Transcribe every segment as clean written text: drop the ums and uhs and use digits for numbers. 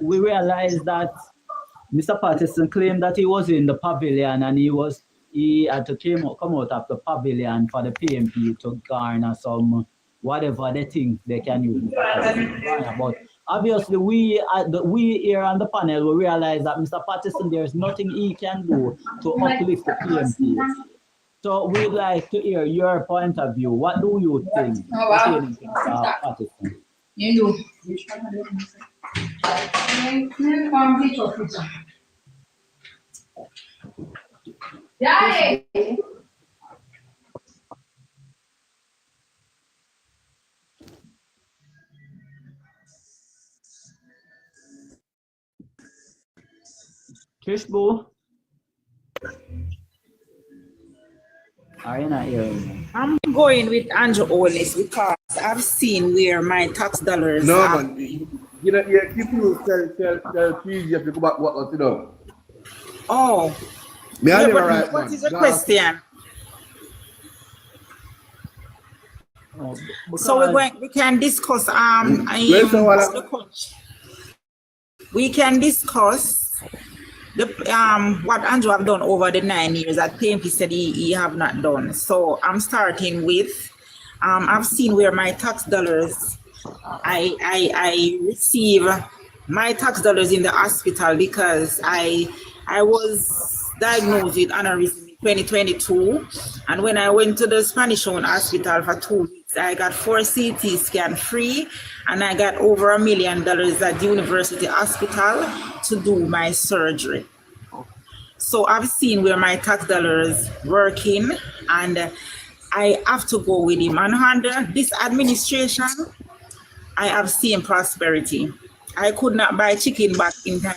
we realized that Mr. Partisan claimed that he was in the pavilion and he had to come out of the pavilion for the PNP to garner some whatever they think they can use. But obviously, we here on the panel will realize that Mr. Partisan, there's nothing he can do to uplift the PNP. So we'd like to hear your point of view. What do you think? Partisan? You do. Yeah. Kishbu? Are you not hearing me? I'm going with Andrew Olis because I've seen where my tax dollars No, are. man. You know, keep you tell please you have to go back what you know. Oh. Me Yeah, never right, what man. is the question? Oh, So we can discuss we can discuss the what Andrew have done over the 9 years that PNP said he have not done. So I'm starting with I've seen where my tax dollars I receive my tax dollars in the hospital because I was diagnosed with aneurysm in 2022, and when I went to the Spanish Own Hospital for 2 weeks, I got 4 CT scan free, and I got over $1 million at the University Hospital to do my surgery. So I've seen where my tax dollars working, and I have to go with him. And under this administration, I have seen prosperity. I could not buy chicken back in a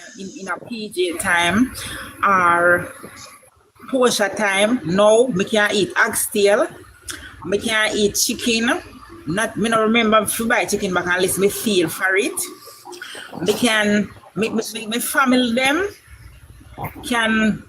PJ time or Portia time. No, I can't eat oxtail. I can't eat chicken. I don't remember if I buy chicken back unless I feel for it. I can make my family them can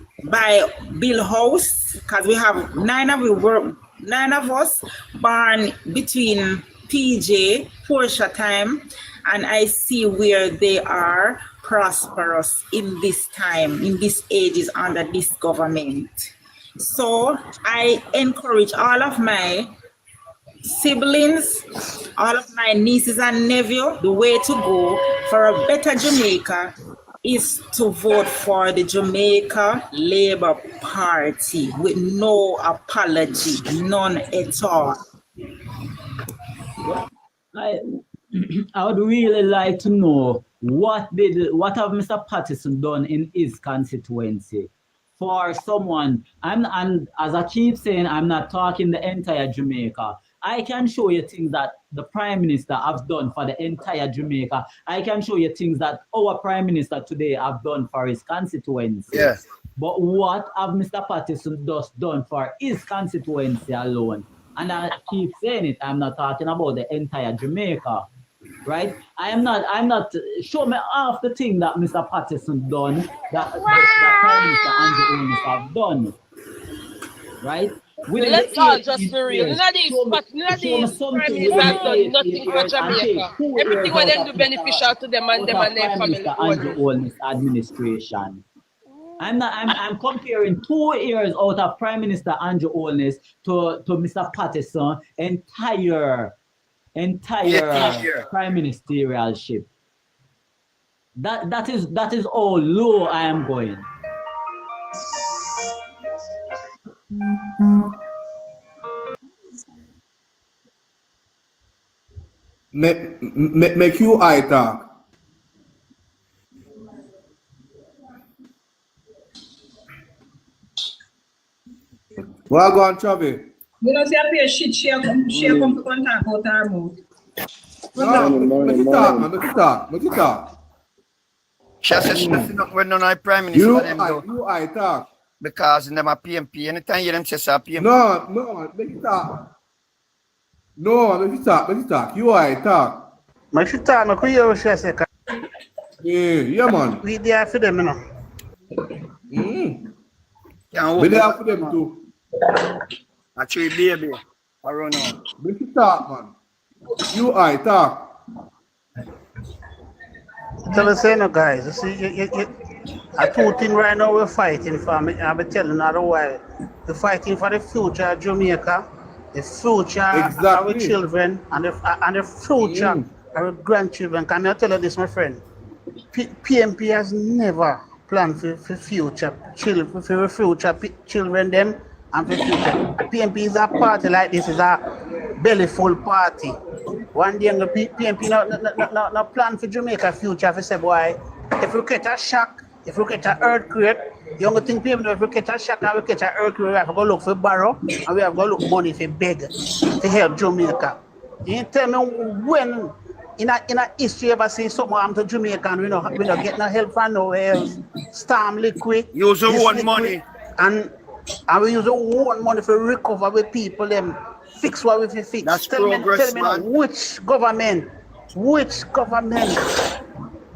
build house because we have 9 of us born between PJ, Portia time, and I see where they are prosperous in this time, in this ages under this government. So I encourage all of my siblings, all of my nieces and nephews, the way to go for a better Jamaica is to vote for the Jamaica Labour Party with no apology, none at all. I would really like to know what have Mr. Partisan done in his constituency for someone. And as I keep saying, I'm not talking the entire Jamaica. I can show you things that the Prime Minister has done for the entire Jamaica. I can show you things that our Prime Minister today have done for his constituency. Yes. But what have Mr. Partisan just done for his constituency alone? And I keep saying it, I'm not talking about the entire Jamaica, right? I'm not, show me half the thing that Mr. Partisan done, that Prime Minister Andrew Onis have done, right? Let's all just be real. None of these Prime Minister have done nothing for Jamaica. Everything what them do beneficial to them and their family. Andrew Onis administration. I'm comparing 2 years out of Prime Minister Andrew Onis to Mr. Partisan entire prime ministerialship. That is how low I am going. Make you eye talk. Well, go on, Chavi. You don't see a shit, she come to contact about her mouth. No, make it talk. She says she doesn't know when no Prime Minister You eye talk. because in them a PNP. Anytime you them say a PNP. No, make it talk. No, make it talk. You eye talk. Make it talk, no, you say second. Yeah, man. We there for them, you know. We there for them too. Actually, baby, around now. Make it talk, man. You eye talk. Tell us, no, guys. You see, a two thing right now we're fighting for. I've been telling otherwise. We're fighting for the future of Jamaica, the future of our children, and the future of our grandchildren. Can I tell you this, my friend? PNP has never planned for future children, for future children them, and for future. PNP is a party like this, is a belly full party. One day the PNP no plan for Jamaica future. If you say, boy, if we get a shock, if we get an earthquake, you only think PNP if we get a shock and we get an earthquake, we have to go look for borrow and we have to go look money for beg to help Jamaica. You tell me when in a history ever see something happen to Jamaica and we don't get no help from nowhere else. Storm liquid. Use your own money. And we use our own money for recover with people them. Fix what we fix. That's tell progress, me man. which government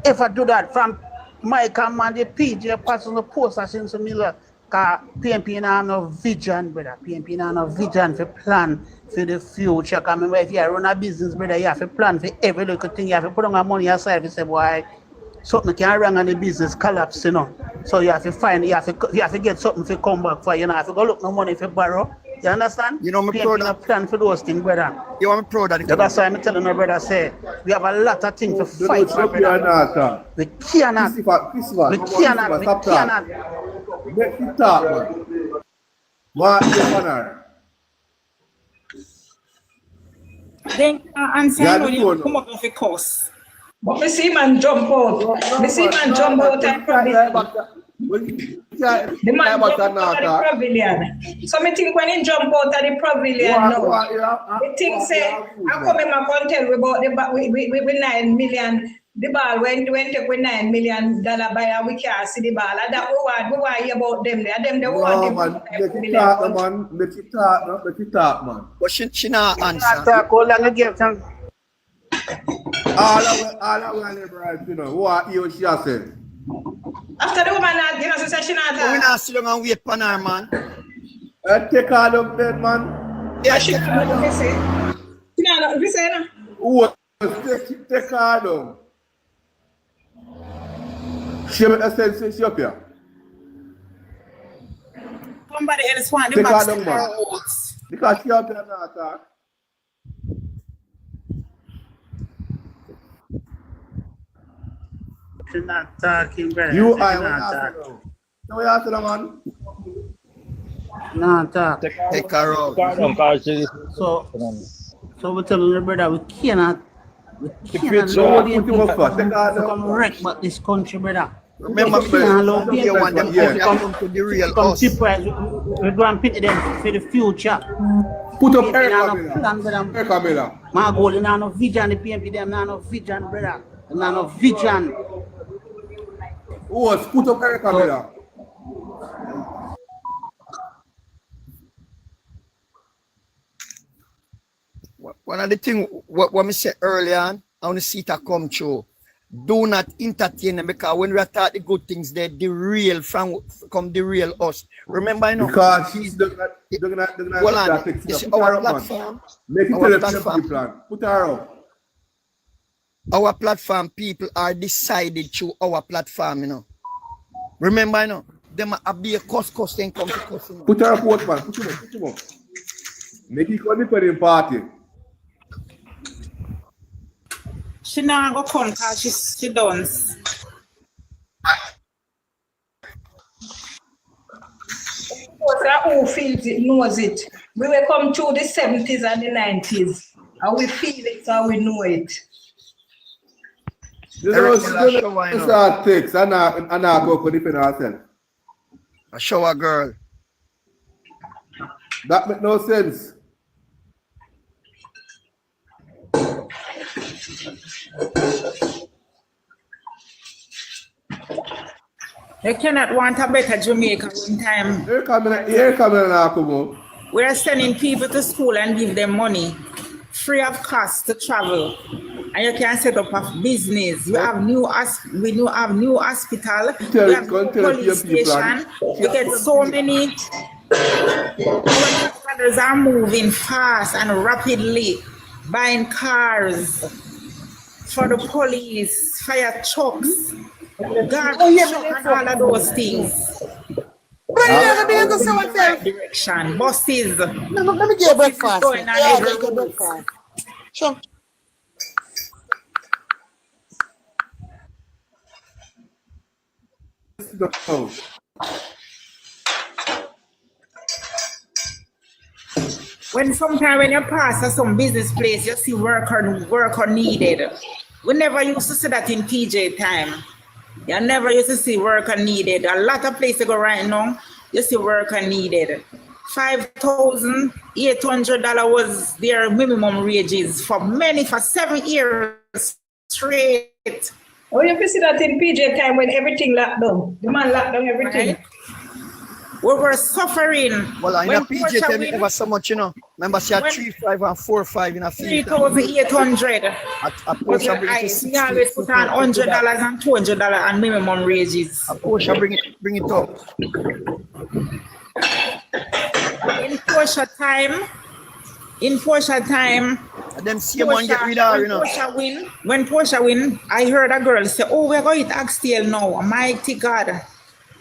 ever do that from Michael man, the PJ passing the post as in similar. Cause PNP now no vision, brother. PNP now no vision for plan for the future. Cause remember if you run a business, brother, you have to plan for every little thing. You have to put on your money aside to say, boy, something can run and the business collapse, you know. So you have to find, you have to get something to come back for. You know, have to go look no money for borrow. You understand? You know me proud of plan for those things, brother. You want me proud of it? That's why I'm telling my brother, say we have a lot of things to fight for, brother. We cannot. We cannot. Let me talk, man. What is honor? Then answer Yeah, when the you phone. come up with a course. But we see man jump out. We see man jump out and the man jump out of the pavilion. So me think when he jump out of the pavilion now, the thing say, I come in my content about the 9 million. The ball when take with $9 million buy and we can't see the ball. And that we want hear about them there. Them they want man. Let it talk, man. Let it talk, man. But she not answer. How long you give them? All I want right, you know, what you she has said. after the woman not give us a session at We not sit down and wait for her, man. Take all of them, man. Yeah, she Who take all of them? She make a sense she up here. Somebody else want the Take max all them, man. Because she up here now, talk. She's not talking, brother. You She's are not what talking. So we ask the man. Not talk. take her out. So we telling the brother we cannot So allow what the you people want for? to Take all come them. wreck back this country, brother. Remember, We can't allow you people want them Yeah. to come to the real come us. surprise. We go and pity them for the future. Put up PNP Eric now no Camilla. plan, brother. Eric Camilla. My goal is now no vision. The PNP them now no vision, brother. Now no vision. Who was put up Eric Camilla? One of the things what me said earlier on, I want to see it come true. Do not entertain them because when we attack the good things, they the real come the real us. Remember, you know, Because she's the well, on, it's our platform. Make it Our to the platform. plan. Put her out. Our platform people are decided through our platform, you know. Remember, you know, them a be a cost and come to cost. You know. Put her up, man. Put him up. Make it come for the party. She not go come because she done. Who feels it knows it. We will come through the 70s and the 90s. And we feel it so we know it. You Eric know, Miller show, I know. it's our text. And I go for defend ourselves. A shower girl. That make no sense. They cannot want a better Jamaica in time. Here coming now, come on. We are sending people to school and give them money free of cost to travel. And you can set up a business. You have we have new hospital. We have new police station. We get so many. Others are moving fast and rapidly, buying cars. for the police, fire trucks, garbage truck, and all of those things. Right direction, buses. Let me get breakfast. Going on Yeah, every get road. breakfast. Sure. No. When sometimes when you pass at some business place, you see worker needed. We never used to see that in PJ time. You never used to see worker needed. A lot of places go right now, you see worker needed. $5,800 was their minimum wages for 7 years straight. Oh, you see that in PJ time when everything locked down. The man locked down everything. Right? We were suffering. Well, in a When PJ time, Porsche it was so much, you know. Remember, she had When- 3,500 and 4,500 in a field. 3,800. At Was Porsche, the bring it to highest. 60. We always put on $100 and $200 on minimum wages. At Porsche, bring it up. In Porsche time, And them see man get rid of her, you know. When Porsche win, I heard a girl say, "Oh, we're going to eat oxtail now. Mighty God,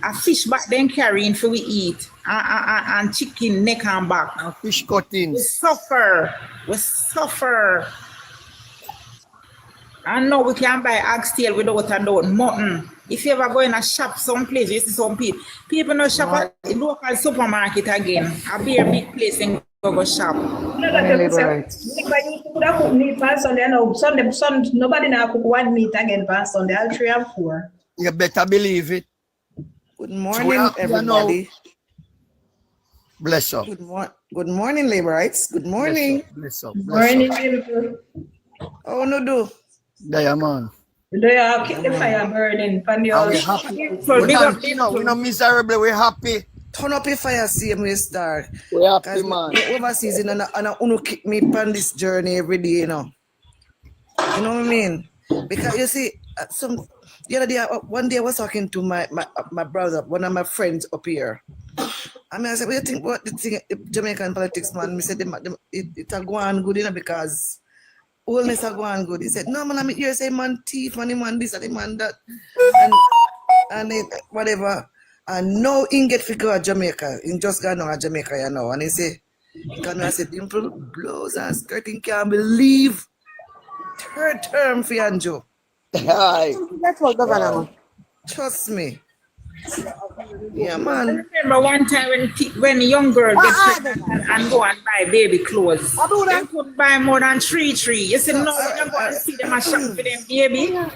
a fish back then carrying for we eat, and chicken neck and back. And fish We cuttings. suffer. And now we can buy oxtail without a doubt mutton. If you ever go in a shop someplace, you see some people no shop at the local supermarket again. A very big place in go shop. Nobody now cook one meat again for Sunday. All 3 and 4. You better believe it. Good So morning, everybody. Bless up. Good morning, Laborites. Good morning. Bless up. Morning, people. Oh, no, do. There, man. They are keep the fire burning. And we're happy. We're not miserable. We're happy. Turn up your fire, see me start. We're happy, Because man. overseas, and I want to keep me on this journey every day, you know. You know what I mean? Because you see, the other day, one day I was talking to my brother, one of my friends up here. I mean, I said, what do you think about the thing, Jamaican politics, man? He said, it's a go on good, you know, because wholeness are go on good. He said, no, man, I'm here say man thief, man this, and the man that, and whatever. And now he get figure at Jamaica. He just got now at Jamaica, you know. And he say, I said, dimple blows and skirting, can't believe. Third term for Anjo. Hi. That's what governor. Trust me. Yeah, man. I remember one time when a young girl get pregnant and go and buy baby clothes. They could buy more than 3. You said, no, you go and see them and shop for them baby. A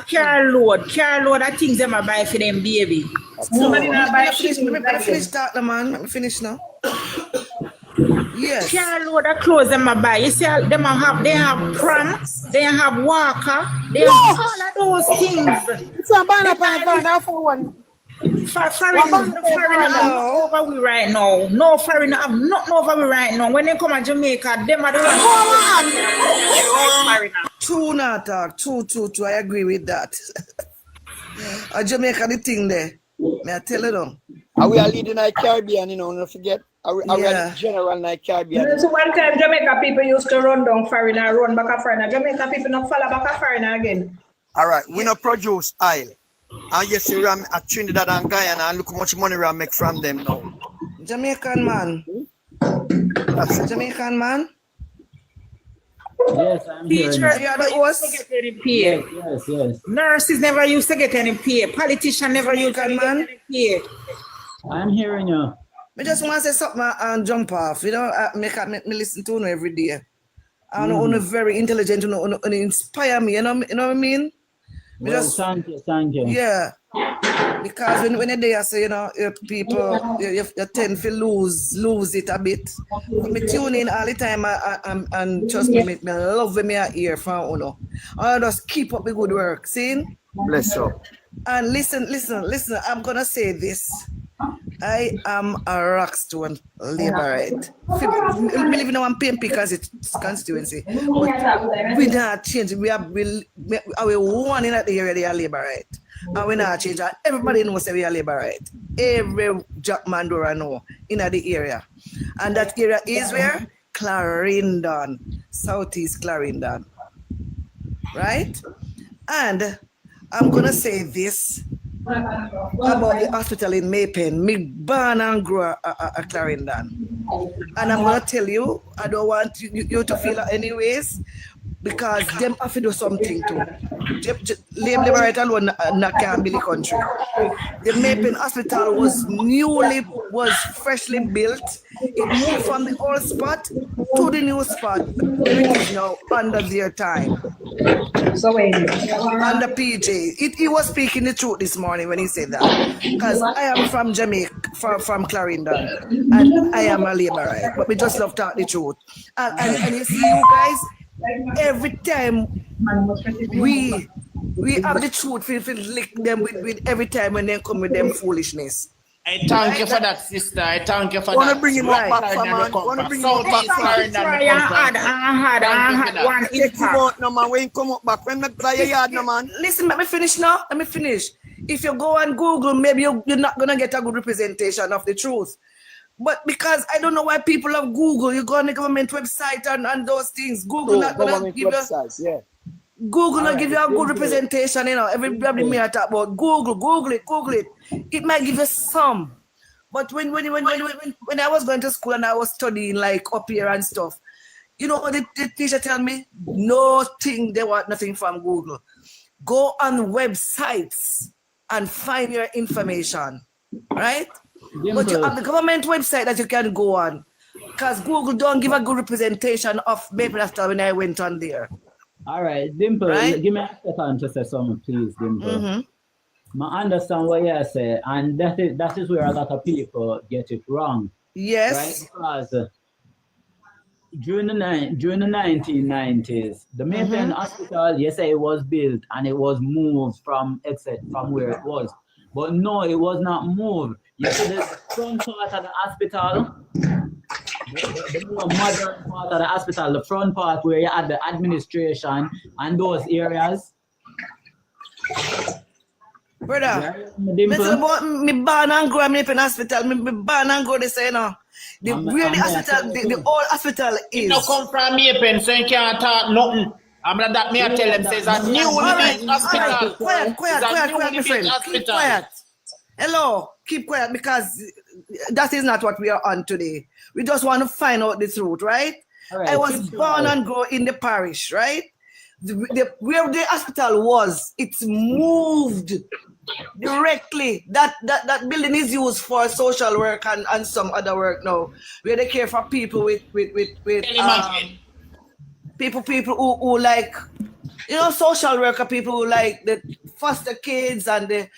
car load of things them a buy for them baby. Nobody now buy Let me finish that, man. Let me finish now. Yes. Car load of clothes them a buy. You see, they have pram, they have walker, they have all of those things. It's a banner for one. Foreigner over we right now. No foreigner have nothing over we right now. When they come to Jamaica, them are the ones. True, not talk. True. I agree with that. Jamaica, the thing there. May I tell you though? Are we leading the Caribbean, you know, don't forget? Are we Yeah. general in the Caribbean? So one time Jamaica people used to run down foreigner, run back a foreigner. Jamaica people not follow back a foreigner again. All right, we not produce oil. And yes, we are at Trinidad and Guyana, and look how much money we are make from them now. Jamaican man. That's it. Jamaican man. Yes, I'm hearing Teachers you. Yeah, never the used to host. get any pay. Yes. Nurses never used to get any pay. Politicians never used to get any pay. I'm hearing you. I just want to say something and jump off. You know, me listen to you every day. And you very intelligent, you inspire me. You know what I mean? Well, thank you. Yeah. Because when you're there, so, you know, people, you tend to lose it a bit. Me tune in all the time and trust me, me love when I hear from you know. I just keep up the good work, see? Bless up. And listen, I'm gonna say this. I am a Rockstone Labourite. We live in one PNP constituency. But we not change. We are one in that area, they are Labourite. And we not change. Everybody knows that we are Labourite. Every Jack Mandora know in the area. And that area is where? Clarendon. Southeast Clarendon. right? And I'm going to say this about the hospital in Maypen. Me born and grow at Clarendon. And I'm going to tell you, I don't want you to feel it anyways, because them have to do something too. Liberate alone can't be the country. The Maypen Hospital was freshly built. It moved from the old spot to the new spot. It is now under their time. So Under PJ. He was speaking the truth this morning when he said that. Because I am from Jamaica, from Clarendon, and I am a labourite. But we just love to talk the truth. And you see, you guys, every time we have the truth, we lick them with every time when they come with them foolishness. I thank you for that, sister. I thank you for Wanna that. bring him back, man. Wanna bring him back, One take him out, no man. When you come up back, when me play your yard, no man. Listen, let me finish now. Let me finish. If you go on Google, maybe you're not gonna get a good representation of the truth. But because I don't know why people have Google, you go on the government website and those things. Google not gonna give you. Google not give you a good representation, you know. Everybody may talk about Google it. It might give you some. But when I was going to school and I was studying like up here and stuff, you know what the teacher tell me? They want nothing from Google. Go on websites and find your information, right? But you have the government website that you can go on, because Google don't give a good representation of Maypen Hospital when I went on there. All right, Dimple, right? give me a second to say something, please, Dimple. I understand what you say, and that is where a lot of people get it wrong. Yes. Right? Because during the 1990s, the Maypen Hospital, yes, it was built and it was moved from where it was. But no, it was not moved. You see the front part of the hospital, the more modern part of the hospital, the front part where you had the administration and those areas. Brother, listen about me born and grow Maypen Hospital. Me born and grow this, you know. Where the hospital, the old hospital is. You don't come from Maypen, so you can't talk nothing. I'm not that me I tell them says a newly built hospital. Quiet, my friend. Keep quiet. Hello, keep quiet, because that is not what we are on today. We just want to find out the truth, right? Right, I was born and grow in the parish, right? Where the hospital was, it's moved directly. That building is used for social work and some other work now, where they care for people with people who like, you know, social worker, people who like the foster kids and the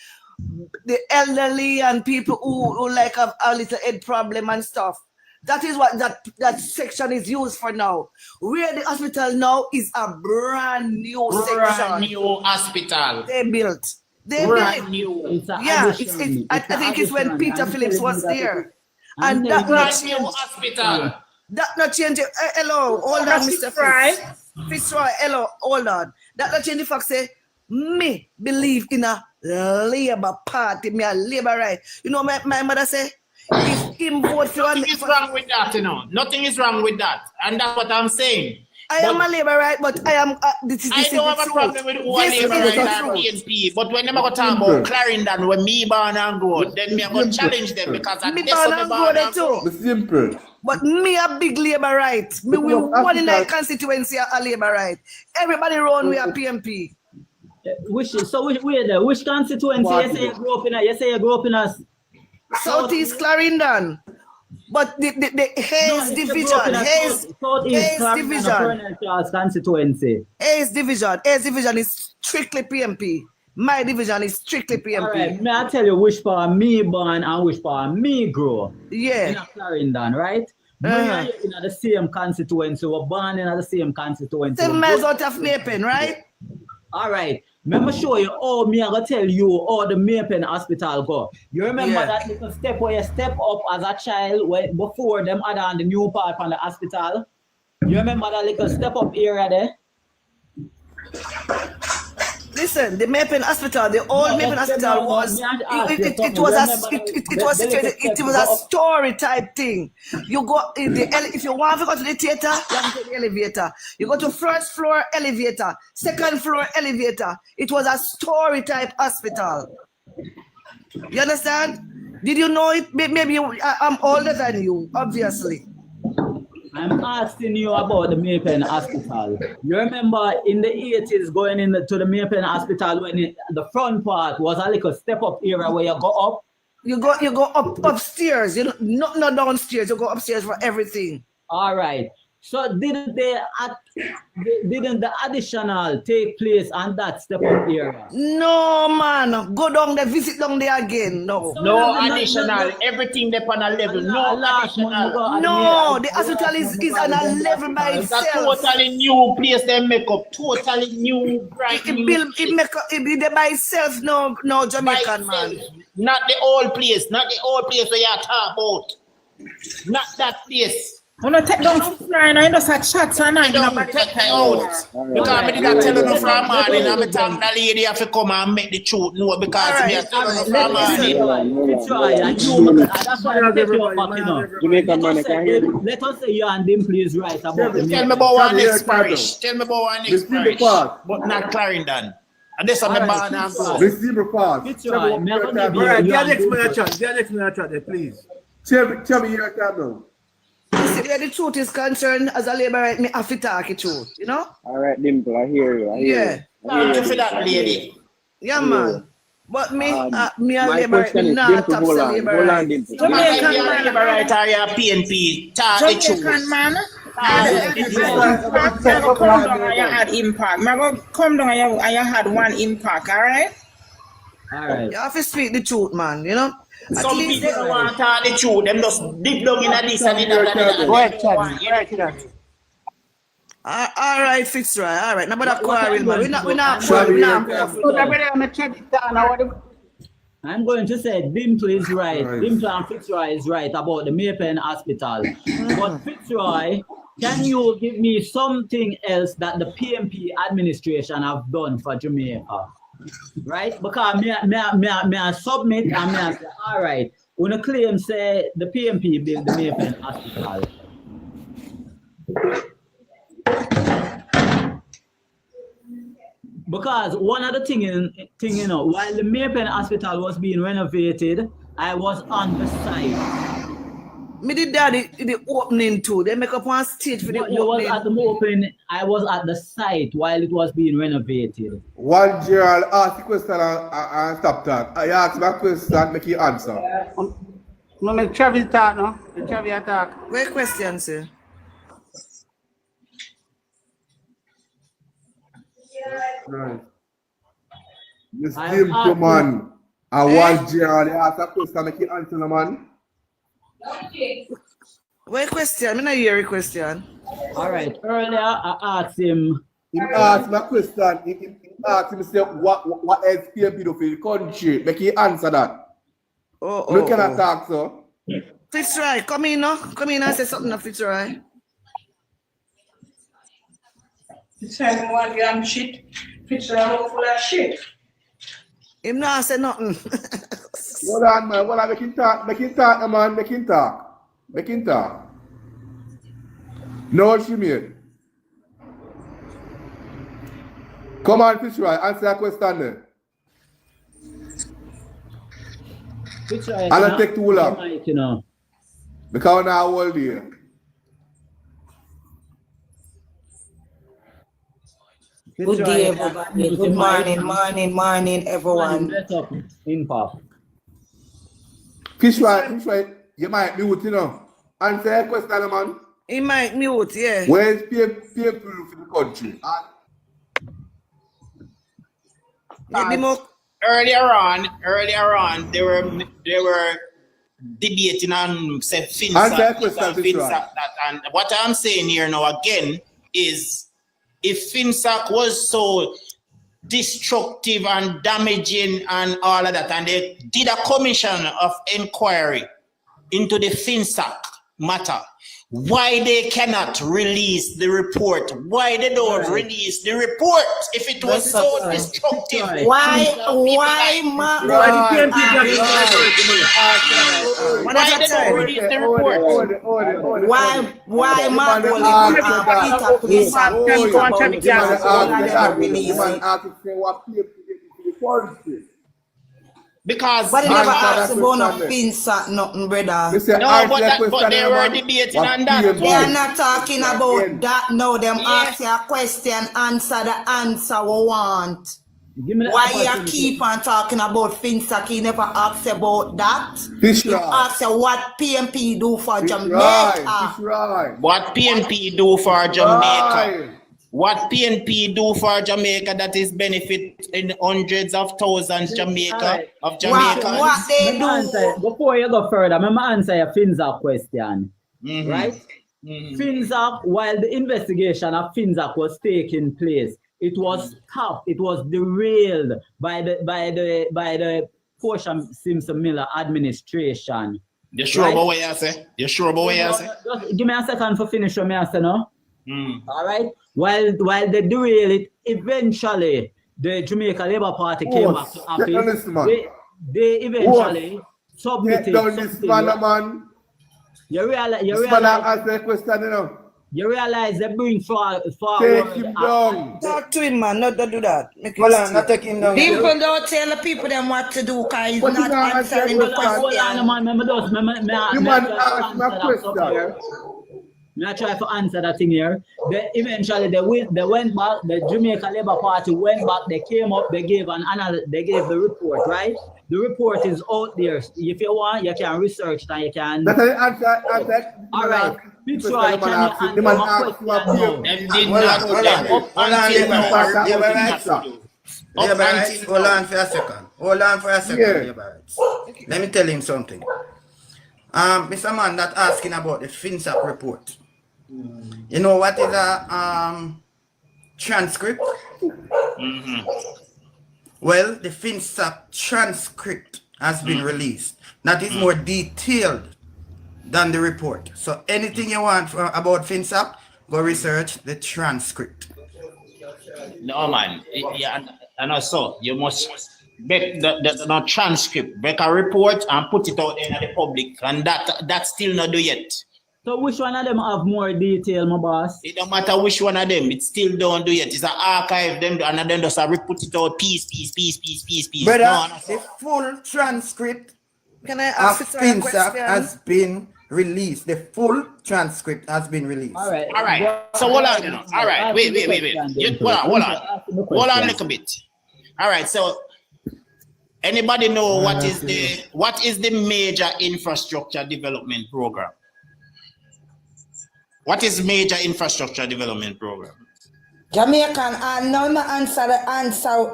elderly and people who like have a little head problem and stuff. That is what that section is used for now. Where the hospital now is a brand new section. Brand new hospital. They built. Brand new. I think it's when Peter Phillips was there. And that not hospital. That not change. Hello, hold on, Mr. Fitzroy. Hello, hold on. That not change the fact say, me believe in a Labour Party, me a Labour right. You know, my mother say, if him vote for nothing is wrong with that, you know. Nothing is wrong with that. And that's what I'm saying. I am a Labour right, but I am this I don't have a problem with who a Labour right and PNP, but when them go talk about Clarendon, when me born and grow, then me I go challenge them, because I born and grow Simple. But me a big Labour right. Me we one in our constituency a Labour right. Everybody around we are PNP. Which constituency? You say you grew up in us. Southeast Clarendon. But the Hayes division, Hayes division. Constituency. Hayes division is strictly PNP. My division is strictly PNP. All right, may I tell you which part me born and which part me grow? Yeah. In Clarendon, right? We are in the same constituency. We're born in the same constituency. 7 miles out of Maypen, right? All right. Let me show you how me I gonna tell you how the Maypen Hospital go. You remember that little step where you step up as a child before them add on the new part from the hospital? You remember that little step up area there? Listen, the Maple Hospital, the old Maple Hospital was it was a story type thing. You go if you want to go to the theater, you have to take the elevator. You go to first floor elevator, second floor elevator. It was a story type hospital. You understand? Did you know it? Maybe I'm older than you, obviously. I'm asking you about the Maypen Hospital. You remember in the 80s going to the Maypen Hospital when the front part was a little step-up area where you go up? You go up upstairs. You not downstairs. You go upstairs for everything. All right. So didn't the additional take place on that step-up area? No, man. Go down there, visit down there again. No. No additional. Everything there on a level. No additional. No, the hospital is on a level by itself. It's a totally new place they make up. Totally new, bright new. It be there by itself. No, Jamaican man. Not the old place. Not the old place where you talk about. Not that place. I'm not take down flying. I just had shots and I don't take her out. Because I did not tell you from morning. I'm telling the lady have to come and make the truth know because me have tell you from morning. That's why I take you back, you know. Jamaican man, I can hear you. Let us say you and them please right about the Tell me about one next parish. Tell me about one next parish. But not Clarendon. And this is my man and go. Receiver part. Alright, the next minute, please. Tell me your time now. Where the truth is concerned, as a laborer, me have to talk it truth, you know? All right, Dimple, I hear you. Thank you for that, lady. Yeah, man. But me a laborer, not top laborer. Hold on, Dimple. Jamaican man, right, are you PNP? Talk the truth. Jamaican man. You had impact. Come down and you had one impact, all right? All right. You have to speak the truth, man, you know? Some people don't want to tell the truth. Them just dig down in this and that. Go ahead, Chad. All right, Fitzroy. All right. Now, but quarrel, man. We're not. I'm going to say Dimple is right. Dimple and Fitzroy is right about the Maypen Hospital. But Fitzroy, can you give me something else that the PNP administration have done for Jamaica? Right? Because me submit and me say, all right, when a claim say the PNP built the Maypen Hospital. Because one other thing, you know, while the Maypen Hospital was being renovated, I was on the site. Me did that the opening too. They make up one stage for the opening. I was at the site while it was being renovated. One Gerald ask the question and stop that. I ask my question, make you answer. No, make Travis talk, no? Make Travis talk. What question, sir? Right. Miss Dimple, man. I want Gerald ask a question, make you answer, man. Okay. What question? I not hear a question. All right. Earlier, I asked him. He asked my question. He asked him, say, what else PNP do for the country? Make you answer that. Look at that talk, so. Fitzroy, come in, no? Come in and say something, Fitzroy. Fitzroy, one damn shit. Fitzroy, full of shit. Him not say nothing. Hold on, man. Hold on, make him talk, man. Make him talk. No, she made. Come on, Fitzroy, answer that question then. Fitzroy, I don't take too long. Mic, you know. Because now all day. Good day, everybody. Good morning, everyone. Fitzroy, you might mute, you know. Answer that question, man. He might mute, yeah. Where's PNP for the country? Earlier on, they were debating on say FinSac. And what I'm saying here now again is, if FinSac was so destructive and damaging and all of that, and they did a commission of inquiry into the FinSac matter, why they cannot release the report. Why they don't release the report if it was so destructive? Why Because but they never asked about no Finsac, nothing, brother. No, but they were debating on that. They are not talking about that now. Them ask you a question, answer the answer we want. Why you keep on talking about Finsac? You never ask about that. You ask what PNP do for Jamaica. What PNP do for Jamaica? What PNP do for Jamaica that is benefit in hundreds of thousands of Jamaicans? What they do? Before you go further, I'm going to answer your Finsac question. Right? Finsac, while the investigation of Finsac was taking place, it was stopped. It was derailed by the Portia Simpson Miller administration. You sure about what you say? You sure about what you say? Give me a second for finish what I say now. All right. While they derail it, eventually the Jamaica Labour Party came back to office. They eventually submitted something. You realize they bring forward. Take him down. Talk to him, man. Not do that. Hold on, not take him down. People don't tell the people them what to do because he's not answering the question. I try to answer that thing here. Eventually they went back. The Jamaica Labour Party went back. They came up. They gave the report. Right. The report is out there. If you want, you can research it and you can. That's an answer. All right. Detroit, can you answer my Hold on for a second. Let me tell him something. Mr. Man that asking about the Finsac report. You know what is a transcript? Well, the Finsac transcript has been released. That is more detailed than the report. So anything you want about Finsac, go research the transcript. No man, and also you must make the transcript, make a report and put it out in the public, and that still not do yet. So which one of them have more detail, my boss? It don't matter which one of them, it still don't do yet. It's an archive, them and then just put it out piece. Brother, the full transcript Can I ask of Finsac has been released. The full transcript has been released. All right. So hold on, all right. Wait. Hold on a little bit. All right. So anybody know what is the major infrastructure development program? What is major infrastructure development program? Jamaican, no answer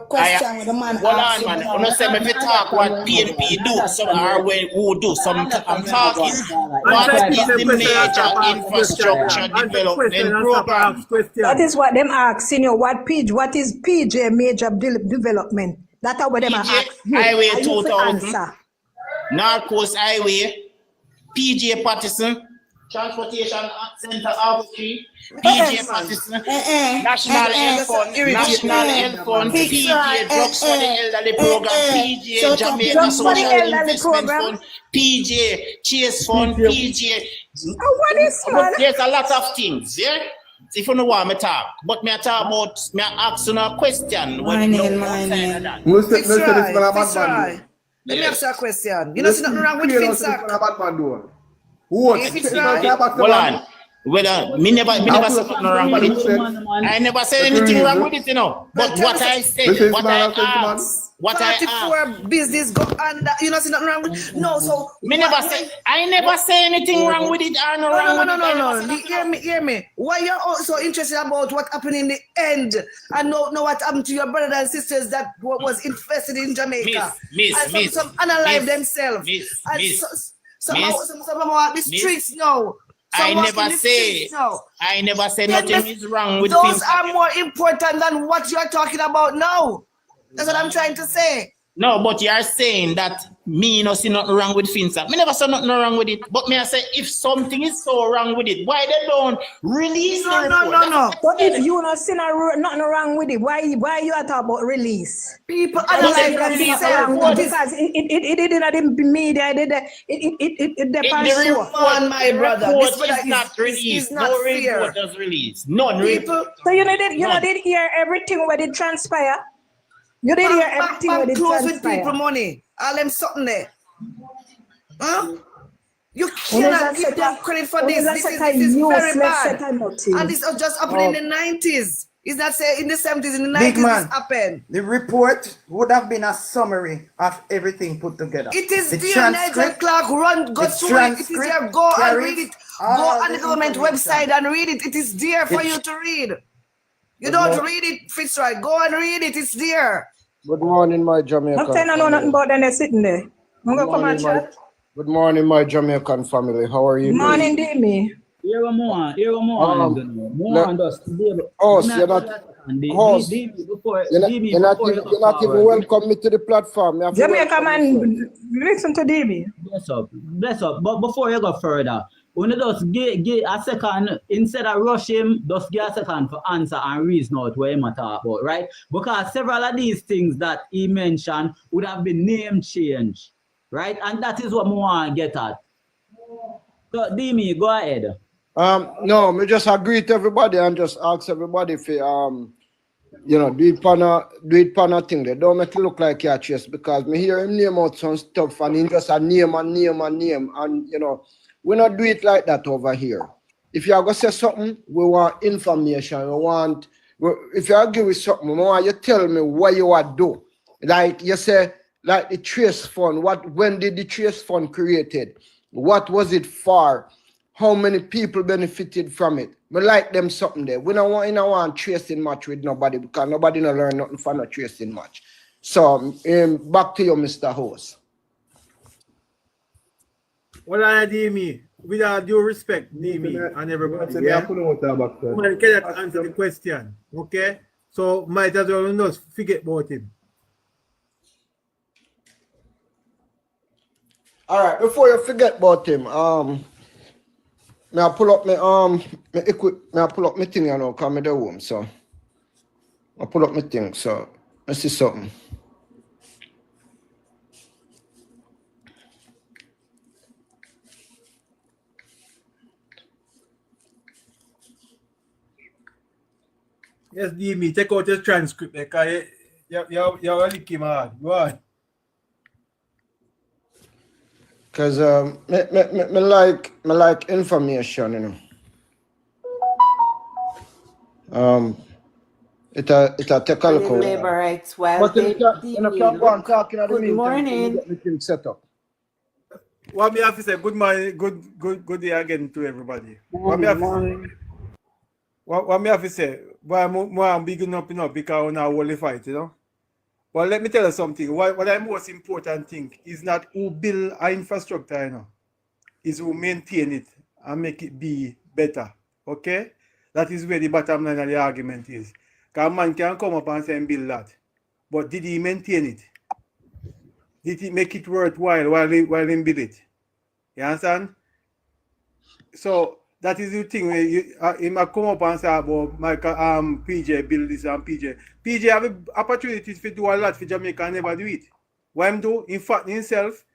question with the man. Hold on, man. I'm not saying if you talk what PNP do, who do. I'm talking. What is the major infrastructure development program? That is what them asking you. What is PJ major development? That's what them asking. Highway 2000, North Coast Highway, PJ Partisan, Transportation Center Outreach, PJ Partisan, National Health Fund, PJ Drugs for the Elderly Program, PJ Jamaica Social Investment Fund, PJ Chase Fund, PJ. What is that? There's a lot of things, yeah? If you know what I talk, but me talk about me asking a question. Let me ask you a question. You know, there's nothing wrong with Finsac. Hold on. Whether me never say nothing wrong with it. I never said anything wrong with it, you know. But what I said, what I asked, business go under. You know, there's nothing wrong with. No, so me never say. I never say anything wrong with it. No. Hear me. Why you're also interested about what happened in the end and know what happened to your brothers and sisters that was infested in Jamaica? Some unalive themselves. Some of the streets now. I never say nothing is wrong with those are more important than what you're talking about now. That's what I'm trying to say. No, but you're saying that me no see nothing wrong with Finsac. Me never saw nothing wrong with it. But me I say if something is so wrong with it, why they don't release the report? No. But if you not see nothing wrong with it, why you are talking about release? People analyze themselves because it did not in the media. It depends. The report, my brother. This This is not released. not No fair. report was released. None. People, So you did hear everything where it transpire. You did hear everything where it close with transpire. people money. All them something there. Huh? You cannot give them credit for this. This is very bad. And this was just happening in the 90s. It's not say in the 70s, in the 90s this happened. The report would have been a summary of everything put together. It is there, Nigel Clark, go through it. It is there, go and read it. Go on the government website and read it. It is there for you to read. You don't read it, Fitzroy. Go and read it. It's there. Good morning, my Jamaican I'm saying I know nothing about them sitting there. I'm going to come and chat. Good morning, my Jamaican family. How are you? Good morning, Demi. Here we more. You're not. You're not even welcome me to the platform. Jamaica man, listen to Demi. Bless up. But before you go further, when you just give a second, instead of rush him, just give a second for answer and reason out what he talk about, right? Because several of these things that he mentioned would have been name change, right? And that is what we want to get at. So, Demi, go ahead. No, me just agree to everybody and just ask everybody if you know, do it pan a thing. They don't make it look like you're chase because me hear him name out some stuff and he just a name and you know, we not do it like that over here. If you are going to say something, we want information. If you argue with something, we want you tell me what you are do. Like you say, like the trace fund, when did the trace fund created? What was it for? How many people benefited from it? We like them something there. We don't want tracing much with nobody because nobody no learn nothing from no tracing much. So back to you, Mr. Host. Well, I Demi, with all due respect, Demi and everybody. Yeah? Well, can I answer the question? Okay? So might as well not forget about him. All right, before you forget about him, may I pull up my thing, you know, come in the room, so I pull up my thing, so let's see something. Yes, Demi, take out your transcript because you're really keen hard. Go on. Because me like information, you know. It'll take a look. Labor rights. Well, but you can't go on talking at the good morning. Set up. What me have to say, good morning, good day again to everybody. What me have to say, why I'm big enough, you know, because on our whole fight, you know. Well, let me tell you something. What the most important thing is not who build our infrastructure, you know, is who maintain it and make it be better. Okay? That is where the bottom line of the argument is. Because man can come up and say and build that. But did he maintain it? Did he make it worthwhile while he build it? You understand? So that is the thing where he might come up and say about PJ build this and PJ. PJ have opportunities to do a lot for Jamaica and never do it. What him do? In fact, himself,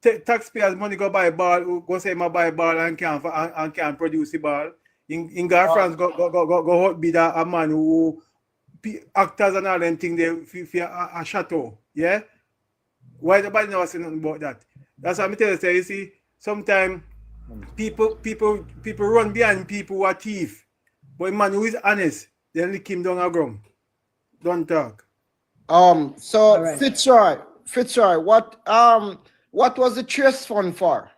taxpayers' money go buy a ball, go say my buy a ball and can produce the ball. In God, France go outbid a man who actors and all them thing there for a chateau. Yeah? Why nobody never say nothing about that? That's what I tell you. You see, sometimes people run behind people who are thief. But a man who is honest, they lick him down a ground. Don't talk. So right. Fitzroy, what was the Chase Fund for?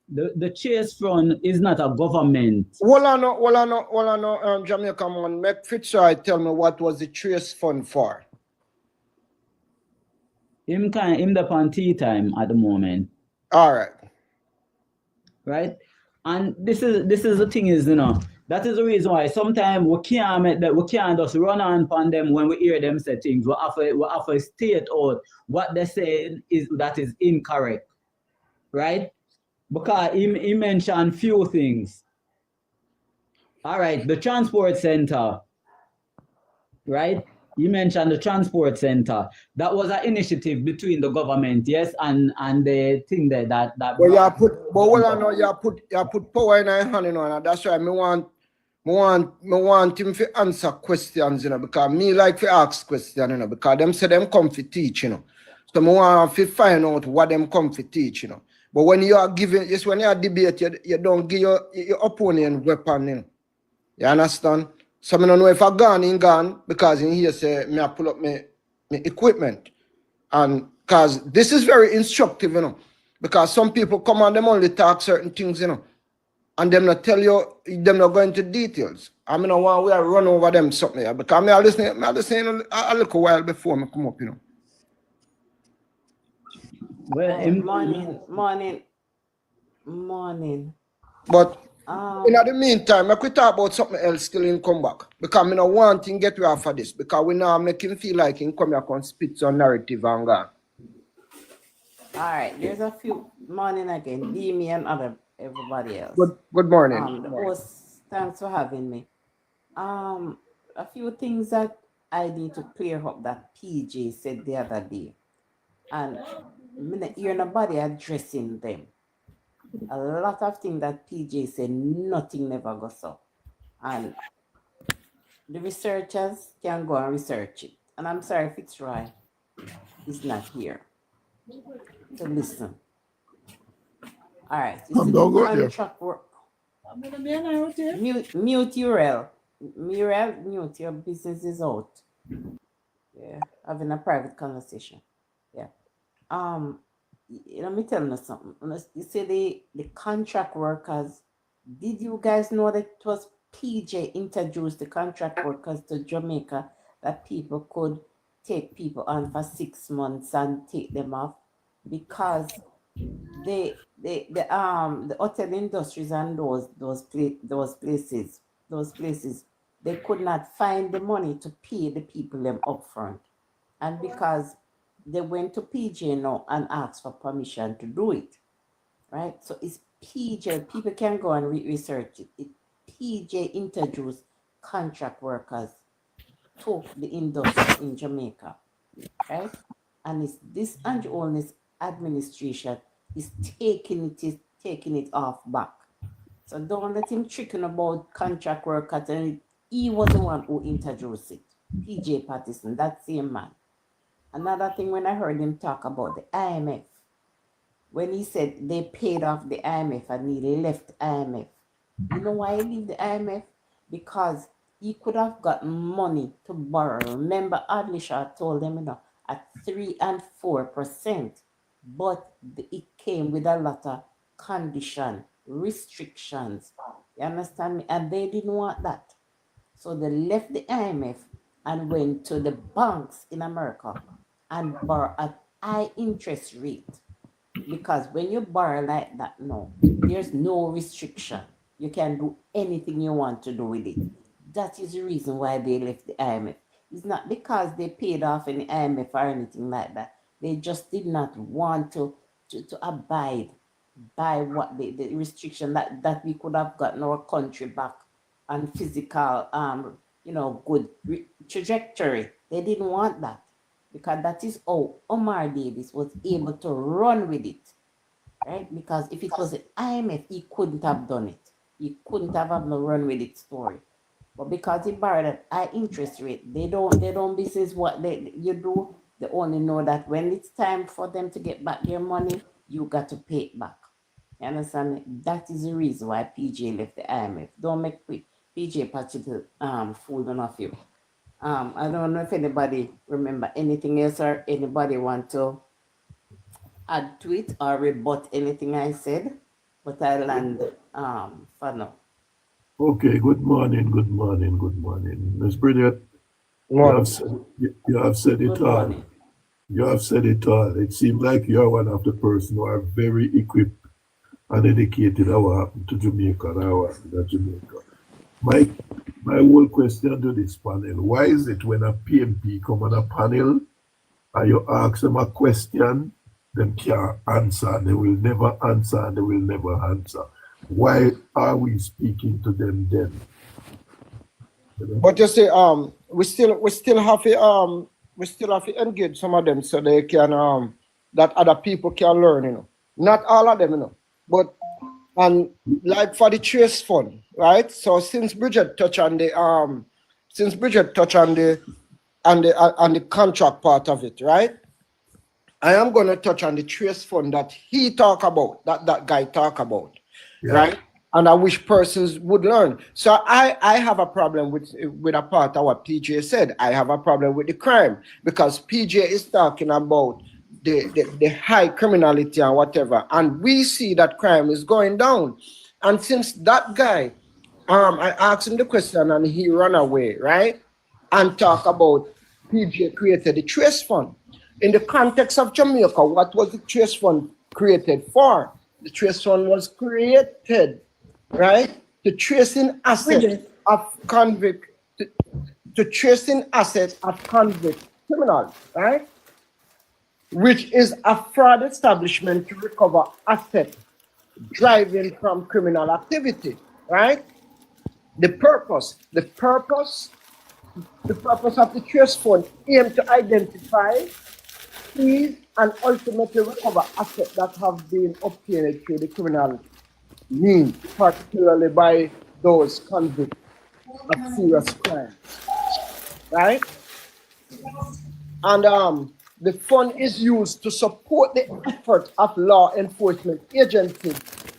The Chase Fund is not a government. Hold on, Jamaica man. Make Fitzroy tell me what was the Chase Fund for. Him the panty time at the moment. All right. Right? And this is the thing is, you know, That is the reason why sometimes we can't make that, we can't just run on them when we hear them say things. We have to state out what they say is incorrect, right? Because he mentioned few things. All right, the transport center, right? You mentioned the transport center. That was an initiative between the government, yes, and the thing that. Well, you put power in your hand, you know, and that's why I want him to answer questions, you know, because me like to ask questions, you know, because them say them come to teach, you know. So I want to find out what them come to teach, you know. But when you are giving, yes, when you are debate, you don't give your opponent weapon, you know. You understand? So I don't know if I gone because in here say me I pull up my equipment. And because this is very instructive, you know. Because some people come on, them only talk certain things, you know. And them not tell you, them not go into details. I mean, I want we run over them something, yeah, because I listen a little while before I come up, you know. Well, morning. But in the meantime, I could talk about something else till he come back. Because I don't want him to get rid of this. Because we now make him feel like he come here and spit some narrative and go. All right, there's a few morning again. Me and everybody else. Good morning. Thanks for having me. A few things that I need to clear up that PJ said the other day. And you're nobody addressing them. A lot of things that PJ said, nothing never goes up. And the researchers can go and research it. And I'm sorry, Fitzroy is not here to listen. All right. Contract work. Mute URL. Mute, your business is out. Yeah, having a private conversation. Yeah. Let me tell you something. You say the contract workers, did you guys know that it was PJ introduced the contract workers to Jamaica, that people could take people on for 6 months and take them off? Because the hotel industries and those places, they could not find the money to pay the people them upfront. And because they went to PJ now and asked for permission to do it, right? So it's PJ. People can go and research it. PJ introduced contract workers to the industry in Jamaica, right? And it's this Andrew Olney's administration is taking it off back. So don't let him tricking about contract workers. And he was the one who introduced it. PJ Partisan, that same man. Another thing, when I heard him talk about the IMF, when he said they paid off the IMF and he left IMF, you know why he left the IMF? Because he could have gotten money to borrow. Remember, Adlishaw told them, at 3% and 4%, but it came with a lot of condition, restrictions. You understand me? And they didn't want that. So they left the IMF and went to the banks in America and borrow at high interest rate. Because when you borrow like that, no, there's no restriction. You can do anything you want to do with it. That is the reason why they left the IMF. It's not because they paid off any IMF or anything like that. They just did not want to abide by what the restriction that we could have gotten our country back on physical, good trajectory. They didn't want that, because that is how Omar Davis was able to run with it, right? Because if it was an IMF, he couldn't have done it. He couldn't have no run with it story. But because he borrowed at high interest rate, they don't business what you do. They only know that when it's time for them to get back their money, you got to pay it back. You understand me? That is the reason why PJ left the IMF. Don't make PJ Partisan fool enough you. I don't know if anybody remember anything else or anybody want to add to it or rebut anything I said, but I land for now. Okay, good morning. Ms. Bridget, you have said it all. You have said it all. It seems like you are one of the persons who are very equipped and educated how what happened to Jamaica and how happened to Jamaica. My whole question to this panel, why is it when a PNP come on a panel and you ask them a question, them can't answer, they will never answer, and they will never answer? Why are we speaking to them then? You know? But you see, we still have to engage some of them so they can that other people can learn, you know. Not all of them, you know. But and like for the trace fund, right? So since Bridget touched on the contract part of it, right? I am gonna touch on the trace fund that he talk about, that guy talk about, right? And I wish persons would learn. So I have a problem with a part of what PJ said. I have a problem with the crime because PJ is talking about the high criminality and whatever, and we see that crime is going down. And since that guy, I asked him the question and he ran away, right? And talk about PJ created the trace fund. In the context of Jamaica, what was the trace fund created for? The trace fund was created, right, to tracing assets of convict, to tracing assets of convict criminals, right? Which is a fraud establishment to recover assets driving from criminal activity, right? The purpose of the trace fund aims to identify, seize, and ultimately recover assets that have been obtained through the criminal means, particularly by those convicts of serious crimes, right? And the fund is used to support the effort of law enforcement agencies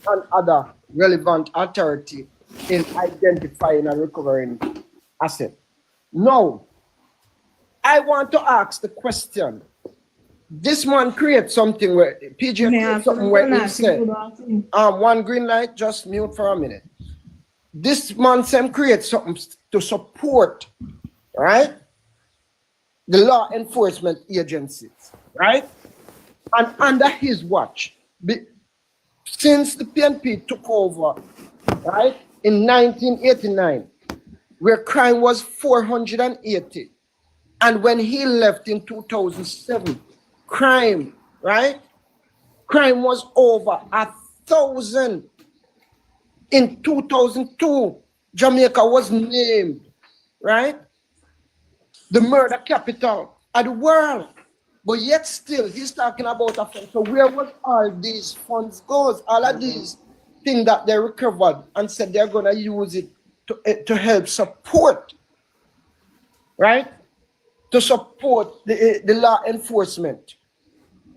and other relevant authorities in identifying and recovering assets. Now, I want to ask the question. This man creates something where PJ creates something where he said, one green light, just mute for a minute. This man creates something to support, right, the law enforcement agencies, right? And under his watch, since the PNP took over, right, in 1989, where crime was 480, and when he left in 2007, crime, right? Crime was over 1,000. In 2002, Jamaica was named, right, the murder capital of the world. But yet still, he's talking about a fund. So where was all these funds goes? All of these things that they recovered and said they're going to use it to help support, right? To support the law enforcement.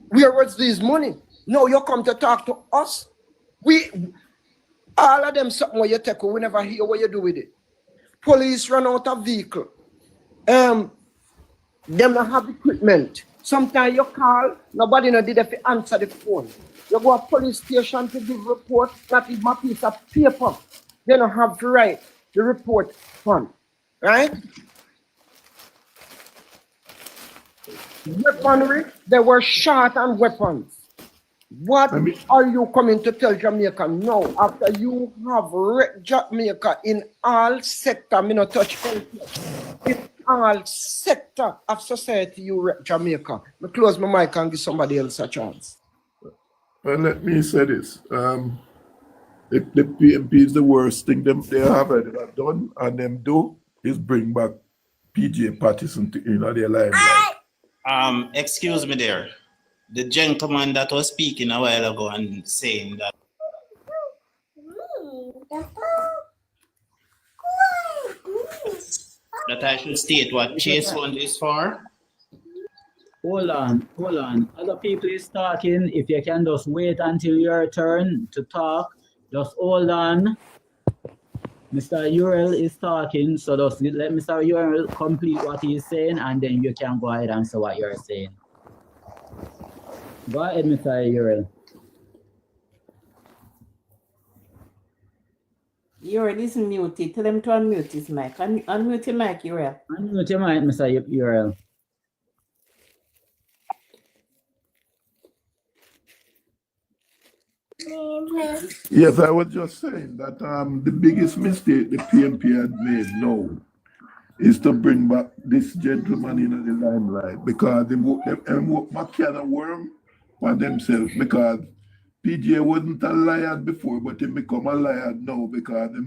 Where was this money? No, you come to talk to us. All of them something where you take, we never hear what you do with it. Police run out of vehicle. Them not have equipment. Sometimes you call, nobody no did if you answer the phone. You go to police station to give report, not even a piece of paper. They don't have to write the report fund, right? Weaponry, they were shot and weapons. What are you coming to tell Jamaica now after you have wrecked Jamaica in all sector, me not touch culture, in all sector of society you wreck Jamaica? Me close my mic and give somebody else a chance. Well, let me say this. The PNP is the worst thing they have done, and them do is bring back PJ Partisan to their limelight. Excuse me there. The gentleman that was speaking a while ago and saying that I should state what Chase Fund is for. Hold on. Other people is talking. If you can just wait until your turn to talk, just hold on. Mr. Uriel is talking, so just let Mr. Uriel complete what he is saying, and then you can go ahead and say what you're saying. Go ahead, Mr. Uriel. Uriel is muted. Tell him to unmute his mic. Unmute your mic, Uriel. Unmute your mic, Mr. Uriel. Yes, I was just saying that the biggest mistake the PNP had made now is to bring back this gentleman in the limelight, because they a can of worm for themselves, because PJ wasn't a liar before, but he become a liar now because they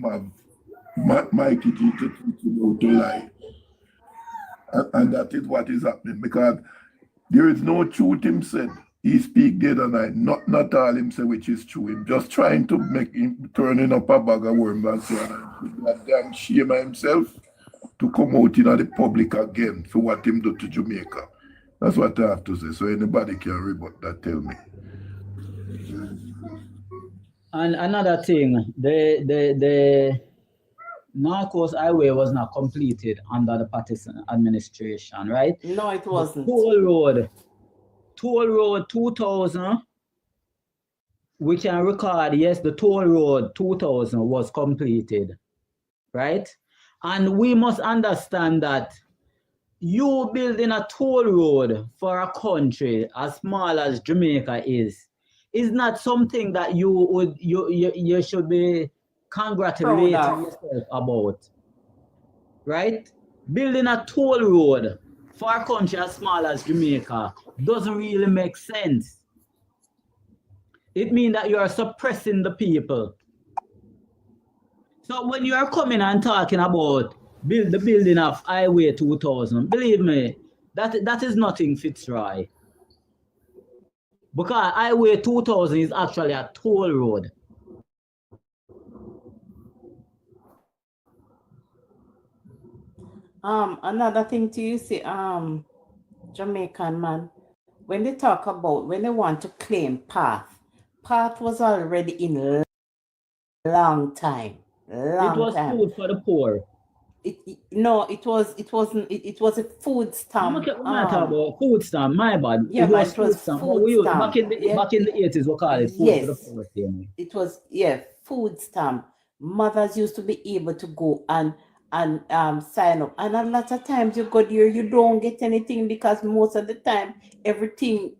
have Mikey G to teach him how to lie. And that is what is happening, because there is no truth him said. He speak day and night, not all him say which is true. Him just trying to make him turning up a bag of worms and so on. That damn shame of himself to come out in the public again for what him do to Jamaica. That's what I have to say. So anybody can rebut that, tell me. And another thing, the Narcos Highway was not completed under the Partisan administration, right? No, it wasn't. Toll Road 2000, we can record, yes, the Toll Road 2000 was completed, right? And we must understand that you building a toll road for a country as small as Jamaica is not something that you should be congratulating yourself about, right? Building a toll road for a country as small as Jamaica doesn't really make sense. It means that you are suppressing the people. So when you are coming and talking about the building of Highway 2000, believe me, that is nothing, Fitzroy. Because Highway 2000 is actually a toll road. Another thing to you see, Jamaican man, when they want to claim path was already in long time. It was food for the poor. It wasn't. It was a food stamp. Food stamp, my bad. Yeah, it was food stamp. Back in the 80s, we call it food for the poor. It was, food stamp. Mothers used to be able to go and sign up. And a lot of times you go there, you don't get anything, because most of the time, everything,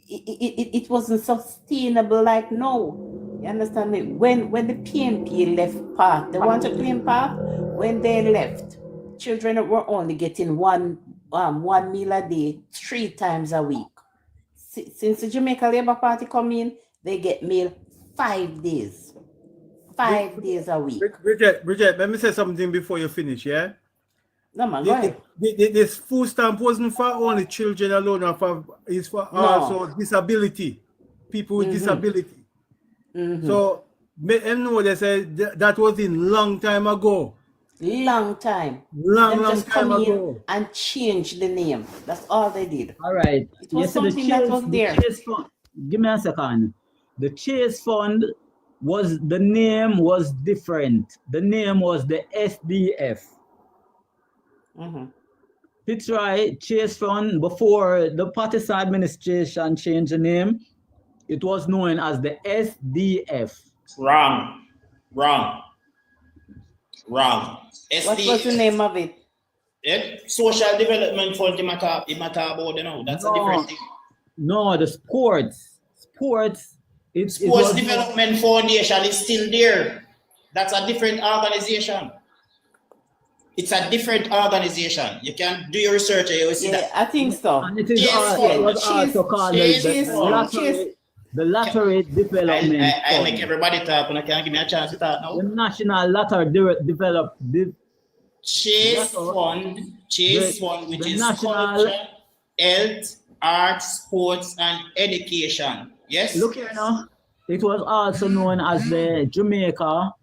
it wasn't sustainable like now. You understand me? When the PNP left path, they want to claim path. When they left, children were only getting one meal a day, 3 times a week. Since the Jamaica Labour Party come in, they get meal 5 days. 5 days a week. Bridget, let me say something before you finish, yeah? No, man, go ahead. This food stamp wasn't for only children alone, it's for also disability, people with disability. So, make them know they said that was in long time ago. Long time. Long time ago. And change the name. That's all they did. All right. It was something that was there. Give me a second. The Chase Fund the name was different. The name was the SDF. It's right. Chase Fund, before the Partisan administration changed the name, it was known as the SDF. Wrong. SDF. What was the name of it? Social Development Fund, you matter about, you know, that's a different thing. No, the sports Development Foundation is still there. That's a different organization. It's a different organization. You can do your research and you will see that. I think so. And it is also called the Lottery Development Fund. I make everybody talk, and I can't give me a chance to talk now. The National Lottery Chase Fund, which is culture, health, arts, sports, and education. Yes? Look here now. It was also known as the Jamaica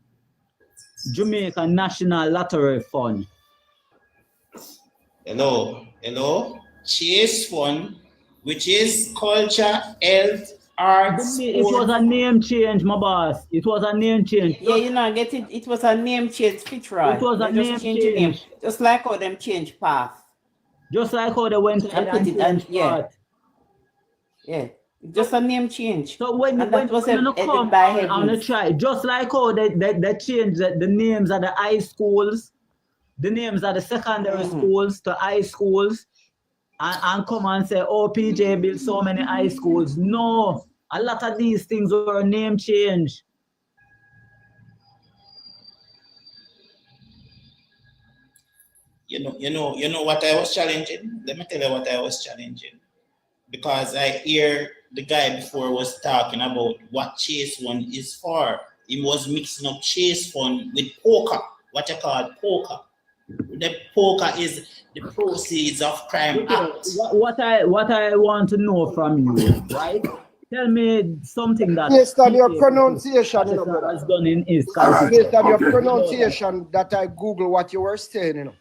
National Lottery Fund. Hello. Chase Fund, which is culture, health, arts, it was a name change, my boss. It was a name change. Yeah, you know, get it. It was a name change, Fitzroy. It was a name change. Just like how them change path. Just like how they went and put it and just a name change. So when was I'm gonna try. Just like how they changed the names of the high schools, the names of the secondary schools to high schools, and come and say, oh, PJ built so many high schools. No, a lot of these things were name change. You know what I was challenging? Let me tell you what I was challenging. Because I hear the guy before was talking about what chase fund is for. He was mixing up chase fund with poker, what you call poker. The poker is the proceeds of crime act. What I want to know from you, right? Tell me something that based on your pronunciation, has done in his based on your pronunciation that I Google what you were saying,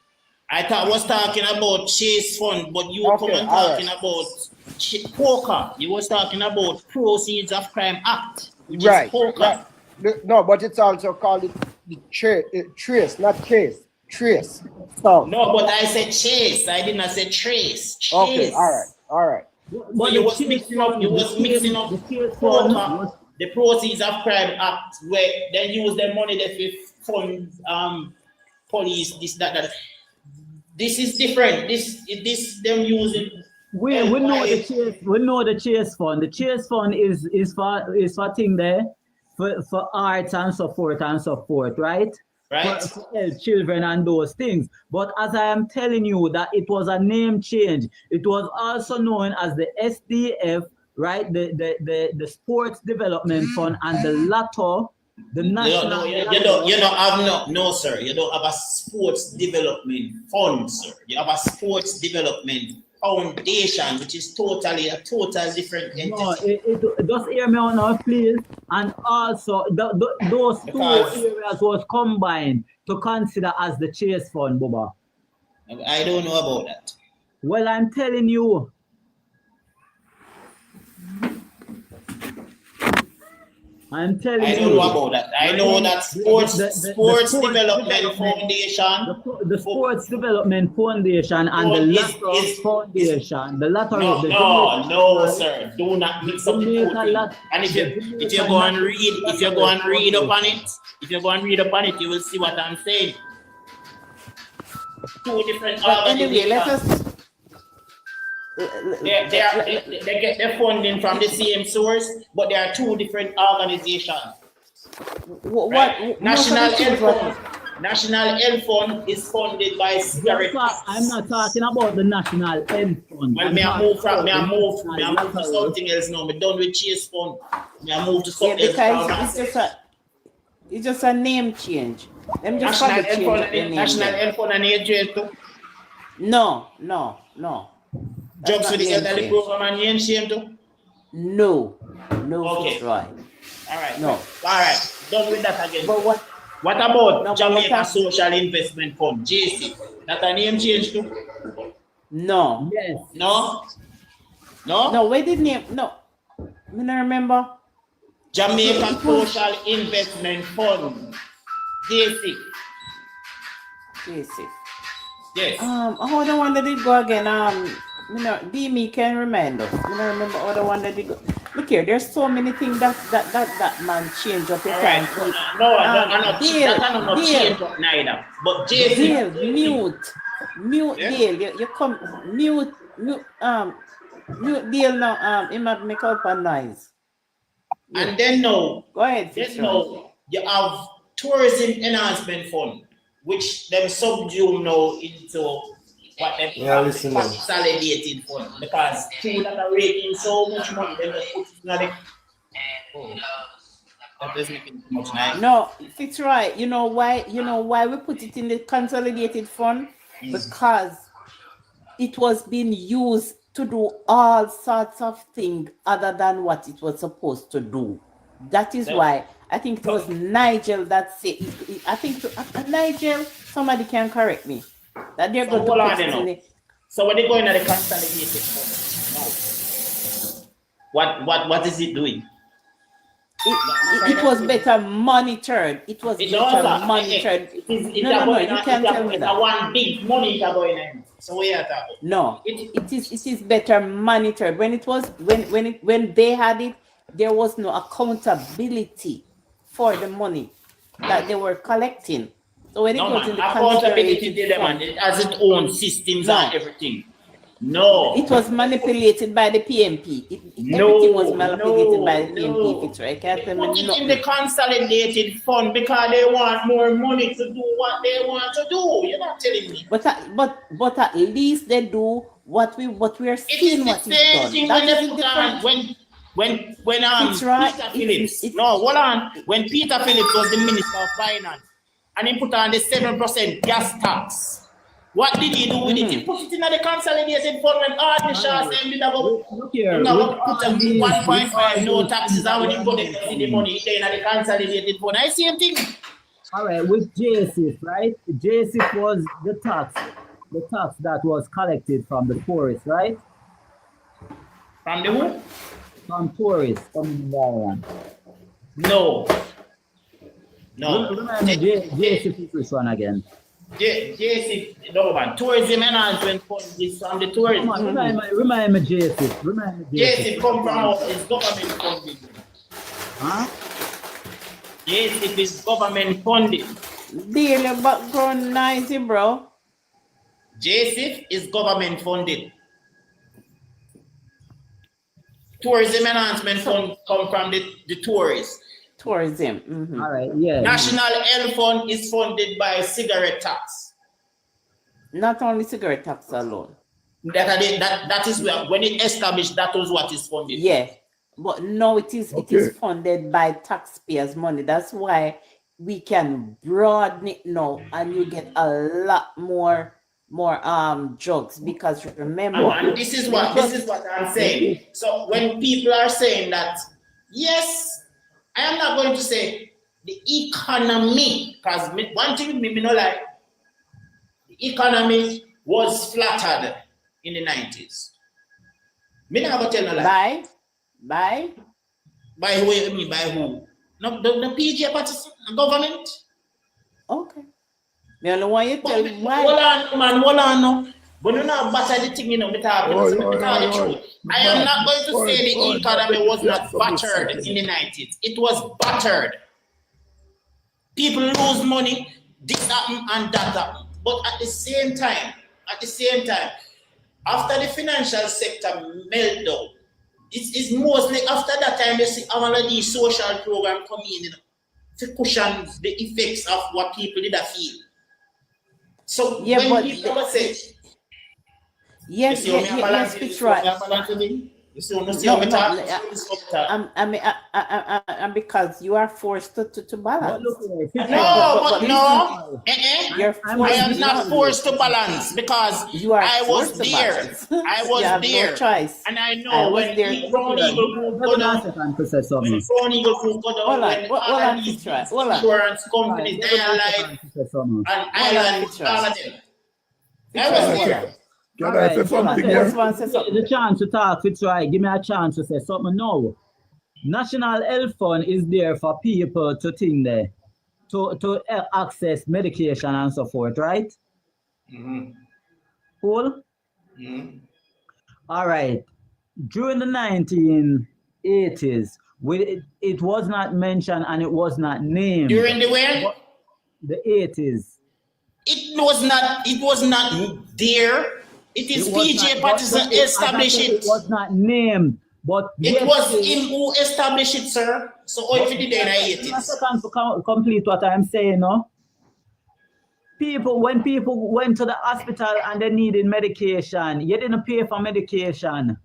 I was talking about chase fund, but you were talking about poker. You was talking about proceeds of crime act, which is poker. No, but it's also called the trace, not chase. Trace. So no, but I said chase. I did not say trace. Chase. Okay, all right. But you was mixing up poker, the proceeds of crime act, where they use the money that we fund police, this, that. This is different. This them using. We know the chase. We know the chase fund. The chase fund is for thing there for arts and so forth, right? Right. For help children and those things. But as I am telling you that it was a name change. It was also known as the SDF, right? The Sports Development Fund, and the latter, the national. No, sir. You don't have a sports development fund, sir. You have a sports development foundation, which is a total different entity. No, just hear me out now, please. And also, those two areas was combined to consider as the chase fund, Bubba. I don't know about that. Well, I'm telling you. I don't know about that. I know that Sports Development Foundation. The Sports Development Foundation and the Lateral Foundation. The Lateral. No, sir. Do not mix up the two. And if you go and read up on it, you will see what I'm saying. Two different organizations. They get their funding from the same source, but there are two different organizations. What? National Health Fund is funded by cigarettes. I'm not talking about the National Health Fund. Well, may I move to something else now. I'm done with Chase Fund. May I move to something else? It's just a name change. Them just National Health Fund and AJ too? No. Jobs with the elderly program and name shame too? No, okay. Right. All right. No. All right. Done with that again. But what about Jamaica Social Investment Fund, JC? That a name change too? No. Yes. No, where did name? No. I don't remember. Jamaica Social Investment Fund, JC. Yes. How the one that did go again? Me can remind us. I don't remember how the one that did go. Look here, there's so many things that man change up. Right. No, change up neither. But Dale, mute Dale. You come mute Dale now. It might make up a noise. And then no. Go ahead. Then no. You have Tourism Enhancement Fund, which them subdue now into what they consolidated fund, because two that are raking so much money, they just put it in the that doesn't make too much nice. No, it's right. You know why we put it in the consolidated fund? Because it was being used to do all sorts of things other than what it was supposed to do. That is why I think it was Nigel that said Nigel, somebody can correct me. That they're going to put it in it. So when they go into the consolidated fund, what is it doing? It was better monitored. It was better monitored. No, you can't tell me that. One big money going in. So we are talking. No, it is better monitored. When they had it, there was no accountability for the money that they were collecting. So when it goes in the accountability to them, and it has its own systems and everything. No. It was manipulated by the PNP. Everything was manipulated by the PNP. If it's right, can't tell me Put it in nothing. the consolidated fund because they want more money to do what they want to do. You're not telling me. But at least they do what we are seeing. It is the same thing when they put on when It's right. Peter Phillips. No, hold on. When Peter Phillips was the Minister of Finance and he put on the 7% gas tax. What did he do with it? He put it in the consolidated fund when all the Shaw said we never put a 1.5 no taxes and when you go there see the money in the consolidated fund. I see a thing. All right, with JSIF, right? JSIF was the tax that was collected from the tourists, right? From the who? From tourists coming in the island. No. No. Remember JSIF is this one again. JSIF, no man. Tourism Enhancement Fund is from the tourists. Remind me JSIF. JSIF come from us, it's government funded. Huh? JSIF is government funded. Deal your background nice, bro. JSIF is government funded. Tourism Enhancement Fund come from the tourists. Tourism. All right, yeah. National Health Fund is funded by cigarette tax. Not only cigarette tax alone. That is where, when it established, that was what is funded. Yeah, but no, it is funded by taxpayers' money. That's why we can broaden it now, and you get a lot more drugs, because remember, and this is what I'm saying. So when people are saying that, yes, I am not going to say the economy, because one thing me know like the economy was flattered in the 90s. Me not going to tell no lie. By who? By who? No, the PJ Partisan government. Okay. Me only want you to tell me why. Hold on, no. But you know, batter the thing, you know, me tell the truth. I am not going to say the economy was not battered in the 90s. It was battered. People lose money, this happened and that happened. But at the same time, after the financial sector meltdown, it's mostly after that time you see all of these social programs come in, you know, to cushion the effects of what people did feel. So yeah, when people say, yes, it's right. And because you are forced to balance. I am not forced to balance because I was there. I was there. No choice. And I know when the Brown Eagle Group go down, insurance companies, Airline, and Island, all of them. I was there. Can I say something? The chance to talk, it's right. Give me a chance to say something now. National Health Fund is there for people to think there, to access medication and so forth, right? Cool? All right. During the 1980s, it was not mentioned and it was not named. During the when? The 80s. It was not there. It is PJ Partisan established it. It was not named, but it was him who established it, sir. So if it did in the 80s. To complete what I'm saying, no? When people went to the hospital and they needed medication, you didn't pay for medication.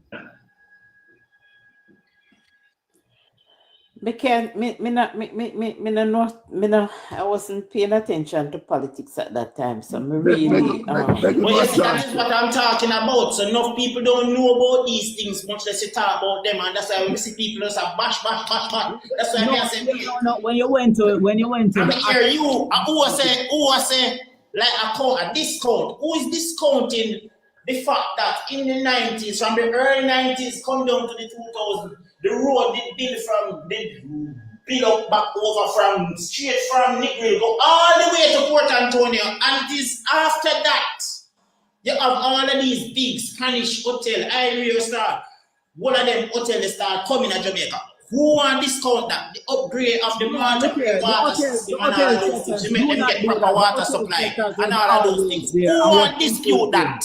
I wasn't paying attention to politics at that time, so I'm really. That is what I'm talking about. So enough people don't know about these things much less you talk about them, and that's why we see people just bash. That's why I say. No. When you went to I hear you. Who say like a discount? Who is discounting the fact that in the 90s, from the early 90s, come down to the 2000s? The road did build up back over straight from Negril, go all the way to Port Antonio, and it is after that you have all of these big Spanish hotel, Irish Star, all of them hotels start coming to Jamaica. Who want discount that? The upgrade of the water system and all of those things to make them get proper water supply and all of those things. Who want dispute that?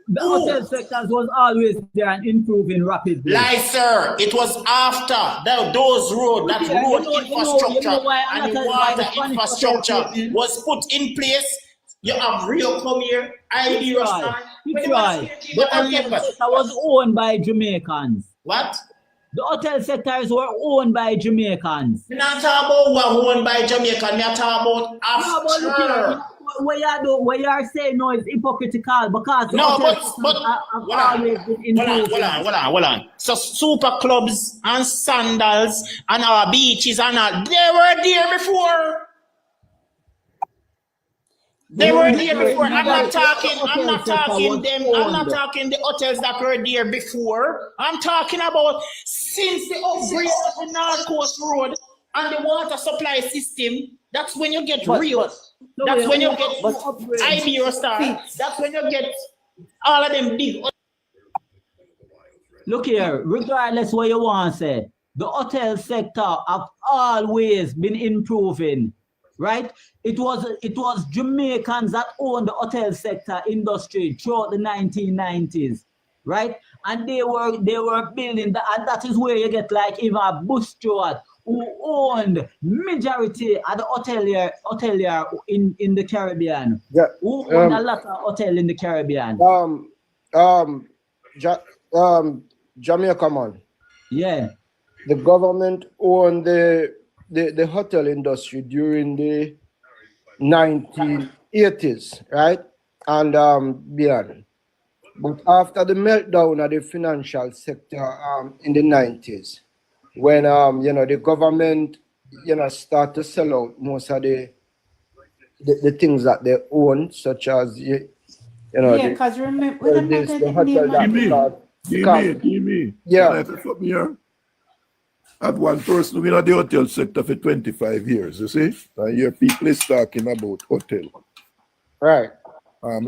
The hotel sectors was always there and improving rapidly. Lie, sir. It was after those road, that road infrastructure and the water infrastructure was put in place. You have real come here, ideas. The hotel sector was owned by Jamaicans. What? The hotel sectors were owned by Jamaicans. We're not talking about who owned by Jamaican. We're talking about after. What you are saying now is hypocritical because the hold on. So super clubs and sandals and our beaches and all, they were there before. They were there before. I'm not talking the hotels that were there before. I'm talking about since the upgrade of the North Coast Road and the water supply system. That's when you get real. That's when you get IBO Star. That's when you get all of them big. Look here, regardless what you want to say, the hotel sector have always been improving, right? It was Jamaicans that owned the hotel sector industry throughout the 1990s, right? And they were building that, and that is where you get like even Bush Stewart, who owned majority of the hotelier in the Caribbean. Yeah. Who owned a lot of hotel in the Caribbean. Jamaica, man. Yeah. The government owned the hotel industry during the 1980s, right? And beyond. But after the meltdown of the financial sector in the 90s, when the government start to sell out most of the things that they own, such as because remember me. Yeah. I have one person who in the hotel sector for 25 years, you see? And your people is talking about hotel. Right.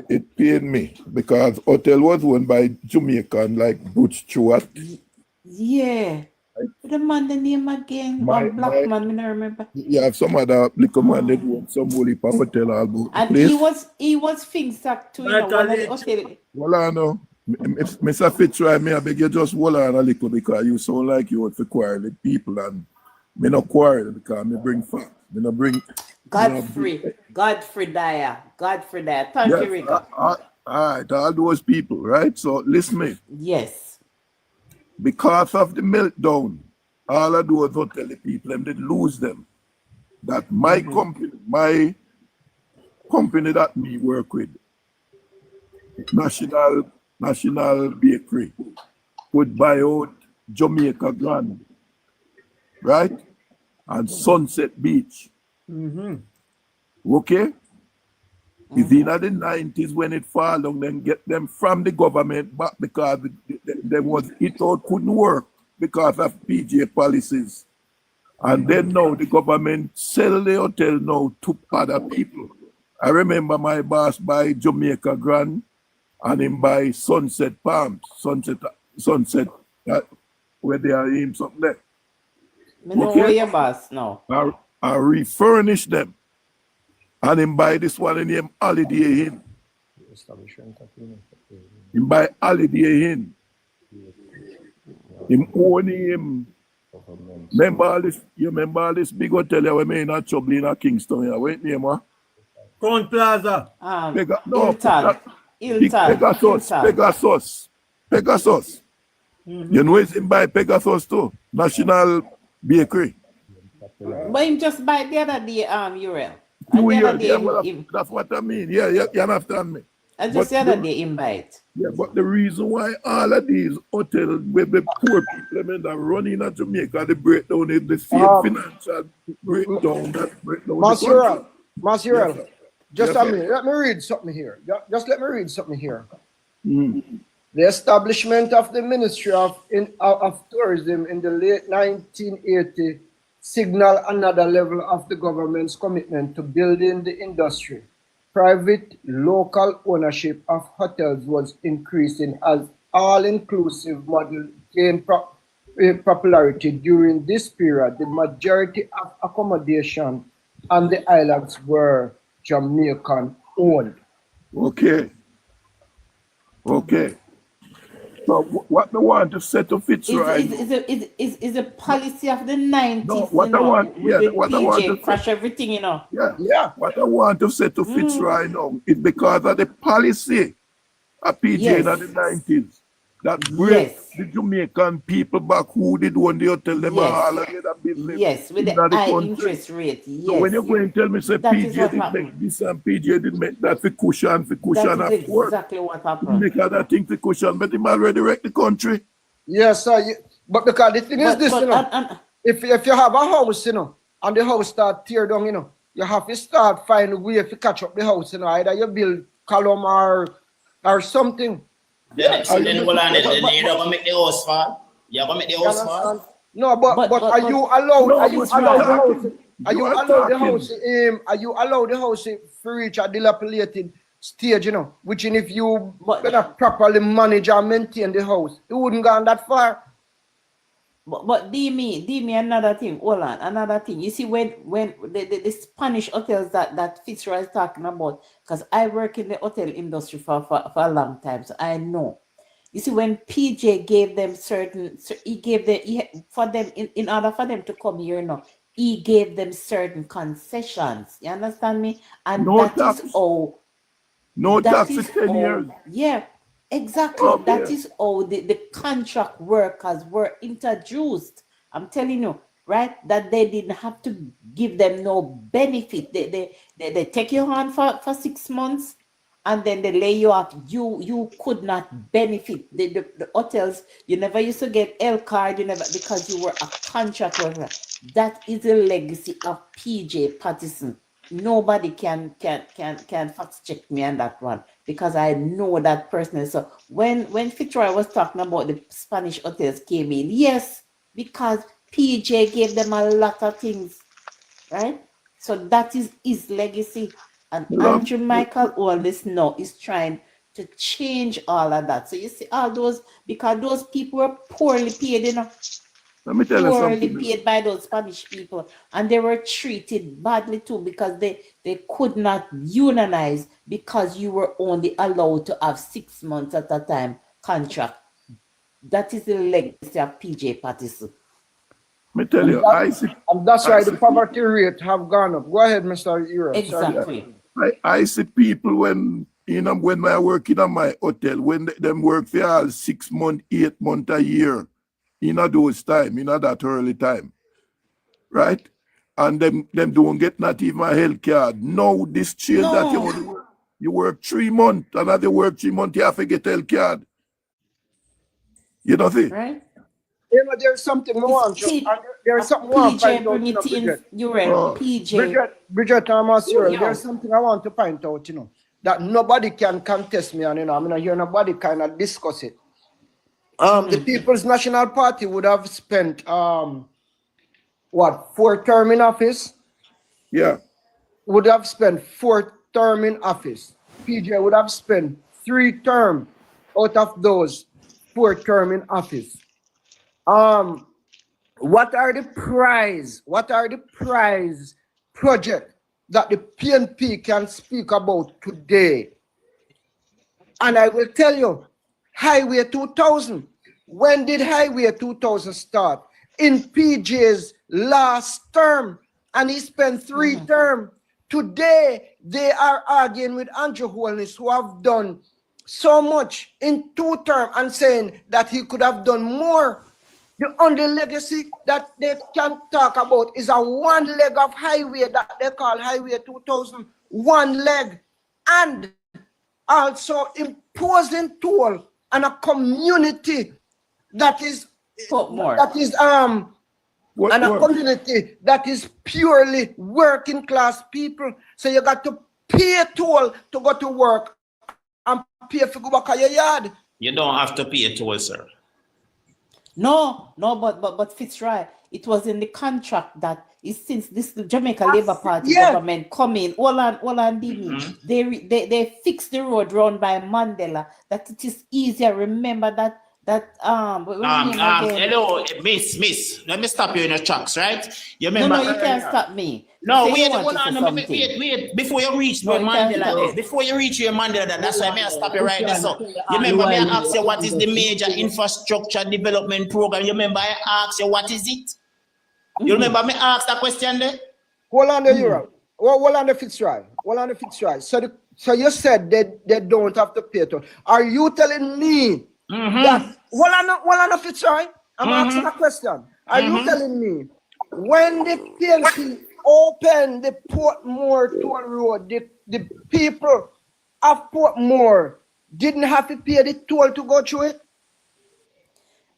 It paid me because hotel was owned by Jamaican like Butch Stewart. Yeah. The man, the name again, black man, I don't remember. Yeah, some other little man that owned some holy hotel about and place. he was Finsack too, one of the hotel. Well, I know. If Mr. Fitzroy, I beg you just hold on a little because you sound like you want to quarrel with people and me not quarrel because me bring facts. Me not bring Godfrey Dyer. Thank you, Rick. All right, all those people, right? So listen me. Yes. Because of the meltdown, all of those hotel people, them did lose them. That my company that me work with, National Bakery, would buy out Jamaica Grand, right? And Sunset Beach. Okay? It's in the 90s when it fall down, then get them from the government back because it all couldn't work because of PJ policies. And then now the government sell the hotel now to other people. I remember my boss buy Jamaica Grand and him buy Sunset Palms, Sunset where they are in something there. Okay? Your boss now. I refurnish them. And him buy this one and him Holiday Inn. Him buy Holiday Inn. Him own him. You remember all this big hotel we made in trouble in Kingston here? What name, huh? Crown Plaza. Pegasus. You know it's him buy Pegasus too. National Bakery. But him just buy the other day, Uriel. That's what I mean. Yeah, you understand me. I just the other day invite. Yeah, but the reason why all of these hotels where the poor people are running in Jamaica, the breakdown is the same financial breakdown that breakdown. Masirel, just a minute. Let me read something here. Just let me read something here. The establishment of the Ministry of Tourism in the late 1980s signal another level of the government's commitment to building the industry. Private local ownership of hotels was increasing as all-inclusive model gained popularity during this period. The majority of accommodation on the islands were Jamaican owned. Okay. Okay. So what I want to say to Fitzroy is a policy of the 90s, no, what I want, with what I want to crash everything, Yeah. What I want to say to Fitzroy now is because of the policy of PJ in the 90s that bring the Jamaican people back who did one day tell them all of that business. Yes, with the high interest rate. Yes. So when you go and tell me say PJ did make this and PJ did make that for cushion that is exactly what happened. Make other thing for cushion, but him already wrecked the country. Yes, sir. But because the thing is this, if you have a house, and the house start tear down, you have to start find a way to catch up the house, either you build column or something. Then hold on, then you're not gonna make the house fall. You're gonna make the house fall. No, but are you allowed? Are you allowed the house? Are you allowed the house? Are you allowed the house to reach a dilapidated stage? Which if you better properly manage and maintain the house, it wouldn't go that far. But me another thing. Hold on, another thing. You see, when the Spanish hotels that Fitzroy is talking about, because I work in the hotel industry for a long time, so I know. You see, when PJ gave them in order for them to come here, he gave them certain concessions. You understand me? And no that tax. is all. No tax for 10 years. Yeah. Exactly. That is how the contract workers were introduced. I'm telling you, right? That they didn't have to give them no benefit. They take you on for 6 months and then they lay you off. You could not benefit. The hotels, you never used to get L card, because you were a contract worker. That is a legacy of PJ Partisan. Nobody can fact check me on that one, because I know that personally. So when Fitzroy was talking about the Spanish hotels came in, yes, because PJ gave them a lot of things, right? So that is his legacy. And Andrew Michael always is trying to change all of that. So you see all those, because those people were poorly paid, Let me tell you something. poorly paid by those Spanish people, and they were treated badly too, because they could not unionize, because you were only allowed to have 6 months at a time contract. That is the legacy of PJ Partisan. Let me tell you, and that's why the poverty rate have gone up. Go ahead, Mr. Europe. Exactly. I see people when I work in my hotel, when them work for all 6 months, 8 months a year. In those time, that early time, right? And them don't get not even a health card. No, this change that you work 3 months, and after you work 3 months, you have to get health card. You know see? Right? There's something more. There's something more. PJ, bring it in. PJ. Bridget Thomas, there's something I want to point out, that nobody can contest me, and I'm not hear nobody kind of discuss it. The People's National Party would have spent 4 term in office? Yeah. Would have spent 4 term in office. PJ would have spent 3 term out of those 4 term in office. What are the prize project that the PNP can speak about today? And I will tell you, Highway 2000. When did Highway 2000 start? In PJ's last term, and he spent 3 terms. Today, they are arguing with Andrew Holness, who have done so much in 2 terms, and saying that he could have done more. The only legacy that they can talk about is a 1 leg of highway that they call Highway 2000. 1 leg, and also imposing toll and a community that is community that is purely working class people. So you got to pay toll to go to work and pay for go back to your yard. You don't have to pay a toll, sir. No, but Fitzroy, it was in the contract that is since this Jamaica Labour Party government come in, they fixed the road round by Mandela, that it is easier. Remember that That hello, miss. Let me stop you in your tracks, right? You remember? No, you can't stop me. No, wait, before you reach your Mandela, before you reach your Mandela, that's why I stop you right there. So you remember me I asked you what is the major infrastructure development program? You remember I asked you what is it? You remember me ask that question there? Hold on there, Europe. Hold on the Fitzroy. Hold on the Fitzroy. So you said they don't have to pay toll. Are you telling me that hold on the Fitzroy? I'm asking a question. Are you telling me when the PNP opened the Portmore toll road, the people of Portmore didn't have to pay the toll to go through it?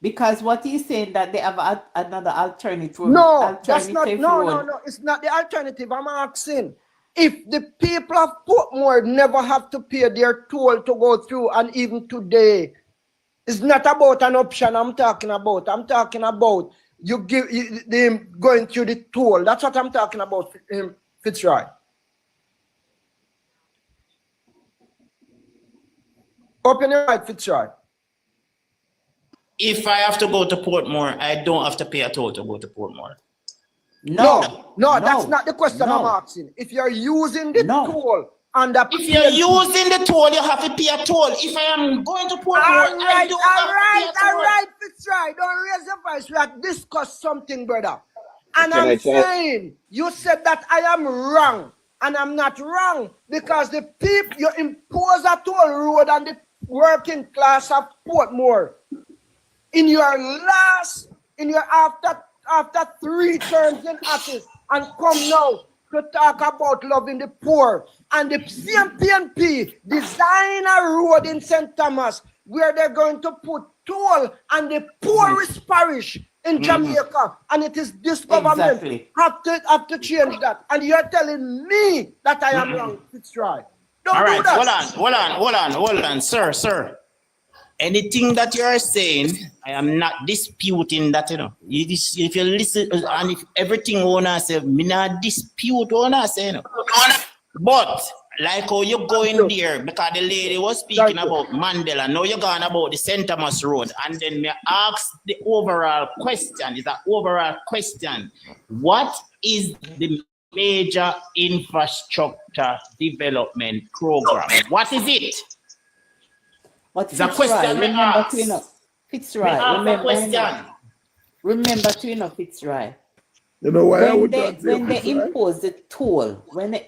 Because what he's saying that they have another alternative. No, that's not. No. It's not the alternative. I'm asking if the people of Portmore never have to pay their toll to go through, and even today, it's not about an option. I'm talking about you give them going through the toll. That's what I'm talking about, Fitzroy. Open your mic, Fitzroy. If I have to go to Portmore, I don't have to pay a toll to go to Portmore. No, that's not the question I'm asking. If you're using the toll and if you're using the toll, you have to pay a toll. If I am going to Portmore, I don't have to pay a toll. All right, Fitzroy, don't raise your voice. We have discussed something, brother. And I'm saying, you said that I am wrong, and I'm not wrong, because the people, you impose a toll road on the working class of Portmore. In your after 3 terms in office, and come now to talk about loving the poor, and the same PNP design a road in St. Thomas where they're going to put toll on the poorest parish in Jamaica, and it is this government have to change that, and you're telling me that I am wrong. It's right. Don't do that. Hold on, sir. Anything that you are saying, I am not disputing that, you know. If you listen, and if everything wanna say, me not dispute wanna say, you know. But like how you go in there, because the lady was speaking about Mandela, now you're going about the St. Thomas Road, and then me ask the overall question, is an overall question. What is the major infrastructure development program? What is it? What is a question? Remember to Fitzroy. Remember to Fitzroy. You know why when they impose the toll, when they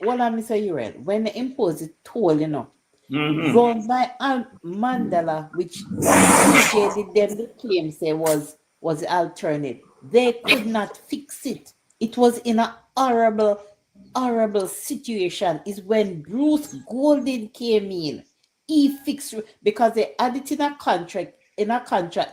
impose the toll, you know, run by Mandela, which did them the claim say was the alternative. They could not fix it. It was in a horrible situation. Is when Bruce Golden came in. He fixed, because they added in a contract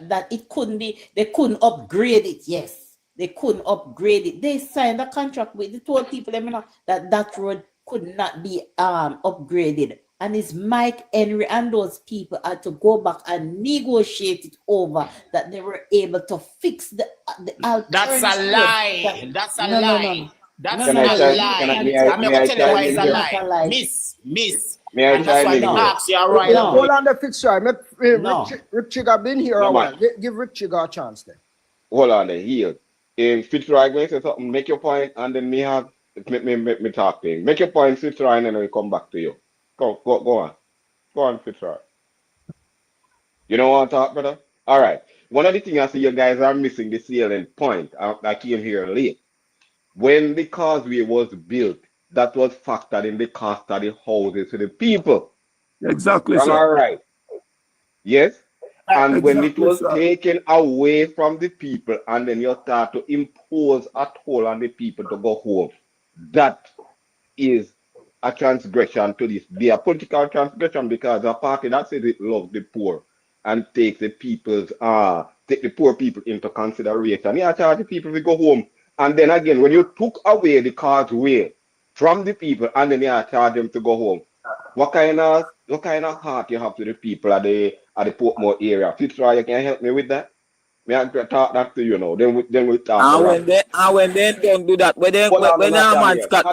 that it couldn't be, they couldn't upgrade it. Yes, they couldn't upgrade it. They signed a contract with the toll people, you know, that road could not be upgraded. And it's Mike Henry and those people had to go back and negotiate it over, that they were able to fix the alternative. That's a lie. That's a lie. That's not a lie. I'm going to tell you why it's a lie. Miss. May I try to hold on the Fitzroy. Rick Chigga been here a while. Give Rick Chigga a chance then. Hold on there, here. Fitzroy going to say something, make your point, and then me talk to him. Make your point, Fitzroy, and then we come back to you. Go on. Go on, Fitzroy. You don't want to talk, brother? All right. One of the things I see you guys are missing the salient point. I came here late. When the causeway was built, that was factored in the cost of the houses to the people. Exactly, sir. All right. Yes? And when it was taken away from the people, and then you start to impose a toll on the people to go home, that is a transgression to this. Be a political transgression, because a party that says it loves the poor and takes the people's take the poor people into consideration. You charge the people to go home. And then again, when you took away the causeway from the people, and then you charge them to go home, what kind of heart you have to the people at the Portmore area? Fitzroy, you can help me with that? May I talk that to you now? Then we talk. When they don't do that, when man Scott.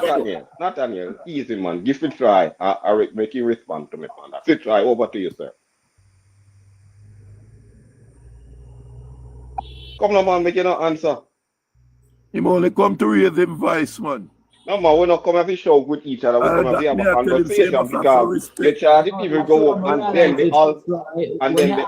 Nathaniel, easy man. Give it try. I make you respond to me on that. Fitzroy, over to you, sir. Come on, man, make you no answer. Him only come to raise him voice, man. No, man, we not come have a show with each other. We come have a conversation because you charge the people go up and then the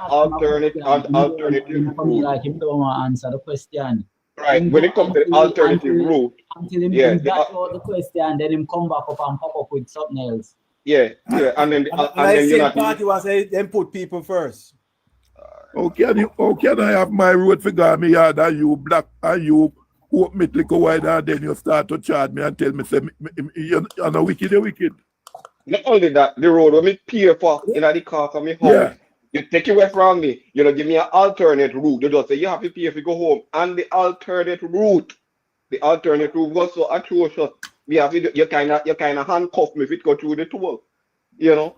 alternative route. Like him don't want to answer the question. Right, when it comes to the alternative route, until him got out the question, then him come back up and pop up with something else. Yeah, and then you're not. Party was say them put people first. How can I have my road figure me yard and you black and you open me like a wide and then you start to charge me and tell me say you're not wicked, you're wicked. Not only that, the road when me pay for in the car from me home. Yeah. You take it away from me, you know, give me an alternate route. You just say you have to pay if you go home. And the alternate route was so atrocious. You kinda handcuff me if it go through the toll. You know?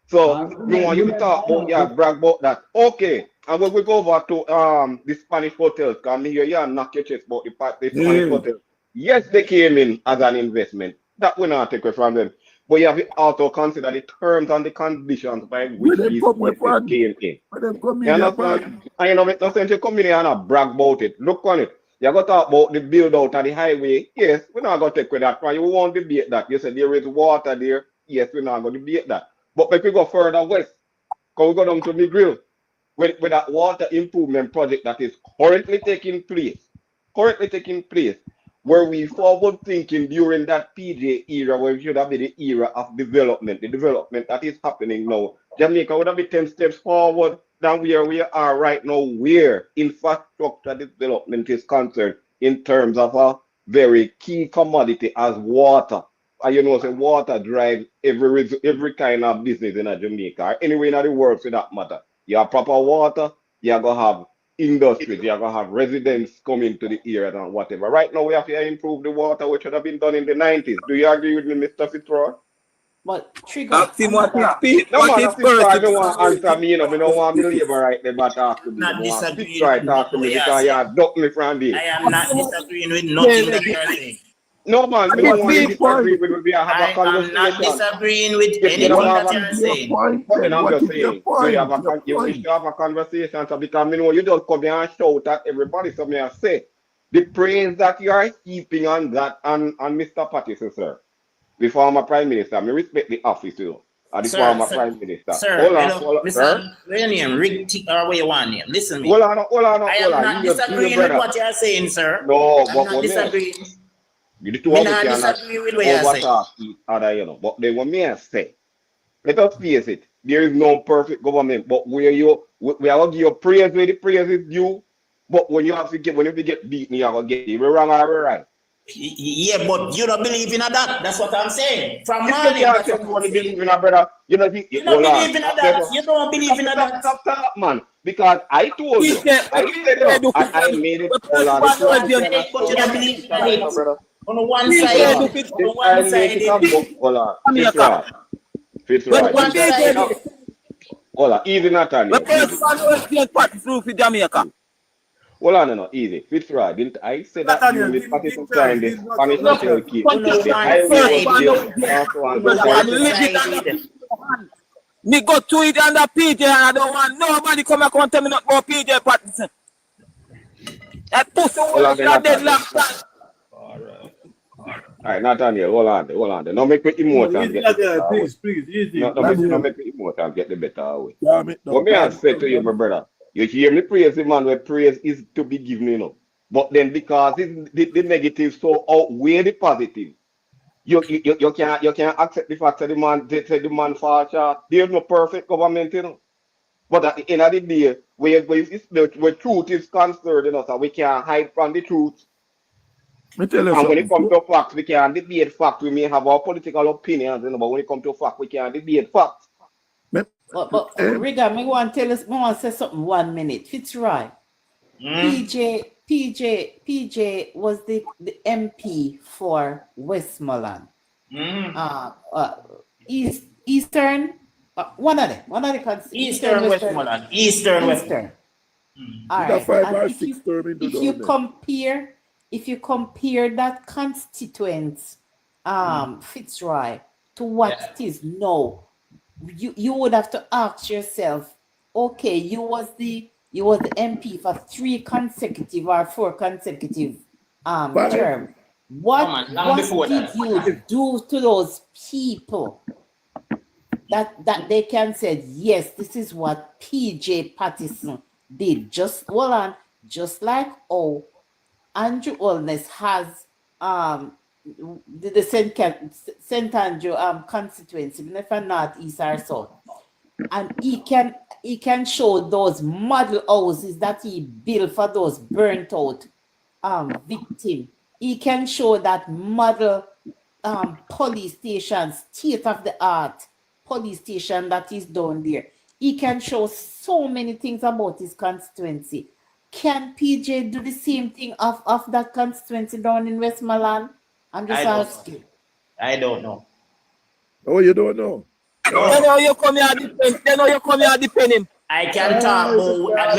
So you want you to talk about brag about that. Okay. And when we go over to the Spanish hotels, because me hear you knock your chest about the Spanish hotels. Yes, they came in as an investment. That will not take away from them. But you have to also consider the terms and the conditions by which these came in. You understand? And you know, make no sense you come in here and brag about it. Look on it. You got to talk about the build out of the highway. Yes, we're not going to take with that. You won't debate that. You said there is water there. Yes, we're not going to debate that. But if we go further west, because we go down to Migril, with that water improvement project that is currently taking place, where we forward thinking during that PJ era, where it should have been the era of development, the development that is happening now. Jamaica would have been 10 steps forward than where we are right now, where infrastructure development is concerned in terms of a very key commodity as water. And you know, say water drives every kind of business in Jamaica, or anywhere in the world for that matter. You have proper water, you are going to have industries, you are going to have residents coming to the area and whatever. Right now, we have to improve the water, which should have been done in the 90s. Do you agree with me, Mr. Fitzroy? But Trigger, I don't want to answer me, you know, I don't want to labor right there, but talk to me. Not disagreeing talk to me because you are ducking me from there. I am not disagreeing with nothing that you are saying. No, man, we don't want to disagree with me. I have a conversation. I'm not disagreeing with anything that you're saying. And I'm just saying, so you wish to have a conversation, so because you know, you just come here and shout at everybody, so me I say, the praise that you are heaping on that, and Mr. Partisan, sir, the former Prime Minister, I respect the office, you know, the former Prime Minister. Sir, hold on, Mr. Name, Rick, or what you want name? Listen to me. Hold on. I am not disagreeing with what you are saying, sir. No, I'm not disagreeing. You need to disagree with what you're saying. You know, but then what me I say, let us face it, there is no perfect government, but where we are going to give you praise where the praise is due, but when you get beaten, you are going to get it. We're wrong or we're right. Yeah, but you don't believe in that. That's what I'm saying. From morning, that's what you believe in that, brother. You don't believe in that. You don't believe in that. Stop, man. Because I told you, I made it all on but you don't believe in that. On one side, hold on. Fitzroy. Hold on, easy Nathaniel. Hold on, no, easy. Fitzroy, didn't I say that you with Partisan signed the Spanish hotel key? Me go to it under PJ and I don't want nobody come and tell me not about PJ Partisan. That pussy was dead last time. All right, Nathaniel, hold on. Now make me emotion get the better. Please, easy. No, make me emotion get the better away. What me I say to you, my brother, you hear me praise the man where praise is to be given, you know. But then because the negative so outweigh the positive, you can't accept the fact that the man fall short. There's no perfect government, you know. But at the end of the day, where truth is concerned, you know, so we can't hide from the truth. And when it comes to facts, we can't debate facts. We may have our political opinions, you know, but when it comes to facts, we can't debate facts. But Riga, I want to say something 1 minute. Fitzroy. PJ was the MP for Westmoreland. Eastern, one of them. Eastern Westmoreland. Eastern. All right. If you compare that constituent, Fitzroy, to what it is now, you would have to ask yourself, okay, you was the You was the MP for 3 consecutive or 4 consecutive terms. What did you do to those people that they can say, yes, this is what PJ Partisan did? Just hold on, just like Andrew Holness has the St. Andrew constituency, even if not east or south, and he can show those model houses that he built for those burnt out victims. He can show that model police station, state of the art police station that is down there. He can show so many things about his constituency. Can PJ do the same thing of that constituency down in Westmoreland? I'm just asking. I don't know. Oh, you don't know? Then how you come here defend him? I can talk about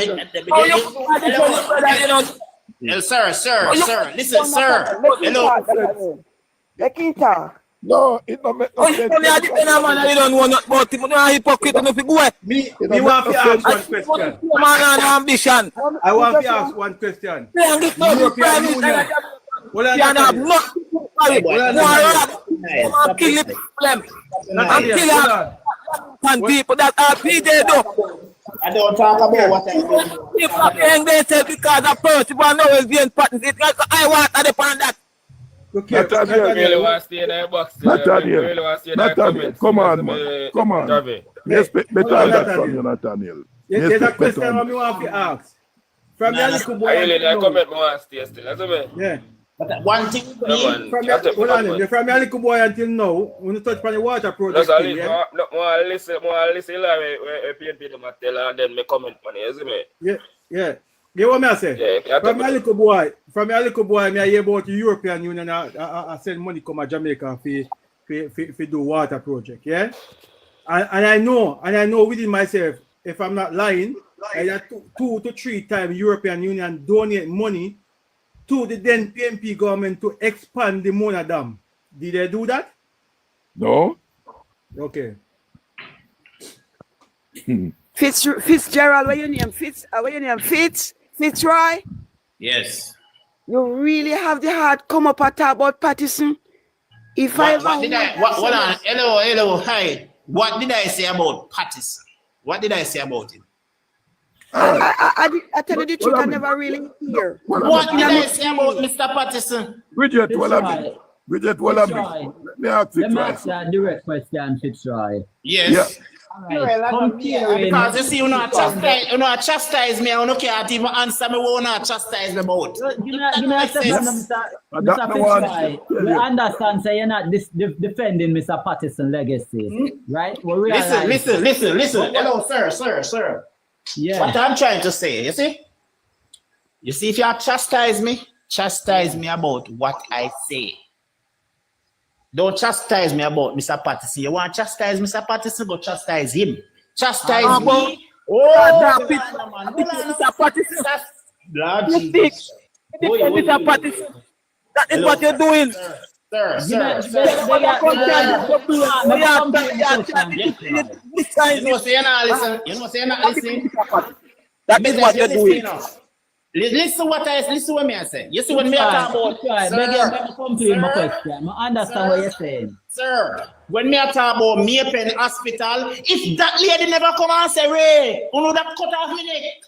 sir. Listen, sir. Hello. Let him talk. No, it don't make no sense. You come here defend a man and you don't know nothing about him. You know hypocrite enough to go. Me want to ask one question. Man and ambition. I want to ask one question. European Union. Kill the problem. And kill people that are PJ do. I don't talk about what I do. People they say because a person will know is being partners. It's like I want to depend that. Nathaniel, come on, man. Come on. Yes, better that from you, Nathaniel. There's a question I want to ask. From the little boy. Yeah. But one thing from the little boy until now, when you touch upon the water project. Listen, PNP tell and then me comment on it, Yeah. You what me I say? Yeah, from a little boy, me I hear about the European Union I send money come to Jamaica for do water project, yeah? And I know within myself, if I'm not lying, I had 2 to 3 times European Union donate money to the then PNP government to expand the Mona Dam. Did they do that? No. Okay. Fitzgerald, what your name? Fitzroy? Yes. You really have the heart come up and talk about Partisan? Hello, hi. What did I say about Partisan? What did I say about him? I tell you the truth, I never really hear. What did I say about Mr. Partisan? Bridget Wallaby. Let me ask you a direct question, Fitzroy. Yes. Right. Because you see, you not chastise me, I don't can't even answer me what you chastise me about. Mr. Fitzroy, we understand, so you're not defending Mr. Partisan's legacy, right? Listen. Hello, sir. Yeah. What I'm trying to say, you see, if you chastise me about what I say. Don't chastise me about Mr. Partisan. You want to chastise Mr. Partisan, go chastise him. Chastise me. Mr. Partisan. Mr. Partisan. That is what you're doing. Sir. You know say not listen. That is what you're doing. Listen what me I say. You see when me talk about I understand what you're saying. Sir, when me talk about Maypen Hospital, if that lady never come and say, Ray, you know that cut off me neck.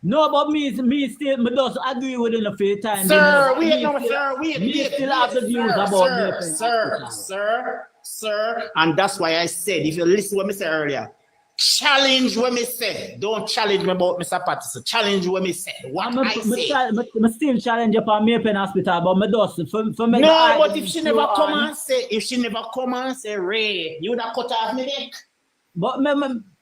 No, but me does agree with him a few times. Sir, wait. Still have the views about sir. And that's why I said, if you listen what me say earlier, challenge what me say. Don't challenge me about Mr. Partisan. Challenge what me say. What I say. I still challenge upon Maypen Hospital, but me does for me. No, but if she never come and say, Ray, you would have cut off me neck. But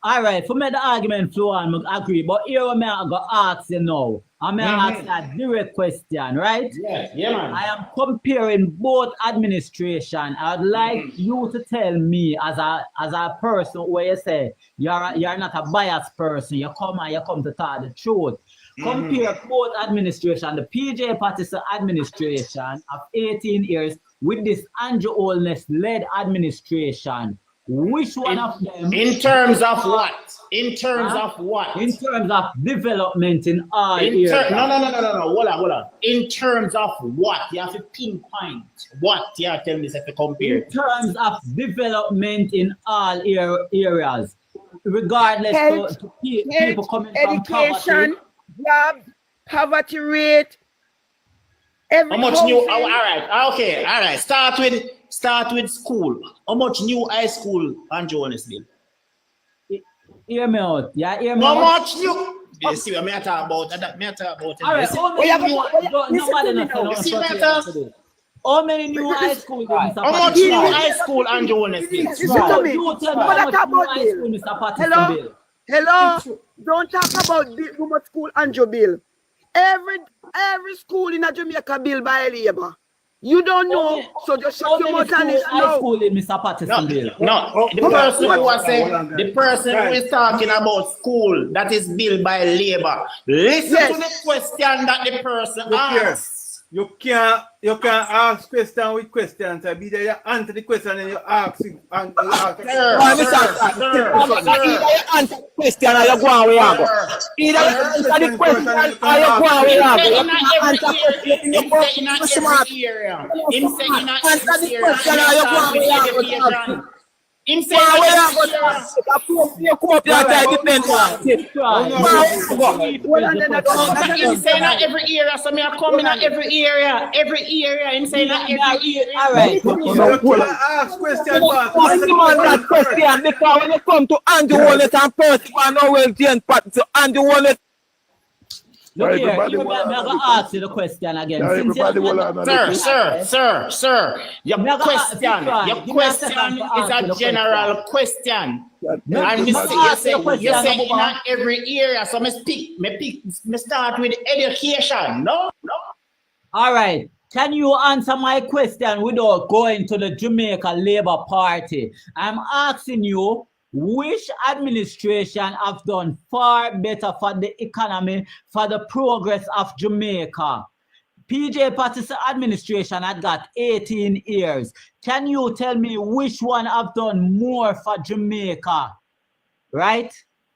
all right, for me the argument flow on, I agree. But here I go ask you now. I may ask a direct question, right? Yeah, man. I am comparing both administration. I'd like you to tell me as a person where you say you're not a biased person. You come to tell the truth. Compare both administration, the PJ Partisan administration of 18 years with this Andrew Holness led administration. which one of them? In terms of what? In terms of what? In terms of development in all areas. No. Hold on. In terms of what? You have to pinpoint what you are telling me to compare. In terms of development in all areas, regardless to people coming from education, job, poverty rate. How much new? All right. Start with school. How much new high school on Johannesburg? Hear me out. Yeah, hear me How out. much new? You see what I talk about? All right. How many new high school? How much new high school on Johannesburg? Listen to me. Hello. Don't talk about too much school and Joe bill. Every school in Jamaica built by Labour. You don't know, so just shut your mouth and listen now. Mr. Partisan bill. No, the person who is talking about school that is built by Labour. Listen to the question that the person asks. You can't ask question with questions. I be there, you answer the question and you ask it. Either you answer the question or you go away. Either you answer the question or you go away. Him say you come up here depends on him say not every area, so me are coming at every area. Him say not every area. All right. Ask question, that question because when you come to Andy Wallet and Percy and Noel Jane Pat to Andy Wallet. Look here, I'm going to ask you the question again. Sir, your question is a general question. And you say in every area, so me start with education, no? All right. Can you answer my question without going to the Jamaica Labour Party? I'm asking you, which administration have done far better for the economy, for the progress of Jamaica? PJ Partisan administration had got 18 years. Can you tell me which one have done more for Jamaica? Right?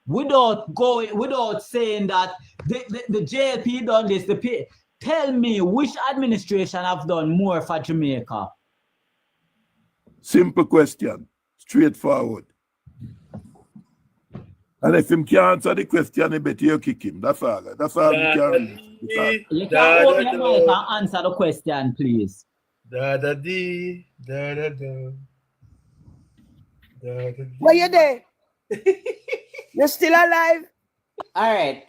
Without saying that the JLP done this, tell me which administration have done more for Jamaica? Simple question, straightforward. And if him can't answer the question, he better you kick him. That's all. That's all we can. You can open your mic and answer the question, please. Where you there? You're still alive? All right.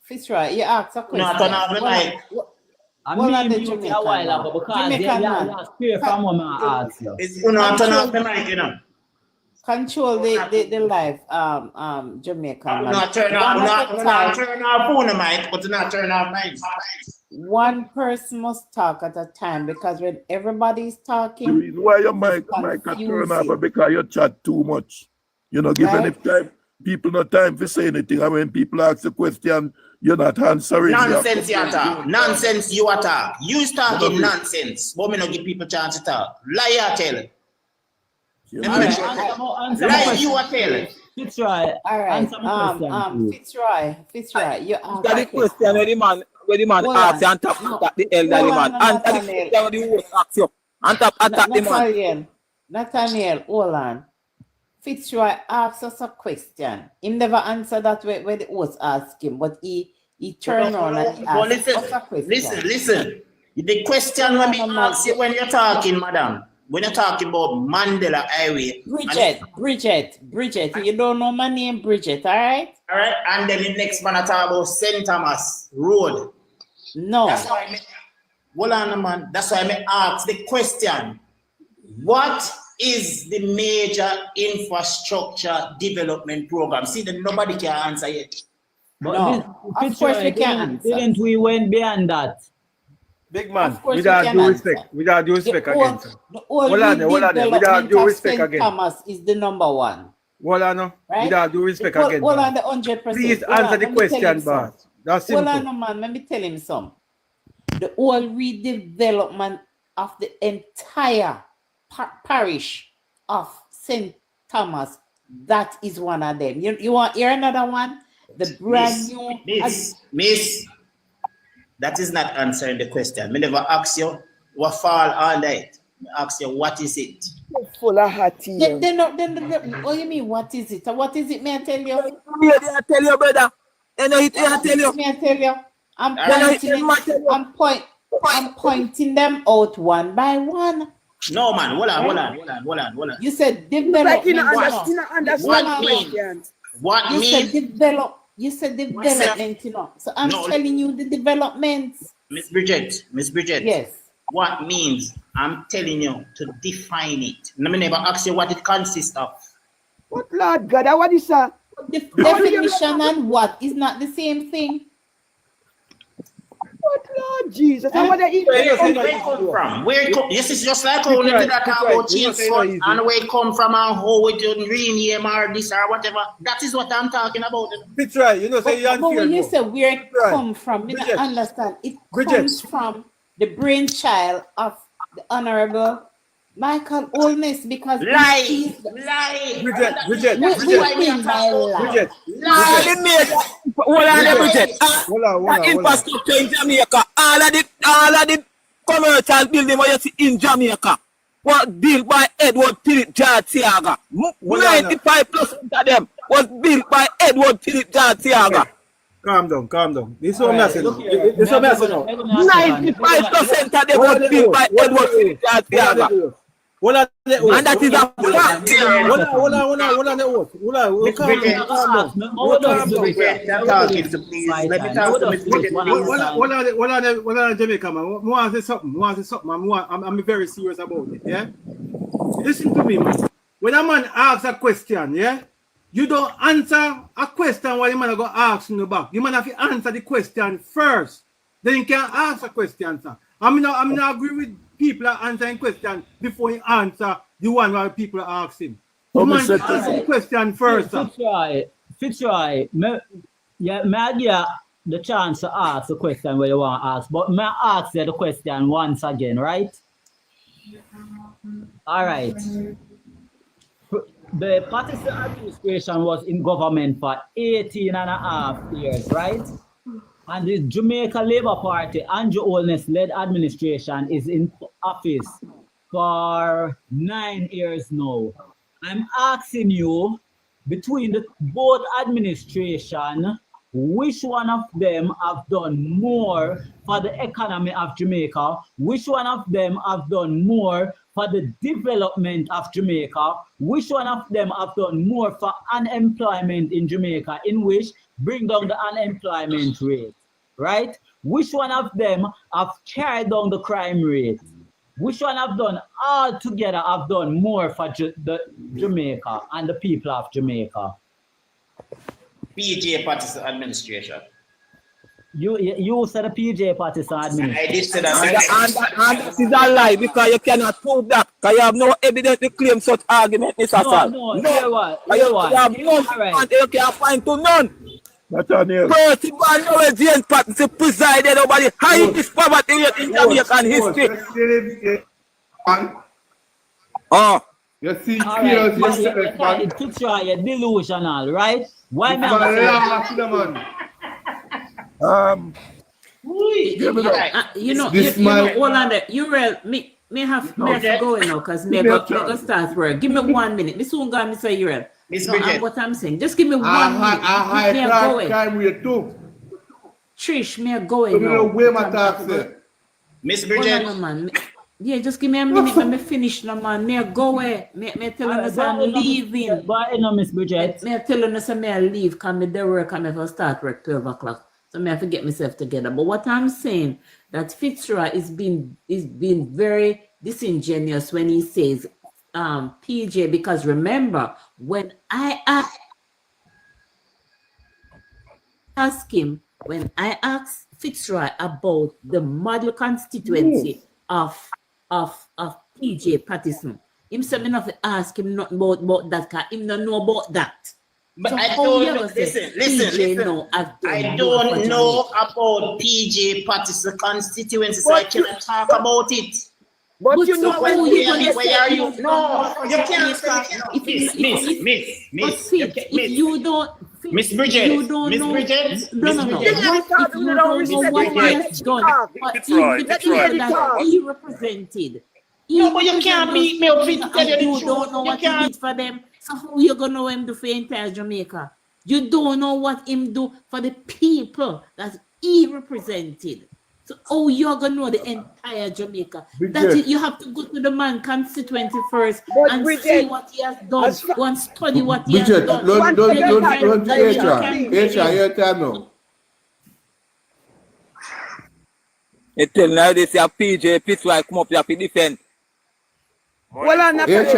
Fitzroy, you asked a question. No, turn off the mic. I mean, you a while ago because they are clear from what I asked you. Turn off the mic, you know. Control the live, Jamaica. Not turn off the mic, but not turn off mic. One person must talk at a time because when everybody's talking, The reason why your mic turn off because you chat too much. You know, give any time, people no time to say anything. And when people ask a question, you're not answering. Nonsense you attack. Nonsense you attack. You talking nonsense. But me not give people chance to talk. Liar tell. Lie you are tell. Fitzroy. All right. Fitzroy, you answer the question where the man asks and tap the elderly man. Answer the question where the host asks you. And tap the man. Nathaniel, hold on. Fitzroy asks us a question. He never answered that way where the host asked him, but he turned on and he asked us a question. Listen. The question when we ask you when you're talking, madam, when you're talking about Mandela Highway. Bridget. You don't know my name, Bridget, all right? All right, and then the next man I talk about St. Thomas Road. No. That's why hold on, man. That's why I ask the question. What is the major infrastructure development program? See, that nobody can answer yet. But no, of course we can. Didn't we went beyond that? Big man, without due respect, again. Hold on, without due respect again. Thomas is the number one. Hold on, without due respect again. Hold on, the 100%. Please answer the question, boss. That's simple. Hold on, man, let me tell him some. The whole redevelopment of the entire parish of St. Thomas. That is one of them. You want to hear another one? The brand new... Miss, that is not answering the question. I never ask you what fall under it. I ask you what is it? Full of hot tea. What do you mean, what is it? What is it, may I tell you? I tell you, brother. I tell you. May I tell you? I'm pointing them out one by one. No, man. Hold on. You said development. What means? You said development, you know. So I'm telling you the developments. Miss Bridget. Yes. What means? I'm telling you to define it. Let me never ask you what it consists of. What, Lord God? What is that? Definition and what is not the same thing. What, Lord Jesus? And what Where come from? Yes, it's just like how we did that about change and where it come from and how we do rename or this or whatever. That is what I'm talking about. It's right. You know, say but when you say where it come from, I don't understand. It comes from the brainchild of the Honorable Michael Olness, because lie. Bridget. Hold on, infrastructure in Jamaica, all of the commercial building what you see in Jamaica was built by Edward Philip Tiaga. 95% of them was built by Edward Philip Tiaga. Calm down. This is what I'm saying. 95% of them was built by Edward Philip Tiaga. And that is a fact. Jamaica, man. I want to say something. I'm very serious about it. Yeah. Listen to me, man. When a man asks a question, yeah, you don't answer a question while the man go ask in the back. You man have to answer the question first. Then you can ask a question, sir. I'm not agree with people are answering questions before he answer the one where people are asking. You man answer the question first, sir. Fitzroy, may I give the chance to ask the question where you want to ask, but may I ask you the question once again, right? All right. The Partisan administration was in government for 18 and a half years, right? And the Jamaica Labour Party, Andrew Holness-led administration, is in office for 9 years now. I'm asking you, between the both administration, which one of them have done more for the economy of Jamaica? Which one of them have done more for the development of Jamaica? Which one of them have done more for unemployment in Jamaica, in which bring down the unemployment rate, right? Which one of them have carried down the crime rate? Which one have done all together have done more for the Jamaica and the people of Jamaica? PJ Partisan administration. You said the PJ Partisan administration. I did say that. And that is a lie, because you cannot prove that. Because you have no evidence to claim such argument, Mr. Sal. No. You have none. You can't find to none. That's on here. Person born now James Patterson presided over the highest poverty rate in Jamaican history. You see, it's you're delusional, right? Why you know, hold on there. You real me have to go now, because me go start work. Give me 1 minute. Me soon gonna say you real. What I'm saying, just give me 1 minute. Trish, me going now. Miss Bridget. Yeah, just give me a minute. Let me finish now, man. Me go away. Me telling us I'm leaving. Miss Bridget. Me telling us I leave. Come me there work. I me start work 12 o'clock. So me have to get myself together. But what I'm saying, that Fitzroy is being very disingenuous when he says PJ, because remember when I asked Fitzroy about the model constituency of PJ Partisan, him said me not to ask him nothing about that, because him don't know about that. But so I don't listen. I don't know about PJ Partisan constituency, so I cannot talk about it. But you know where are you? No, you can't say Miss. If you don't, Miss Bridget, you don't Miss know. Bridget, No. Miss Bridget. If you don't know what he has done, but even the people that he represented. No, but you can't beat me up to tell you the truth. You don't know what he did for them. So how you gonna know him do for entire Jamaica? You don't know what him do for the people that he represented. So how you're gonna know the entire Jamaica? That you have to go to the man constituency first and see what he has done. Go and study what he has done. Don't HR, your time now. You tell now this your PJ Fitzroy come up here to defend. Well, I'm not Morning.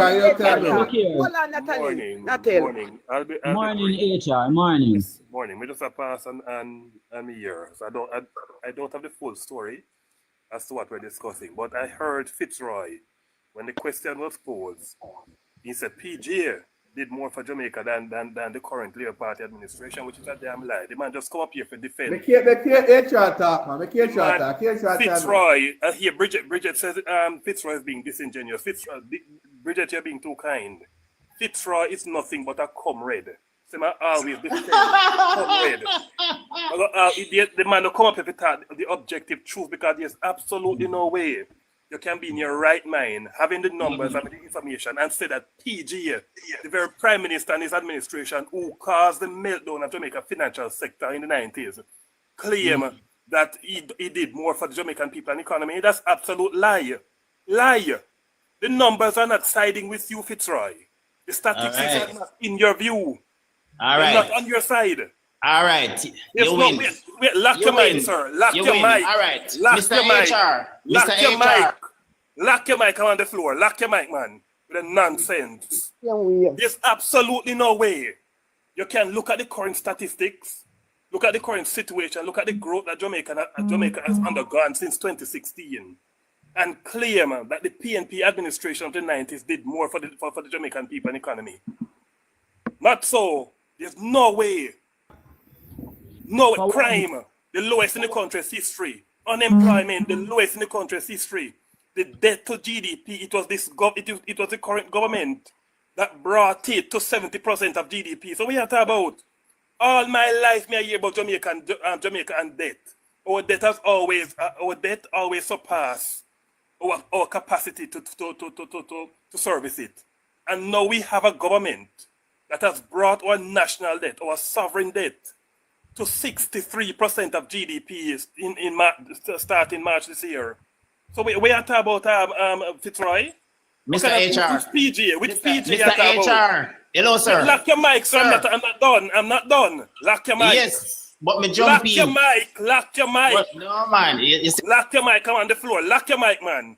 HR. Morning. Morning. We just a pass and me here. So I don't have the full story as to what we're discussing. But I heard Fitzroy, when the question was posed, he said PJ did more for Jamaica than the current Labour Party administration, which is a damn lie. The man just come up here for defend. Make HR talk, man. Make HR talk. Fitzroy, here Bridget says Fitzroy is being disingenuous. Bridget, you're being too kind. Fitzroy is nothing but a comrade. So man always defend comrade. The man will come up with the objective truth, because there's absolutely no way you can be in your right mind, having the numbers and the information, and say that PG, the very Prime Minister and his administration who caused the meltdown of Jamaica financial sector in the 90s, claim that he did more for the Jamaican people and economy. That's absolute lie. Lie. The numbers are not siding with you, Fitzroy. The statistics are not in your view. They're not on your side. All right. You win. Wait, lock your mic, sir. Lock your mic. All right. Lock Mr. your mic. HR. Lock your mic. Lock your mic on the floor. Lock your mic, man. With the nonsense. There's absolutely no way you can look at the current statistics, look at the current situation, look at the growth that Jamaica has undergone since 2016, and claim that the PNP administration of the 90s did more for the Jamaican people and economy. Not so. There's no way. No crime, the lowest in the country's history. Unemployment, the lowest in the country's history. The debt to GDP, it was the current government that brought it to 70% of GDP. So we are talking about all my life, me I hear about Jamaica and debt. Our debt always surpass our capacity to service it. And now we have a government that has brought our national debt, our sovereign debt, to 63% of GDP starting March this year. So we are talking about Fitzroy. Mr. HR. Which PG? Which PG? Mr. HR. Hello, sir. Lock your mic, sir. I'm not done. Lock your mic. Yes, but me jump in. Lock your mic. But no, man. Lock your mic. Come on the floor. Lock your mic, man.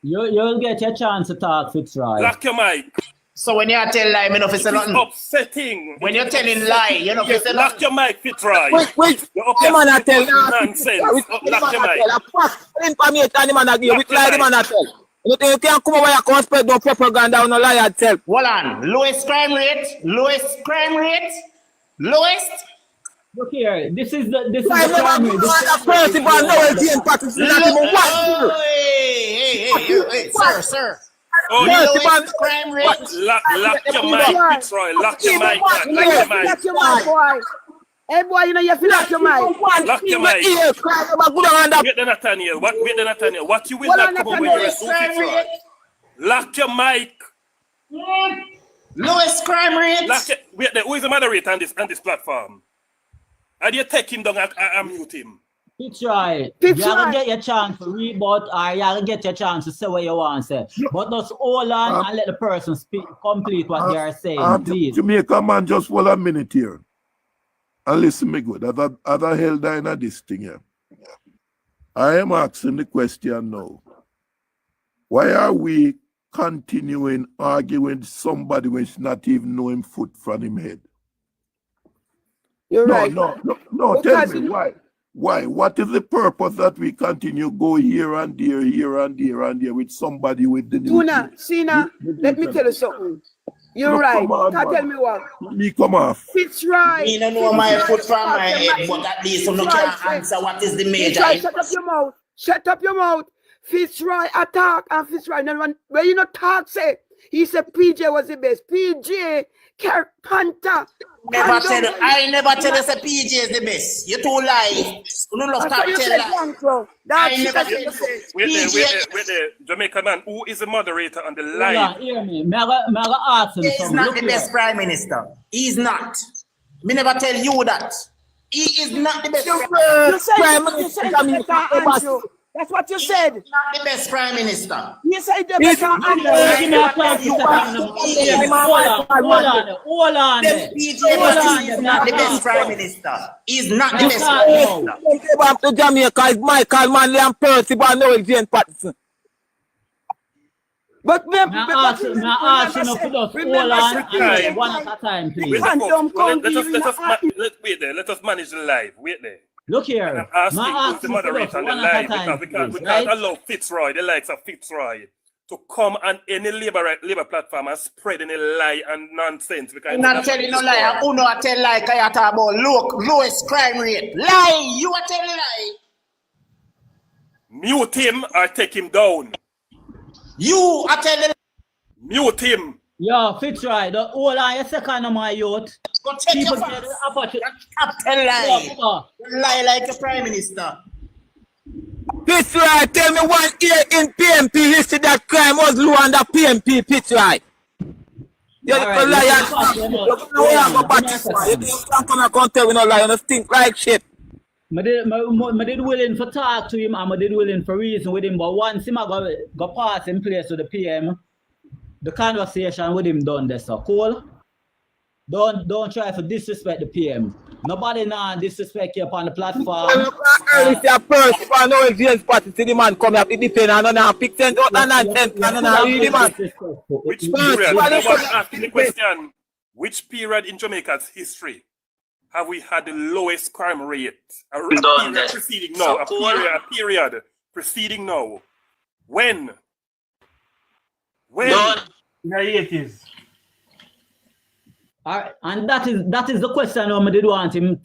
You'll get your chance to talk, Fitzroy. Lock your mic. So when you tell lie, me no say nothing. Upsetting. When you're telling lie, you know say lock your mic, Fitzroy. Wait. You're man, I tell nonsense. Lock your mic. Information the man agree with lie the man I tell. You can't come over here and spread no propaganda on no lie itself. Hold on. Lowest crime rate. Lowest. Look here, this is the primary. Sir. Oh, lowest crime rate. Lock your mic, Fitzroy. Lock your mic. Lock your mic, boy. Hey, boy, you know you have to lock your mic. Lock your mic. Wait the Nathaniel. What you will not come over here and do, Fitzroy? Lock your mic. Lowest crime rate. Wait, who is the moderator on this platform? How do you take him down and mute him? Fitzroy, you gotta get your chance to rebut, or you gotta get your chance to say what you want to say. But just hold on and let the person speak, complete what they are saying, please. Jamaica man, just for a minute here. And listen me good. Other held in this thing here. I am asking the question now. Why are we continuing arguing with somebody which not even know him foot from him head? You're right. No, tell me why. Why? What is the purpose that we continue go here and there with somebody with the new Sina, let me tell you something. You're right. Tell me what. Me come off. Fitzroy. Me don't know my foot from my head, but at least you can't answer what is the major. Shut up your mouth. Shut up your mouth. Fitzroy attack and Fitzroy. When you not talk, say, he said PJ was the best. PJ, Panther. I never tell you say PJ is the best. You too lie. You don't love to tell lie. I never tell you say wait there. Jamaica man, who is the moderator on the live? Yeah, hear me. May I ask him He's something? not Look the here. best prime minister. He's not. Me never tell you that. He is not the best You said Andrew. That's what you said. Not the best prime minister. You said the best Andrew. Hold on. PJ is not the best prime minister. He's not the best prime minister. Go back to Jamaica is Michael Manley and Percy Barnowell Jane Partisan. But me ask you to hold on and one at a time, please. Let us manage the live. Wait there. Look here. I'm asking who's the moderator on the live because we can't allow Fitzroy, the likes of Fitzroy, to come on any labor platform and spread any lie and nonsense. I'm not telling no lie. Who know I tell lie? Can you talk about lowest crime rate? Lie. You are telling lie. Mute him or take him down. You are telling. Mute him. Yo, Fitzroy, hold on a second on my youth. Go check your facts. Captain lie. Lie like a prime minister. Fitzroy, tell me 1 year in PNP history that crime was low under PNP, Fitzroy. You're a liar. You can't come and tell me no lie. You stink like shit. I did willing for talk to him and I did willing for reason with him, but once him go pass in place with the PM, the conversation with him done there, so cool. Don't try to disrespect the PM. Nobody now disrespect you upon the platform. If you're first, I know if you're party to the man come up, it depends on how pick sense out and nonsense. Which period? I want to ask the question. Which period in Jamaica's history have we had the lowest crime rate? A period preceding now. A period preceding now. When? In the 80s. And that is the question when I did want him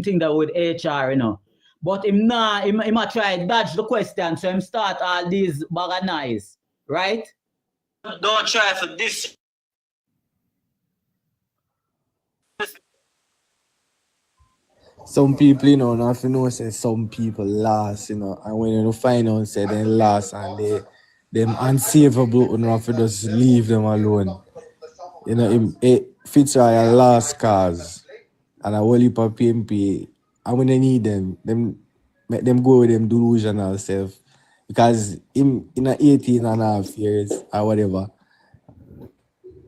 think that with HR, you know. But him might try to dodge the question, so him start all these baganize, right? Don't try for this. Some people, you know, not to know say some people last, you know, and when you find out say they last and them unsavable, you know, have to just leave them alone. You know, Fitzroy a last cause and a whole heap of PNP, and when they need them make them go with them delusional self. Because him in 18 and a half years or whatever,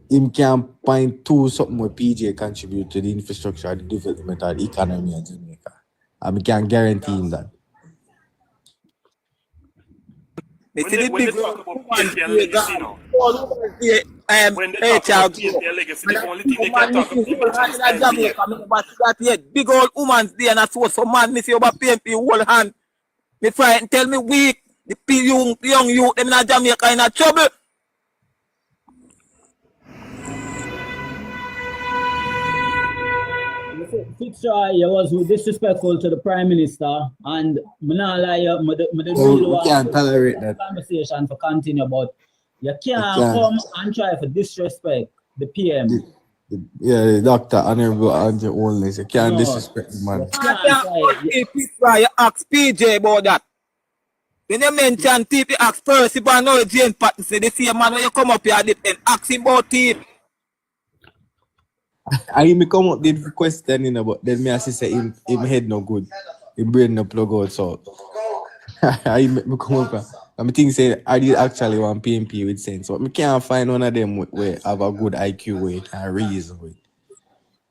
him can point to something where PJ contribute to the infrastructure, the development of the economy of Jamaica. And we can guarantee him that. When they talk about PNP and legacy now, when they talk about PNP and legacy, the only thing they can talk about is big old woman's there and I saw some man me see about PNP whole hand. Me frightened, tell me weak. The young youth, them in Jamaica in trouble. Fitzroy was disrespectful to the Prime Minister, and we can't tolerate that conversation to continue, but you can't come and try to disrespect the PM. The doctor, Honorable Andrew Only, you can't disrespect the man. You ask PJ about that. When you mention people, ask Percy Barnowell Jane Partisan, they see a man when you come up here, depend, ask him about him. I me come up with the question, you know, but then me say him head no good. Him brain no plug out, so I me come up and me think say I did actually want PNP with sense. But me can't find one of them where have a good IQ where you can reason with.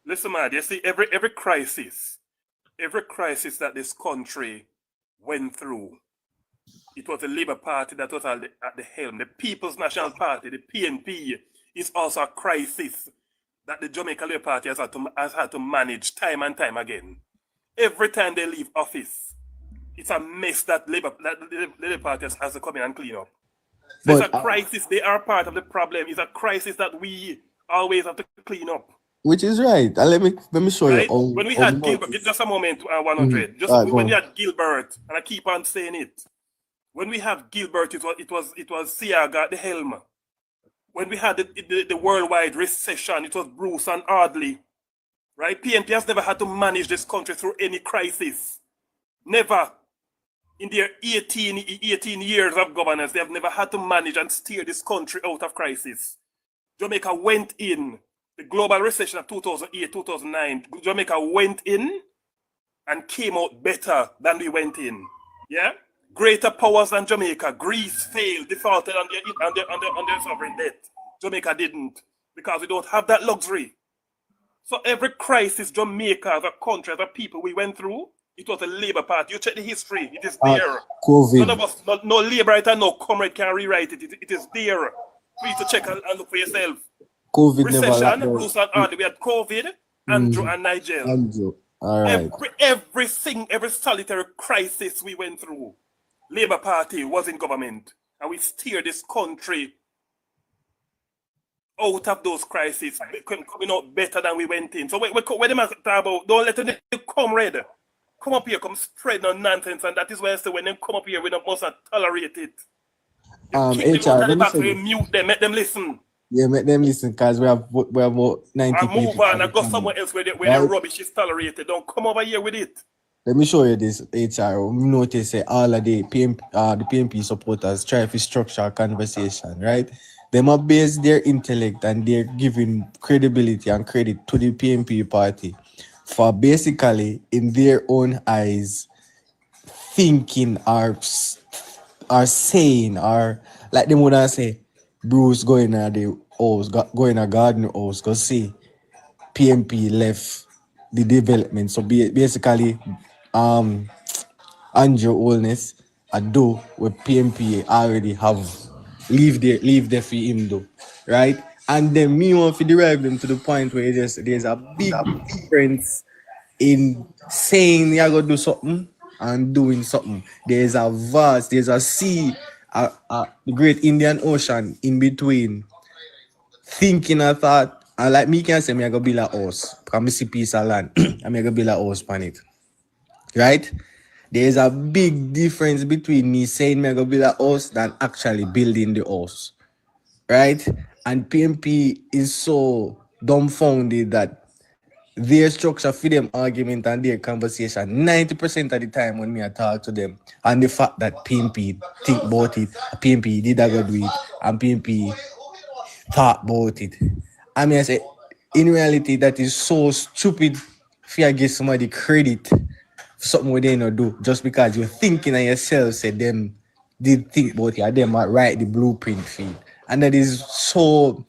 Listen, man, you see every crisis that this country went through, it was the Labour Party that was at the helm. The People's National Party, the PNP, is also a crisis that the Jamaica Labour Party has had to manage time and time again. Every time they leave office, it's a mess that the Labour Party has to come in and clean up. So it's a crisis. They are part of the problem. It's a crisis that we always have to clean up. Which is right. And let me show right? you. When we had Gilbert, just a moment, 100. When we had Gilbert, and I keep on saying it, When we have Gilbert, it was Siaga at the helm. When we had the worldwide recession, it was Bruce and Ardley. Right? PNP has never had to manage this country through any crisis. Never. In their 18 years of governance, they have never had to manage and steer this country out of crisis. Jamaica went in. The global recession of 2008, 2009, Jamaica went in and came out better than we went in. Yeah? Greater powers than Jamaica. Greece failed, defaulted on their sovereign debt. Jamaica didn't, because we don't have that luxury. So every crisis Jamaica as a country, as a people we went through, it was a Labour Party. You check the history, it is there. COVID. None of us, no Labour writer, no comrade can rewrite it. It is there. Please to check and look for yourself. COVID Recession, never Bruce and Ardy, we had COVID, Andrew and Nigel. Andrew. All right. Every solitary crisis we went through, Labour Party was in government, and we steered this country out of those crises, coming out better than we went in. So when they talk about, don't let them come red. Come up here, come spread no nonsense, and that is why I say when they come up here, we don't must tolerate it. Keep them on the back, we mute them, make them listen. Yeah, make them listen, because we have about 90 and people. Move on and go somewhere else where the rubbish is tolerated. Don't come over here with it. Let me show you this, HR. We notice all of the PNP supporters try to structure a conversation, right? They must base their intellect and they're giving credibility and credit to the PNP party for basically, in their own eyes, thinking or saying, or like they would say, Bruce going to the house, going to garden house, go see PNP left the development. So basically, Andrew Holness, I do with PNP already have leave there for him though, right? And then me want to derive them to the point where there's a big difference in saying you're gonna do something and doing something. There's a sea, the great Indian Ocean in between thinking a thought, and like me can say me I go build a house, because me see piece of land, and me I go build a house on it. Right? There's a big difference between me saying me I go build a house than actually building the house. Right? And PNP is so dumbfounded that their structure for them argument and their conversation 90% of the time when me I talk to them, and the fact that PNP think about it, PNP did a good do it, and PNP thought about it. I mean, I say, in reality, that is so stupid if you give somebody credit for something they don't do, just because you're thinking of yourself, say them did think about it, and them might write the blueprint for it. And that is so,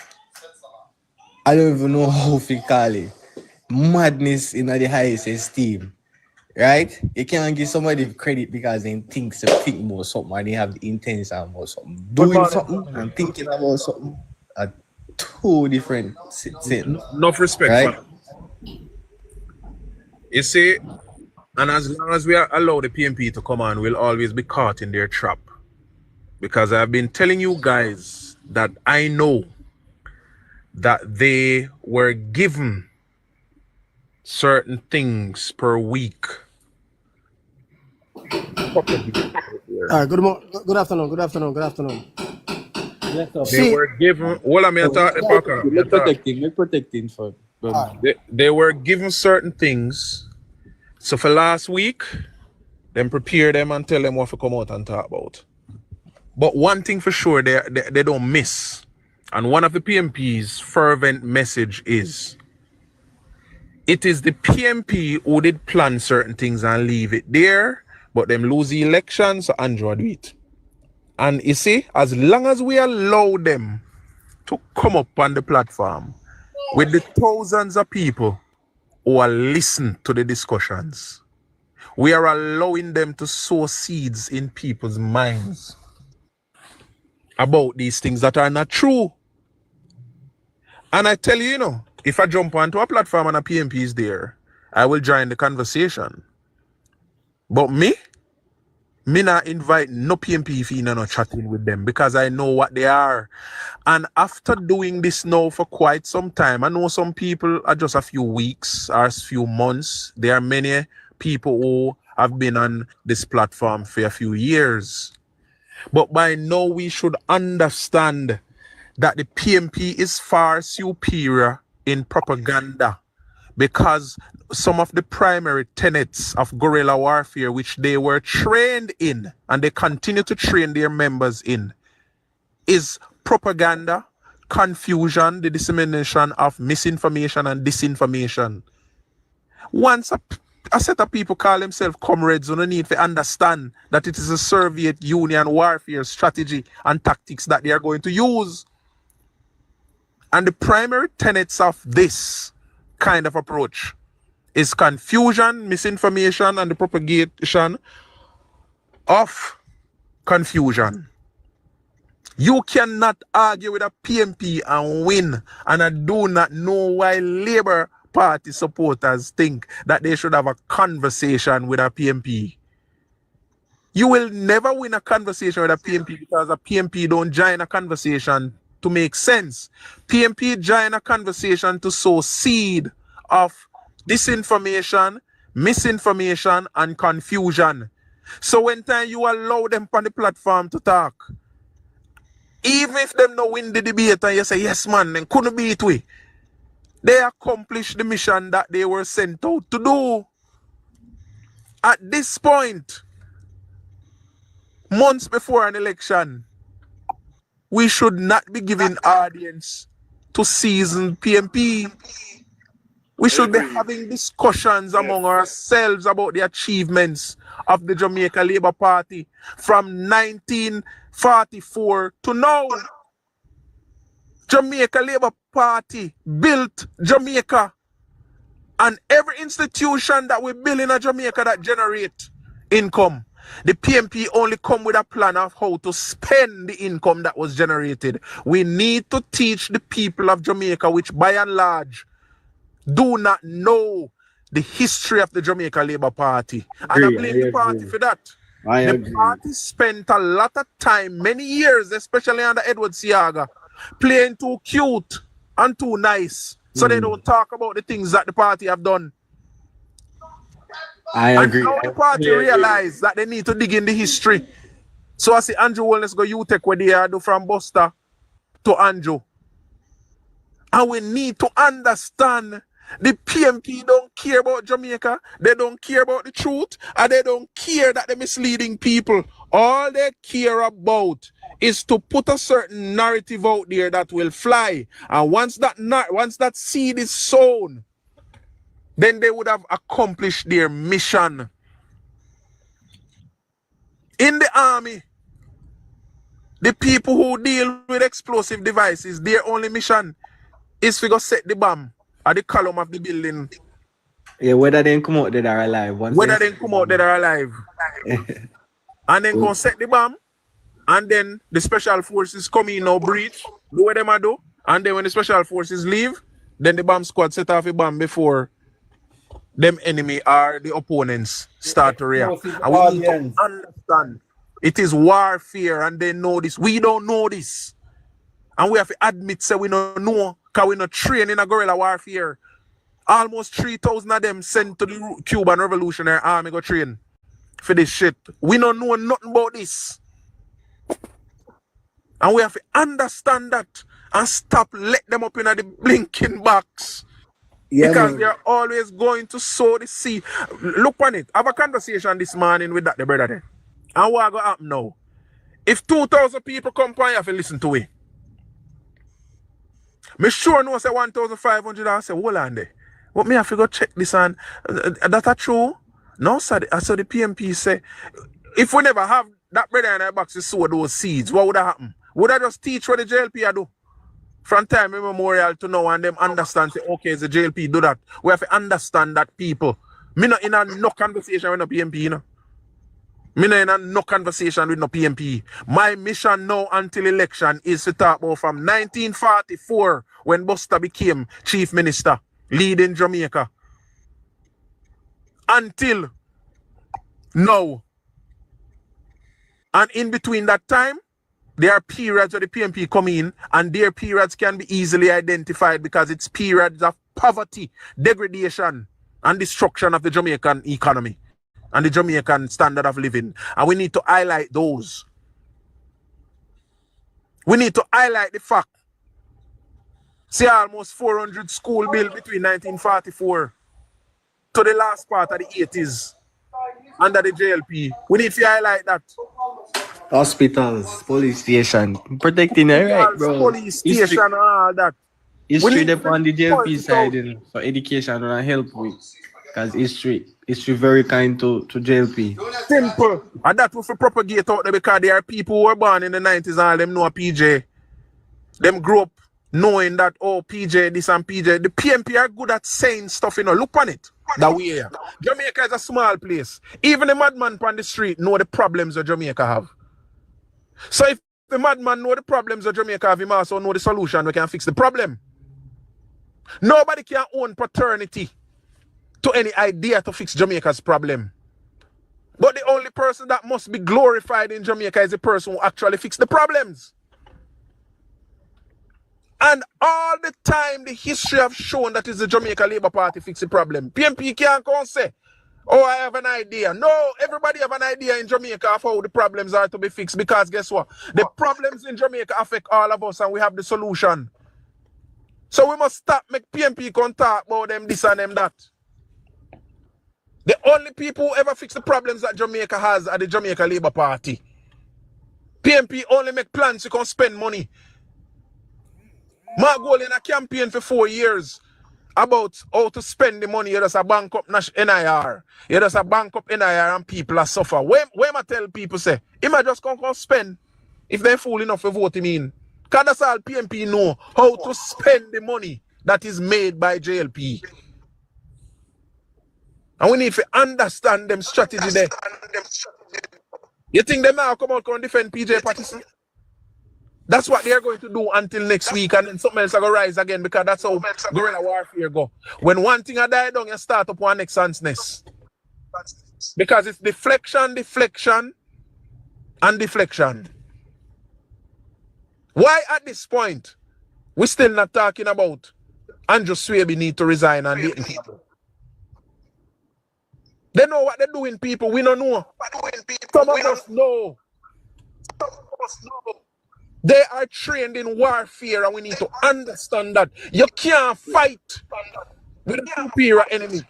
I don't even know how to call it, madness in the highest esteem, right? You can't give somebody credit because they think about something and they have the intention about something. Doing something and thinking about something are two different things. Enough respect, right? You see, and as long as we allow the PNP to come on, we'll always be caught in their trap. Because I've been telling you guys that I know that they were given certain things per week. All right, good afternoon. They were given, protecting for they were given certain things. So for last week, then prepare them and tell them what to come out and talk about. But one thing for sure, they don't miss. And one of the PNP's fervent message is, it is the PNP who did plan certain things and leave it there, but them lose the election, so Andrew do it. And you see, as long as we allow them to come up on the platform with the thousands of people who are listening to the discussions, we are allowing them to sow seeds in people's minds about these things that are not true. And I tell you, if I jump onto a platform and a PNP is there, I will join the conversation. But me not invite no PNP if you not chatting with them, because I know what they are. And after doing this now for quite some time, I know some people are just a few weeks or a few months. There are many people who have been on this platform for a few years. But by now we should understand that the PMP is far superior in propaganda, because some of the primary tenets of guerrilla warfare, which they were trained in and they continue to train their members in, is propaganda, confusion, the dissemination of misinformation and disinformation. Once a set of people call themselves comrades, you don't need to understand that it is a Soviet Union warfare strategy and tactics that they are going to use. And the primary tenets of this kind of approach is confusion, misinformation, and the propagation of confusion. You cannot argue with a PMP and win, and I do not know why Labour Party supporters think that they should have a conversation with a PMP. You will never win a conversation with a PMP because a PMP don't join a conversation to make sense. PMP join a conversation to sow seed of disinformation, misinformation, and confusion. So when time you allow them on the platform to talk, even if them no win the debate and you say, yes man, then couldn't beat we, they accomplished the mission that they were sent out to do. At this point, months before an election, we should not be giving audience to seasoned PMP. We should be having discussions among ourselves about the achievements of the Jamaica Labour Party from 1944 to now. Jamaica Labour Party built Jamaica, and every institution that we build in Jamaica that generate income, the PMP only come with a plan of how to spend the income that was generated. We need to teach the people of Jamaica, which by and large do not know the history of the Jamaica Labour Party. And I blame the party for that. The party spent a lot of time, many years, especially under Edward Siaga, playing too cute and too nice. So they don't talk about the things that the party have done. I agree. And now the party realize that they need to dig in the history. So I say, Andrew, well, let's go you take what they do from Buster to Andrew. And we need to understand the PMP don't care about Jamaica. They don't care about the truth. And they don't care that they're misleading people. All they care about is to put a certain narrative out there that will fly. And once that seed is sown, then they would have accomplished their mission. In the army, the people who deal with explosive devices, their only mission is to go set the bomb at the column of the building. Yeah, whether they come out dead or alive. Whether they come out dead or alive. And then go set the bomb, and then the special forces come in now, breach, do what they do, and then when the special forces leave, then the bomb squad set off a bomb before them enemy or the opponents start to react. And we need to understand it is warfare, and they know this. We don't know this. And we have to admit, say we don't know, because we not train in a guerrilla warfare. Almost 3,000 of them sent to the Cuban Revolutionary Army go train for this shit. We don't know nothing about this. And we have to understand that and stop let them up in the blinking box. Yeah, because they're always going to sow the seed. Look on it. Have a conversation this morning with that the brother there. And what going to happen now? If 2,000 people come by, you have to listen to it. Me sure no say 1,500 and say, hold on there. What me have to go check this and that are true? No, sir. So the PMP say, if we never have that brother in our box to sow those seeds, what would have happened? Would I just teach what the JLP do? From time immemorial to now, and them understand, say, okay, the JLP do that. We have to understand that people. Me not in a no conversation with no PMP, you know. Me not in a no conversation with no PMP. My mission now until election is to talk about from 1944 when Buster became chief minister, leading Jamaica, until now. And in between that time, there are periods where the PMP come in, and their periods can be easily identified because it's periods of poverty, degradation, and destruction of the Jamaican economy and the Jamaican standard of living. And we need to highlight those. We need to highlight the fact. See, almost 400 school built between 1944 to the last part of the 80s under the JLP. We need to highlight that. Hospitals, police station, protecting the right, bro. Police station and all that. History depend on the JLP side, you know, for education and help with. Because history very kind to JLP. Simple. And that will propagate out there because there are people who were born in the 90s and all them know PJ. Them grew up knowing that, oh, PJ, this and PJ. The PNP are good at saying stuff, you know. Look on it. That way here. Jamaica is a small place. Even the madman on the street know the problems that Jamaica have. So if the madman know the problems that Jamaica have, he also know the solution. We can fix the problem. Nobody can own paternity to any idea to fix Jamaica's problem. But the only person that must be glorified in Jamaica is the person who actually fixed the problems. And all the time, the history have shown that it's the Jamaica Labour Party fix the problem. PNP can't come and say, oh, I have an idea. No, everybody have an idea in Jamaica of how the problems are to be fixed. Because guess what? The problems in Jamaica affect all of us and we have the solution. So we must stop make PNP come talk about them this and them that. The only people who ever fix the problems that Jamaica has are the Jamaica Labour Party. PNP only make plans to come spend money. My goal in a campaign for 4 years about how to spend the money. You just a bank up NIR. You just a bank up NIR and people are suffer. When I tell people say, he might just come spend if they're fool enough to vote him in. Because that's all PNP know, how to spend the money that is made by JLP. And we need to understand them strategy there. You think they now come out and defend PJ Partisan? That's what they're going to do until next week, and then something else will rise again, because that's how guerrilla warfare go. When one thing I die down, you start up one next sun's nest. Because it's deflection, and deflection. Why at this point we're still not talking about Andrew Swaby need to resign and dating people? They know what they're doing, people. We don't know. Some of us know. They are trained in warfare, and we need to understand that. You can't fight with a superior enemy.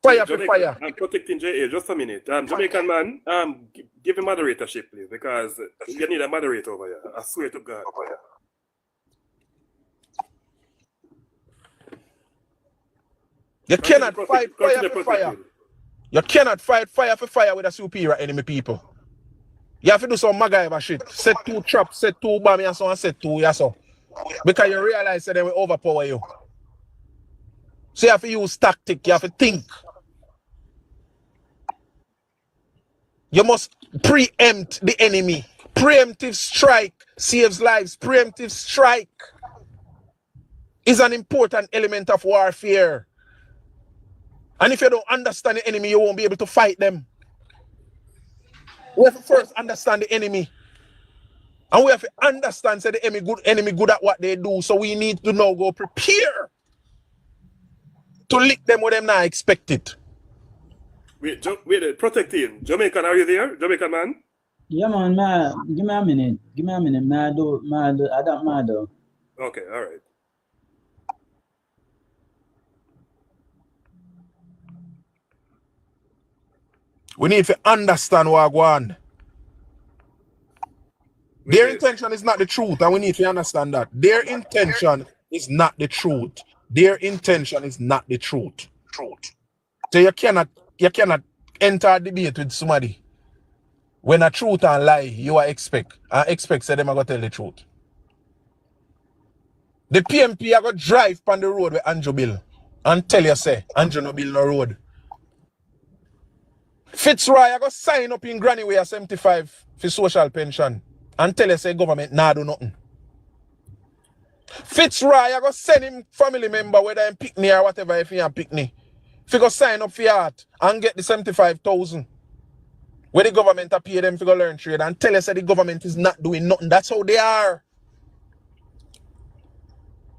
Fire for fire. I'm protecting JA. Just a minute. Jamaican man, give him moderatorship, please, because you need a moderator over here. I swear to God. You cannot fight fire for fire. You cannot fight fire for fire with a superior enemy, people. You have to do some MacGyver shit. Set 2 traps, set 2 bombs, and so on, set 2, yeah, so. Because you realize that they will overpower you. So you have to use tactic, you have to think. You must preempt the enemy. Preemptive strike saves lives. Preemptive strike is an important element of warfare. And if you don't understand the enemy, you won't be able to fight them. We have to first understand the enemy. And we have to understand say the enemy good at what they do. So we need to now go prepare to lick them when them not expected. Wait, protecting. Jamaican, are you there? Jamaican man? Yeah, man, give me a minute. I don't matter. Okay, all right. We need to understand what going on. Their intention is not the truth, and we need to understand that. Their intention is not the truth. Their intention is not the truth. So you cannot enter a debate with somebody when a truth and lie you are expect say them are going to tell the truth. The PNP are going to drive on the road with Andrew Bill and tell you say Andrew no Bill no road. Fitzroy I go sign up in Granny Way 75 for social pension and tell you say government nah do nothing. Fitzroy I go send him family member whether him pick me or whatever if he have pick me. If you go sign up for your heart and get the 75,000 where the government are pay them to go learn trade and tell us that the government is not doing nothing. That's how they are.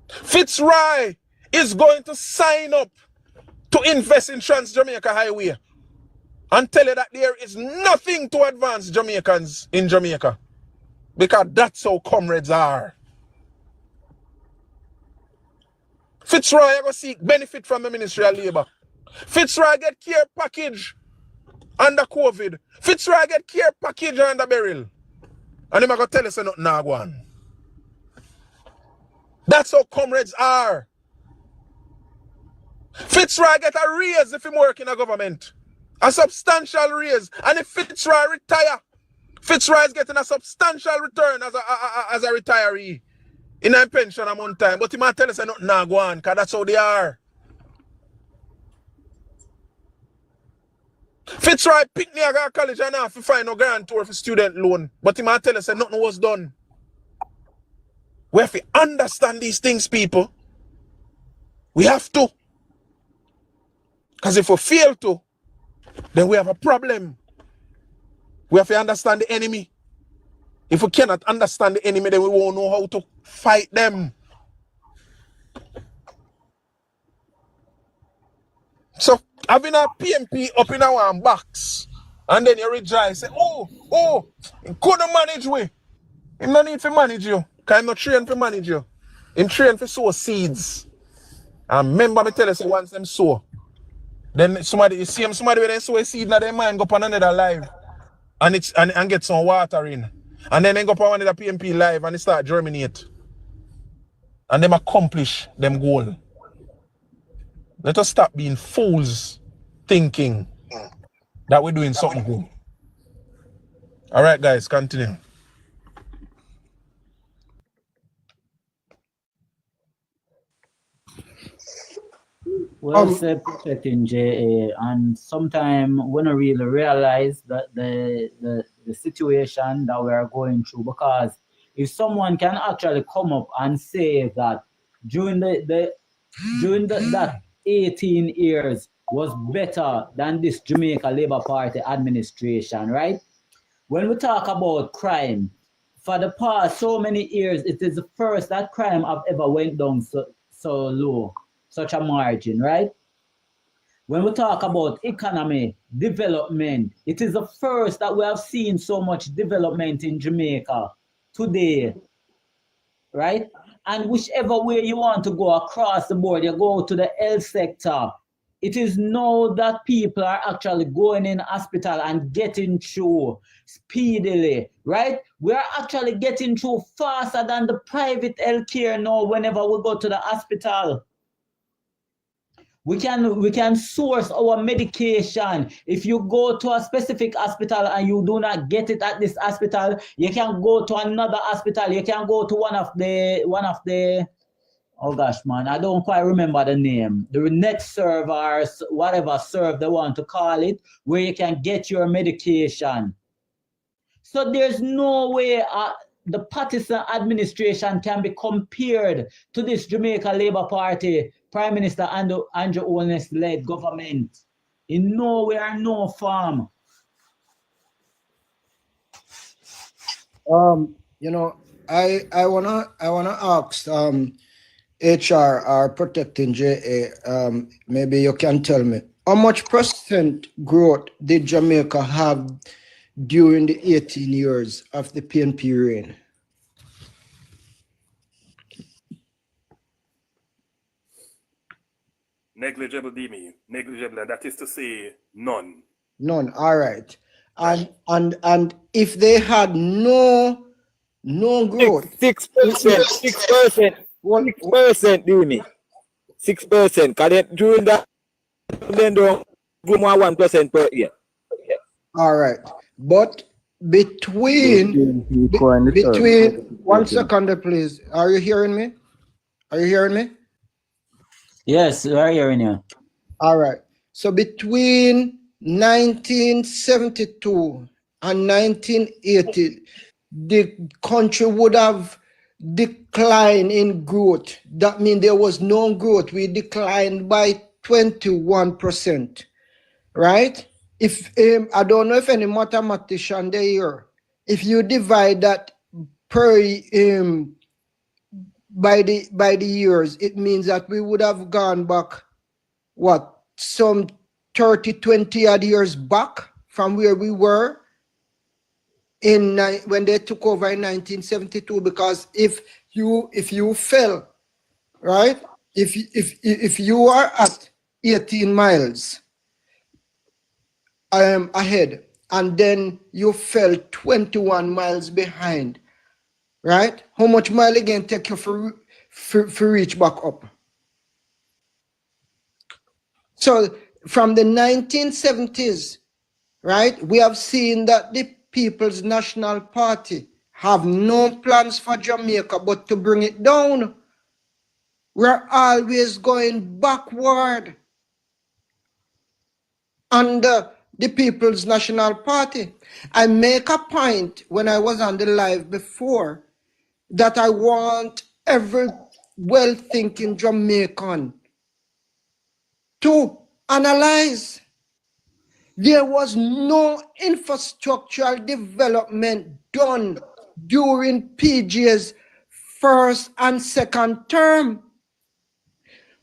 Fitzroy is going to sign up to invest in Trans-Jamaica Highway and tell you that there is nothing to advance Jamaicans in Jamaica. Because that's how comrades are. Fitzroy, I go seek benefit from the Ministry of Labour. Fitzroy get care package under COVID. Fitzroy get care package under burial. And him I go tell us nothing now go on. That's how comrades are. Fitzroy get a raise if he work in a government. A substantial raise. And if Fitzroy retire, Fitzroy is getting a substantial return as a retiree. In a pension a month time. But he might tell us nothing now go on, because that's how they are. Fitzroy pick me at college and have to find no guarantor for student loan. But he might tell us nothing was done. We have to understand these things, people. We have to. Because if we fail to, then we have a problem. We have to understand the enemy. If we cannot understand the enemy, then we won't know how to fight them. So, having a PNP up in our box, and then you rejoice, say, oh, he couldn't manage we. He no need to manage you, because I'm not trained to manage you. I'm trained to sow seeds. And remember me tell you, say, once them sow, then somebody, you see somebody when they sow a seed in their mind, go up on another live, and get some water in. And then they go up on another PNP live, and they start germinate. And them accomplish them goal. Let us stop being fools thinking that we're doing something good. All right, guys, continue. Well said, Prophet in JA, and sometimes we don't really realize that the situation that we are going through, because if someone can actually come up and say that during that 18 years was better than this Jamaica Labour Party administration, right? When we talk about crime, for the past so many years, it is the first that crime have ever went down so low, such a margin, right? When we talk about economy, development, it is the first that we have seen so much development in Jamaica today, right? And whichever way you want to go across the board, you go to the health sector, it is now that people are actually going in hospital and getting through speedily, right? We are actually getting through faster than the private healthcare now whenever we go to the hospital. We can source our medication. If you go to a specific hospital and you do not get it at this hospital, you can go to another hospital. You can go to one of the oh gosh, man, I don't quite remember the name. The net servers, whatever serve they want to call it, where you can get your medication. So there's no way the Partisan administration can be compared to this Jamaica Labour Party, Prime Minister Andrew Holness-led government. In no way or no form. You know, I wanna ask HR or Protecting JA, maybe you can tell me, how much percent growth did Jamaica have during the 18 years of the PNP reign? Negligible, Demi. Negligible, and that is to say none. None. All right. And if they had no growth, 6%, Demi. 6%. Because during that, then do more 1% per year. All right. But between 1 second, please. Are you hearing me? Are you hearing me? Yes, we are hearing you. All right. So between 1972 and 1980, the country would have declined in growth. That means there was no growth. We declined by 21%, right? If I don't know if any mathematician there here, if you divide that per by the years, it means that we would have gone back, what, some 30, 20 odd years back from where we were. when they took over in 1972, because if you fell, right? If you are at 18 miles ahead and then you fell 21 miles behind, right? How much mile again take you for reach back up? So from the 1970s, right, we have seen that the People's National Party have no plans for Jamaica but to bring it down. We're always going backward under the People's National Party. I make a point when I was on the live before that I want every well-thinking Jamaican to analyze. There was no infrastructural development done during PJ's first and second term.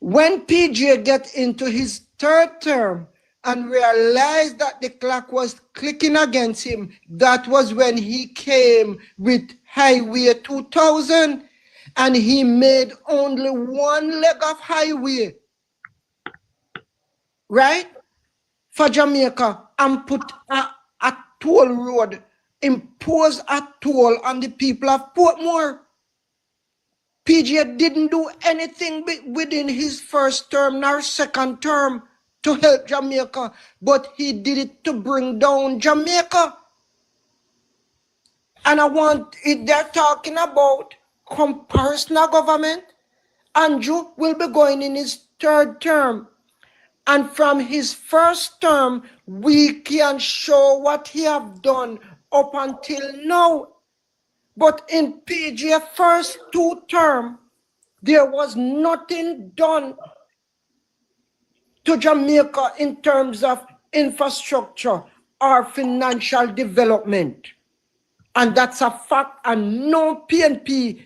When PJ get into his third term and realized that the clock was clicking against him, that was when he came with Highway 2000, and he made only one leg of highway, right, for Jamaica, and put a toll road, impose a toll on the people of Portmore. PJ didn't do anything within his first term nor second term to help Jamaica, but he did it to bring down Jamaica. And they're talking about comparison of government. Andrew will be going in his third term. And from his first term, we can show what he have done up until now. But in PJ's first two term, there was nothing done to Jamaica in terms of infrastructure or financial development. And that's a fact, and no PNP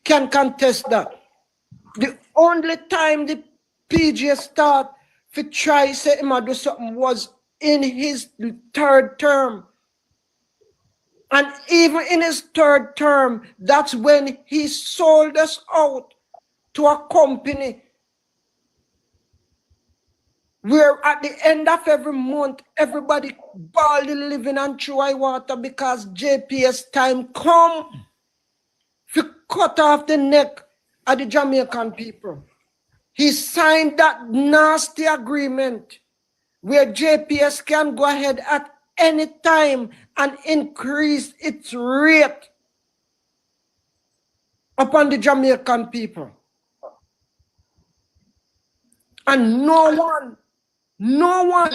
can contest that. The only time the PJ start to try say him do something was in his third term. And even in his third term, that's when he sold us out to a company where at the end of every month, everybody barely living on dry water because JPS time come to cut off the neck of the Jamaican people. He signed that nasty agreement where JPS can go ahead at any time and increase its rate upon the Jamaican people. And no one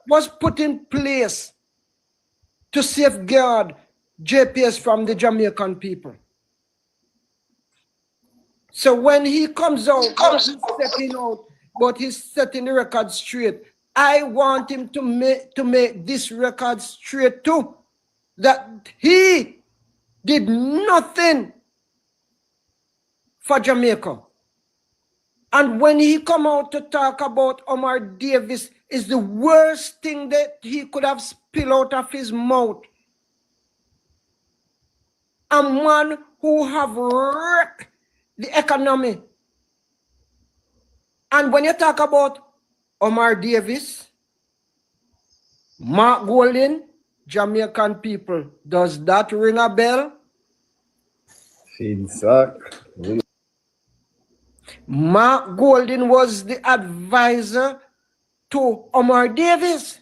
was put in place to safeguard JPS from the Jamaican people. So when he comes out, he's stepping out, but he's setting the record straight. I want him to make this record straight too, that he did nothing for Jamaica. And when he come out to talk about Omar Davis, is the worst thing that he could have spilled out of his mouth. A man who have wrecked the economy. And when you talk about Omar Davis, Mark Golden, Jamaican people, does that ring a bell? Exactly. Mark Golden was the advisor to Omar Davis.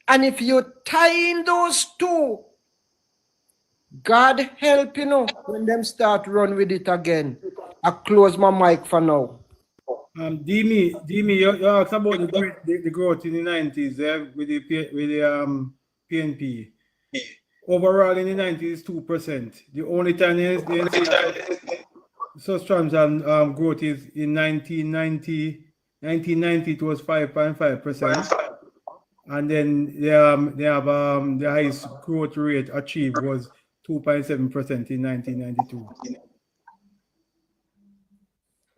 And if you tie in those two, God help you know when them start run with it again. I close my mic for now. Dimi, you asked about the growth in the 90s with the PNP. Overall in the 90s is 2%. The only time they substantial growth is in 1990. 1990 it was 5.5%. And then they have the highest growth rate achieved was 2.7% in 1992.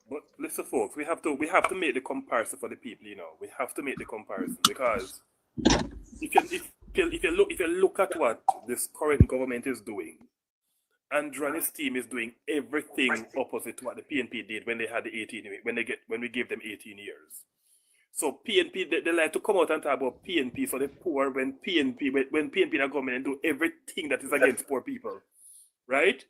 But listen, folks, we have to make the comparison for the people. You know, we have to make the comparison because if if you look at what this current government is doing, Andrew and his team is doing everything opposite to what the PNP did when they had the 18 when we gave them 18 years. So PNP they like to come out and talk about PNP for the poor when PNP in the government and do everything that is against poor people, right?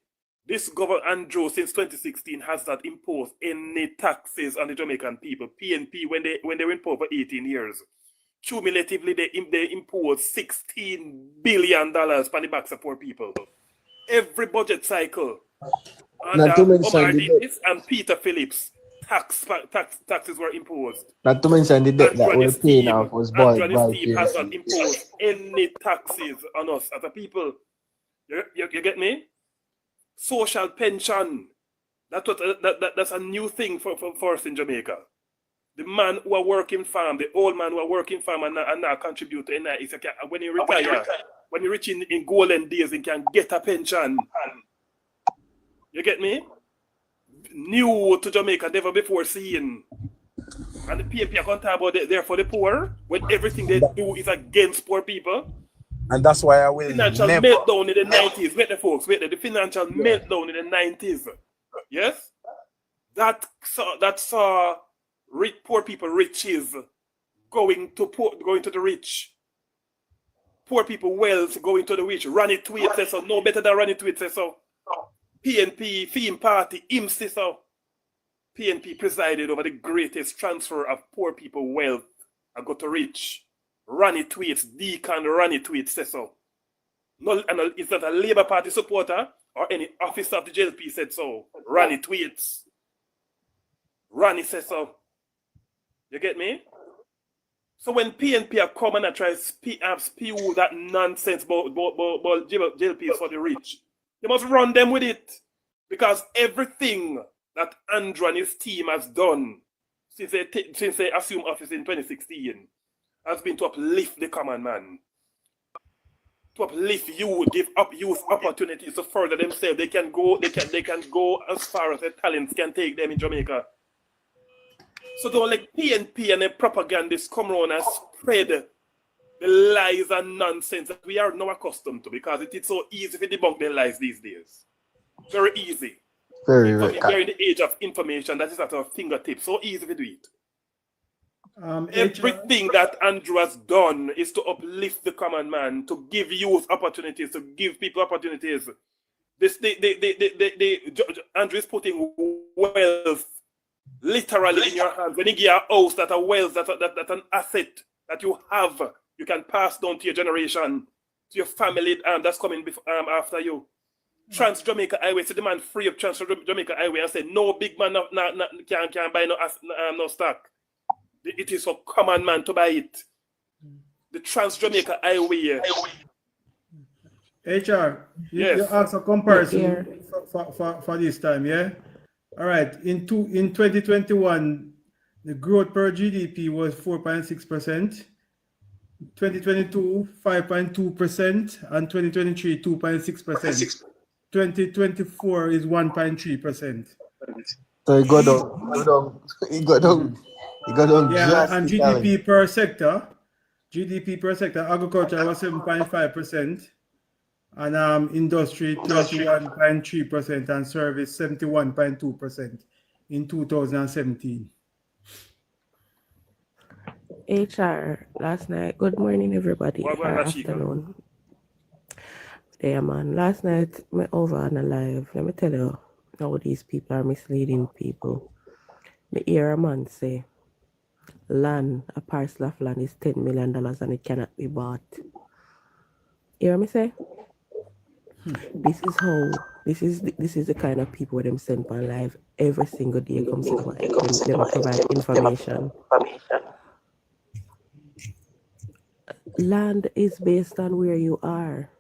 This government, Andrew, since 2016 has not imposed any taxes on the Jamaican people. PNP when they were in power for 18 years, cumulatively they imposed $16 billion on the backs of poor people. Every budget cycle under Omar Davis and Peter Phillips, taxes were imposed. Not to mention the debt that we're paying off was bought by PNP has not imposed any taxes on us as a people. You get me? Social pension. That's a new thing for us in Jamaica. The man who are working farm, the old man who are working farm and now contribute to NI, when you retire, when you reach in golden days, you can get a pension. You get me? New to Jamaica, never before seen. And the PNP are talk about there for the poor when everything they do is against poor people. And that's why I will financial meltdown in the 90s. Wait the folks, the financial meltdown in the 90s. Yes? That saw poor people riches going to the rich. Poor people wealth going to the rich. Ronnie Tweed says so. No better than Ronnie Tweed says so. PNP, theme party, him says so. PNP presided over the greatest transfer of poor people wealth and got to rich. Ronnie tweets, Deacon Ronnie tweets says so. No, and it's not a Labour Party supporter or any officer of the JLP said so. Ronnie tweets. Ronnie says so. You get me? So when PNP are coming and try to spew that nonsense about JLP is for the rich, they must run them with it. Because everything that Andrew and his team has done since they assumed office in 2016 has been to uplift the common man. To uplift you, give up youth opportunities to further themselves. They can go as far as their talents can take them in Jamaica. So don't let PNP and the propagandists come around and spread the lies and nonsense that we are now accustomed to, because it is so easy to debunk their lies these days. Very easy. Very We are in the age of information that is at our fingertips. So easy to do it. Everything that Andrew has done is to uplift the common man, to give youth opportunities, to give people opportunities. Andrew is putting wealth literally in your hands. When you get a house, that a wealth, that's an asset that you have, you can pass down to your generation, to your family that's coming after you. Trans Jamaica Highway, so the man free of Trans Jamaica Highway and say no big man can buy no stock. It is for common man to buy it. The Trans Jamaica Highway. HR, yes. You ask a comparison for this time, yeah? All right, in 2021, the growth per GDP was 4.6%. 2022, 5.2%, and 2023, 2.6%. 2024 is 1.3%. So it got down. Yeah, and GDP per sector, agriculture was 7.5%, and industry 21.3%, and service 71.2% in 2017. HR, last night, good morning everybody, or afternoon. Yeah man, last night me over on a live, let me tell you how these people are misleading people. Me hear a man say, a parcel of land is $10 million and it cannot be bought. Hear me say? This is the kind of people them send on live every single day comes to them provide information. Land is based on where you are.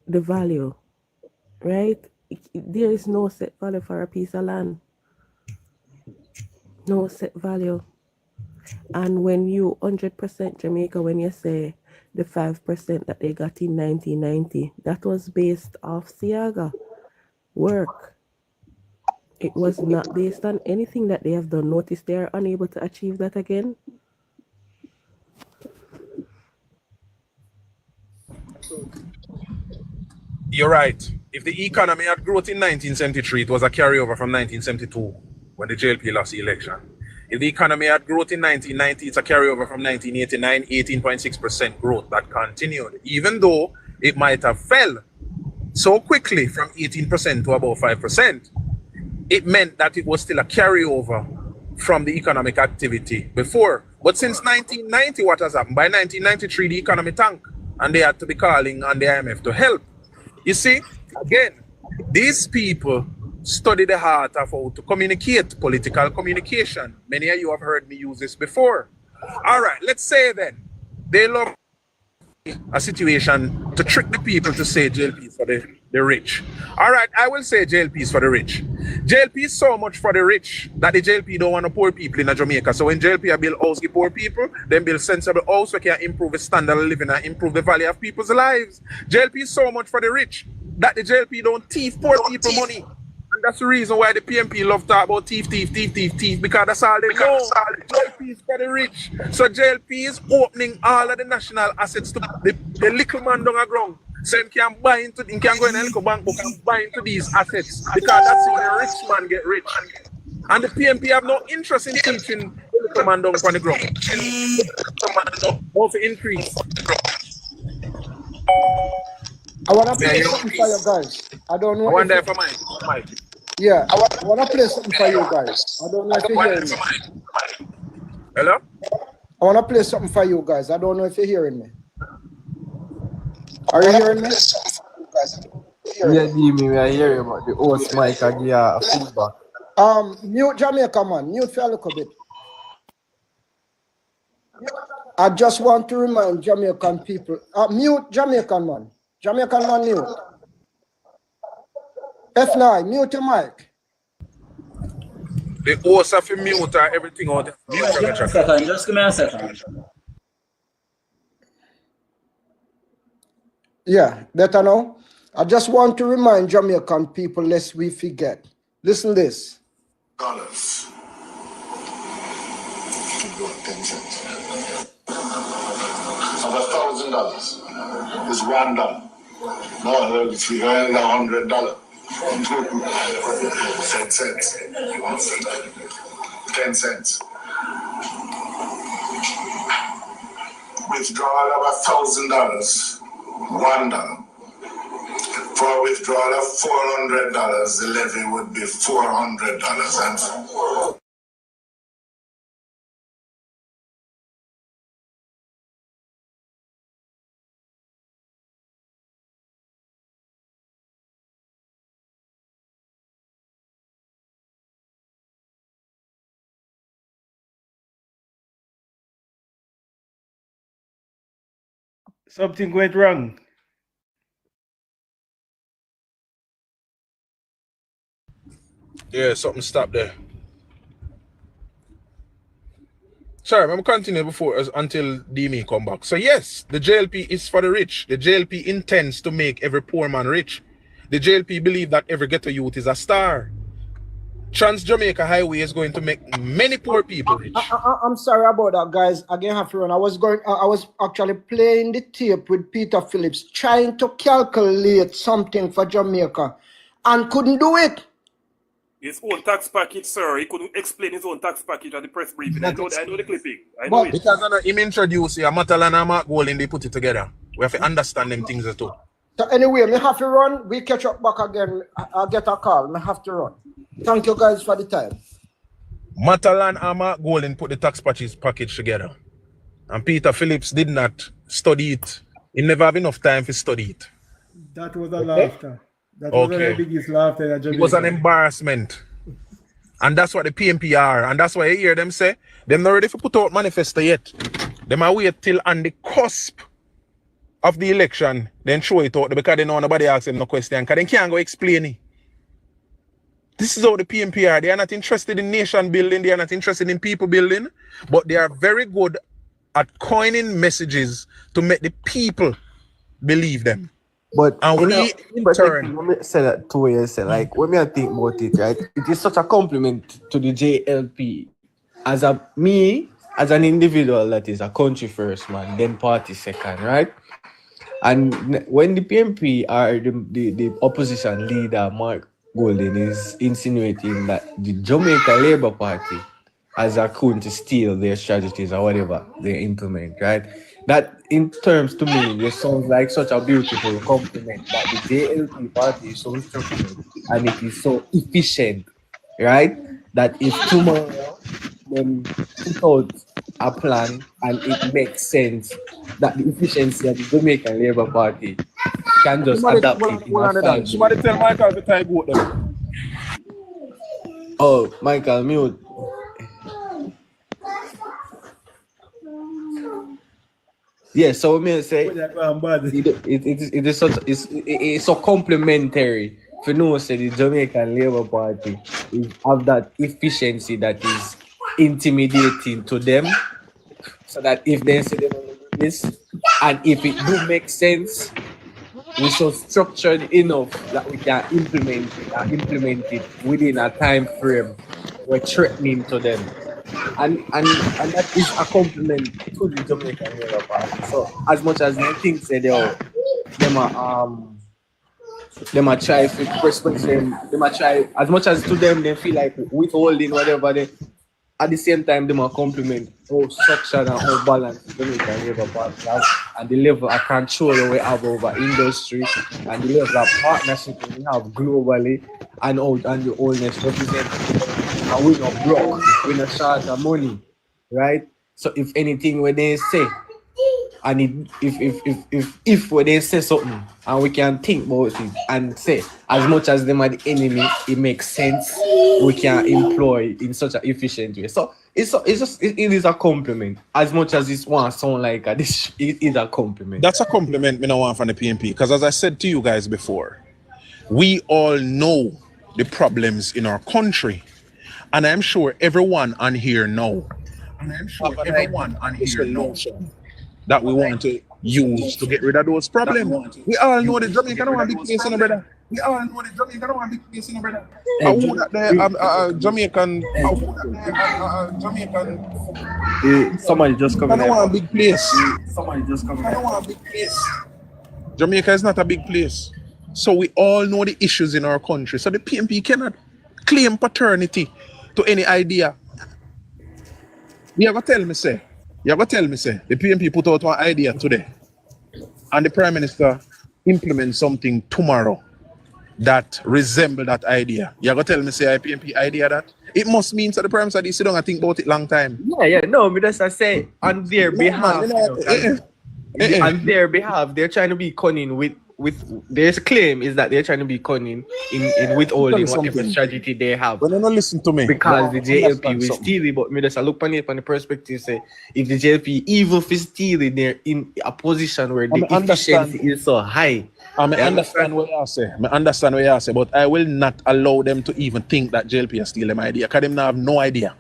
The value, right? There is no set value for a piece of land. No set value. And when you 100% Jamaica, when you say the 5% that they got in 1990, that was based off Siaga work. It was not based on anything that they have done. Notice they are unable to achieve that again. You're right. If the economy had growth in 1973, it was a carryover from 1972 when the JLP lost the election. If the economy had growth in 1990, it's a carryover from 1989, 18.6% growth that continued, even though it might have fell so quickly from 18% to about 5%. It meant that it was still a carryover from the economic activity before. But since 1990, what has happened? By 1993, the economy tanked, and they had to be calling on the IMF to help. You see, again, these people study the art of how to communicate, political communication. Many of you have heard me use this before. All right, let's say then, they love a situation to trick the people to say JLP is for the rich. All right, I will say JLP is for the rich. JLP is so much for the rich that the JLP don't want to poor people in Jamaica. So when JLP build house for poor people, then build sensible house so can improve the standard of living and improve the value of people's lives. JLP is so much for the rich that the JLP don't thief poor people money. And that's the reason why the PNP love to talk about thief, because that's all they know. JLP is for the rich. So JLP is opening all of the national assets to the little man down the ground. So he can buy into, he can go in a little bank book and buy into these assets because that's how the rich man get rich. And the PNP have no interest in teaching the little man down on the ground. How to increase. I want to play something for you guys. I don't know. I want that for Mike. Yeah, I want to play something for you guys. I don't know if you're hearing me. Hello? I want to play something for you guys. I don't know if you're hearing me. Are you hearing me? Yeah, Dimi, I hear you, but the host Mike I give a feedback. Mute Jamaica, man. Mute for a little bit. I just want to remind Jamaican people. Mute Jamaican, man. Jamaican man, mute. F9, mute your mic. The host have to mute everything out. Just give me a second. Yeah, better now. I just want to remind Jamaican people, lest we forget. Listen to this. $10 of $1,000 is $1. No, if you earn $100, 10 cents. 10 cents. Withdrawal of $1,000, $1. For a withdrawal of $400, the levy would be $400. And Something went wrong. Yeah, something stopped there. Sorry, I'm going to continue until Dimi come back. So yes, the JLP is for the rich. The JLP intends to make every poor man rich. The JLP believe that every ghetto youth is a star. Trans-Jamaica Highway is going to make many poor people rich. I'm sorry about that, guys. Again, have to run. I was actually playing the tape with Peter Phillips, trying to calculate something for Jamaica, and couldn't do it. His own tax package, sir. He couldn't explain his own tax package at the press briefing. I know the clipping. I know it. Because him introduce you, Matalan and Mark Golding, they put it together. We have to understand them things as well. So anyway, me have to run. We catch up back again. I'll get a call. Me have to run. Thank you guys for the time. Matalan and Mark Golding put the tax package together. And Peter Phillips did not study it. He never have enough time to study it. That was a laughter. That was the biggest laughter in Jamaica. It was an embarrassment. And that's what the PNP are. And that's why you hear them say, they're not ready to put out manifesto yet. They might wait till on the cusp of the election, then show it out because they know nobody asks them no question. Because they can't go explain it. This is how the PNP are. They are not interested in nation building. They are not interested in people building. But they are very good at coining messages to make the people believe them. But and we in turn, let me say that to you, say, like when I think about it, right? It is such a compliment to the JLP as an individual that is a country first man, then party second, right? And when the PNP or the opposition leader, Mark Golden, is insinuating that the Jamaica Labour Party has a coup to steal their strategies or whatever they implement, right? That in terms to me, it sounds like such a beautiful compliment that the JLP party is so structured and it is so efficient, right? That if tomorrow them put out a plan and it makes sense, that the efficiency of the Jamaican Labour Party can just adapt it in a 5 minutes. Somebody tell Michael to tie goat them. Oh, Michael, mute. Yeah, so me say it is such it's so complementary for no say the Jamaican Labour Party is have that efficiency that is intimidating to them, so that if they say they want to do this and if it do make sense, we're so structured enough that we can implement it within a time frame we're threatening to them. And that is a compliment to the Jamaican Labour Party. So as much as they think say they are try to express them, they might try as much as to them they feel like withholding whatever they at the same time they might compliment how structured and how balanced the Jamaican Labour Party has and the level of control we have over industry and the level of partnership we have globally and the oldness represented. And we're not broke, we're not short of money, right? So if anything when they say, and if when they say something and we can think about it and say, as much as them are the enemy, it makes sense, we can employ in such an efficient way. So it is a compliment. As much as it wants sound like it is a compliment. That's a compliment me no want from the PNP, because as I said to you guys before, we all know the problems in our country. And I'm sure everyone on here knows that we want to use to get rid of those problems. We all know the Jamaica don't want big place in the brother. We all know the Jamaica don't want big place in the brother. Jamaican. Somebody just come in. I don't want a big place. I don't want a big place. Jamaica is not a big place. So we all know the issues in our country. So the PNP cannot claim paternity to any idea. You ever tell me say, the PNP put out one idea today and the Prime Minister implement something tomorrow that resemble that idea. You ever tell me say a PNP idea that? It must mean that the Prime Minister sit down and think about it long time. No, me just say on their behalf. On their behalf, they're trying to be cunning with their claim is that they're trying to be cunning in withholding whatever strategy they have. But they don't listen to me. Because the JLP will steal it, but me just look on it from the perspective say if the JLP evil for stealing, they're in a position where the efficiency is so high. I understand what you say, but I will not allow them to even think that JLP has steal them idea, because them have no idea.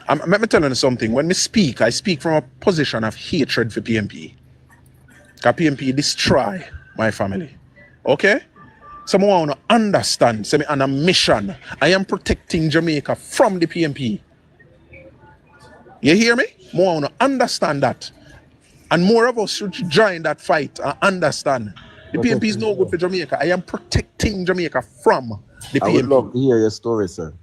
Let me tell you something. When I speak from a position of hatred for PNP. Because PNP destroy my family. Okay? Someone want to understand. Say me on a mission. I am protecting Jamaica from the PNP. You hear me? More want to understand that. And more of us should join that fight and understand. The PNP is no good for Jamaica. I am protecting Jamaica from the PNP. I would love to hear your story, sir.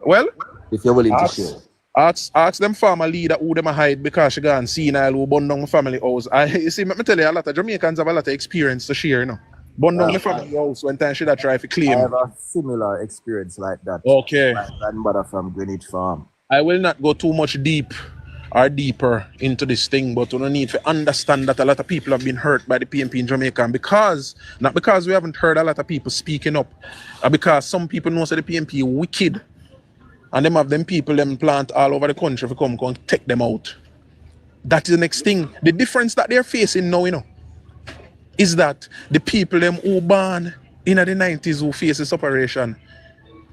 Well, if you're willing to share. Ask them farmer leader who them hide because she gone senile who burn down my family house. You see, let me tell you, a lot of Jamaicans have a lot of experience to share, you know. Burn down my family house when time should I try to claim. I have a similar experience like that. Okay. My grandmother from Greenwich Farm. I will not go too much deeper into this thing, but we don't need to understand that a lot of people have been hurt by the PNP in Jamaica, and not because we haven't heard a lot of people speaking up, because some people know that the PNP wicked. And them have them people them plant all over the country to come and take them out. That is the next thing. The difference that they're facing now, you know, is that the people them who born in the 90s who face this operation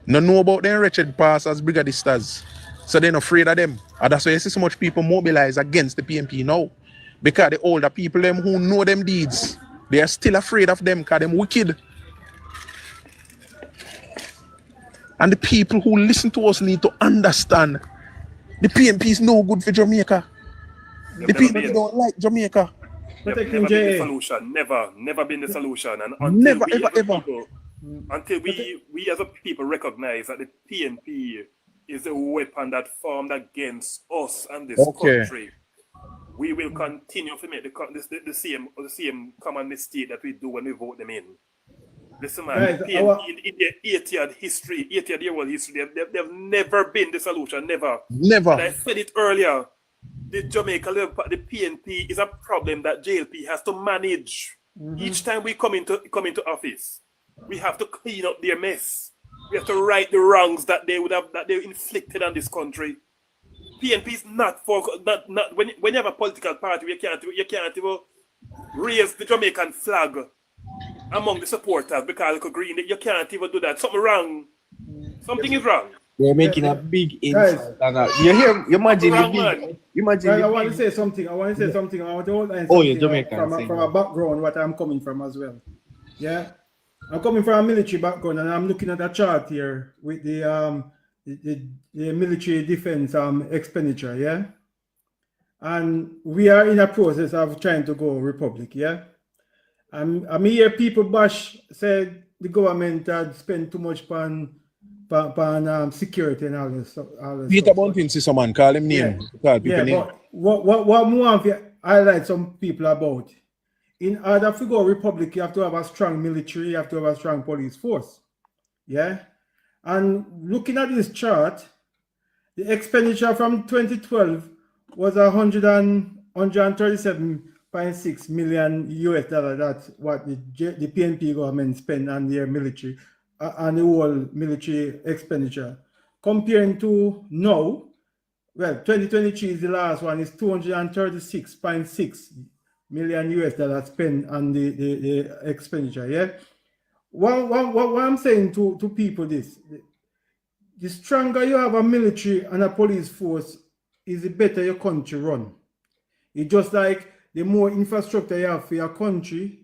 don't know about them wretched past as brigadistas. So they're not afraid of them. And that's why you see so much people mobilize against the PNP now. Because the older people them who know them deeds, they are still afraid of them because them wicked. And the people who listen to us need to understand the PNP is no good for Jamaica. The PNP don't like Jamaica. Never been the solution. Never been the solution. And until Never, we ever, as a ever. people, until we as a people recognize that the PNP is a weapon that formed against us and this country, we will continue to make the same common mistake that we do when we vote them in. Listen, man, Guys, the PNP in their 80-year-old history, they've never been the solution, never. Never. And I said it earlier. The Jamaica level, the PNP is a problem that JLP has to manage. Each time we come into office, we have to clean up their mess. We have to right the wrongs that they inflicted on this country. PNP is not when you have a political party, you can't even raise the Jamaican flag among the supporters because it's green. You can't even do that. Something wrong. Something is wrong. They're making a big insight. You hear? You imagine the big. You imagine. I want to say something. I want to hold on from a background what I'm coming from as well. Yeah, I'm coming from a military background, and I'm looking at a chart here with the military defense expenditure. Yeah, and we are in a process of trying to go republic. Yeah, I hear people bash said the government had spent too much on security and all this. Peter Bunting, see someone, call him name. But what more have you highlight some people about? In order to go republic, you have to have a strong military, you have to have a strong police force. Yeah? And looking at this chart, the expenditure from 2012 was 137.6 million US dollars. That's what the PNP government spent on their military. And the whole military expenditure. Comparing to now, well, 2023 is the last one, is 236.6 million US dollars spent on the expenditure. Yeah. What I'm saying to people this, the stronger you have a military and a police force, is the better your country run. It's just like the more infrastructure you have for your country,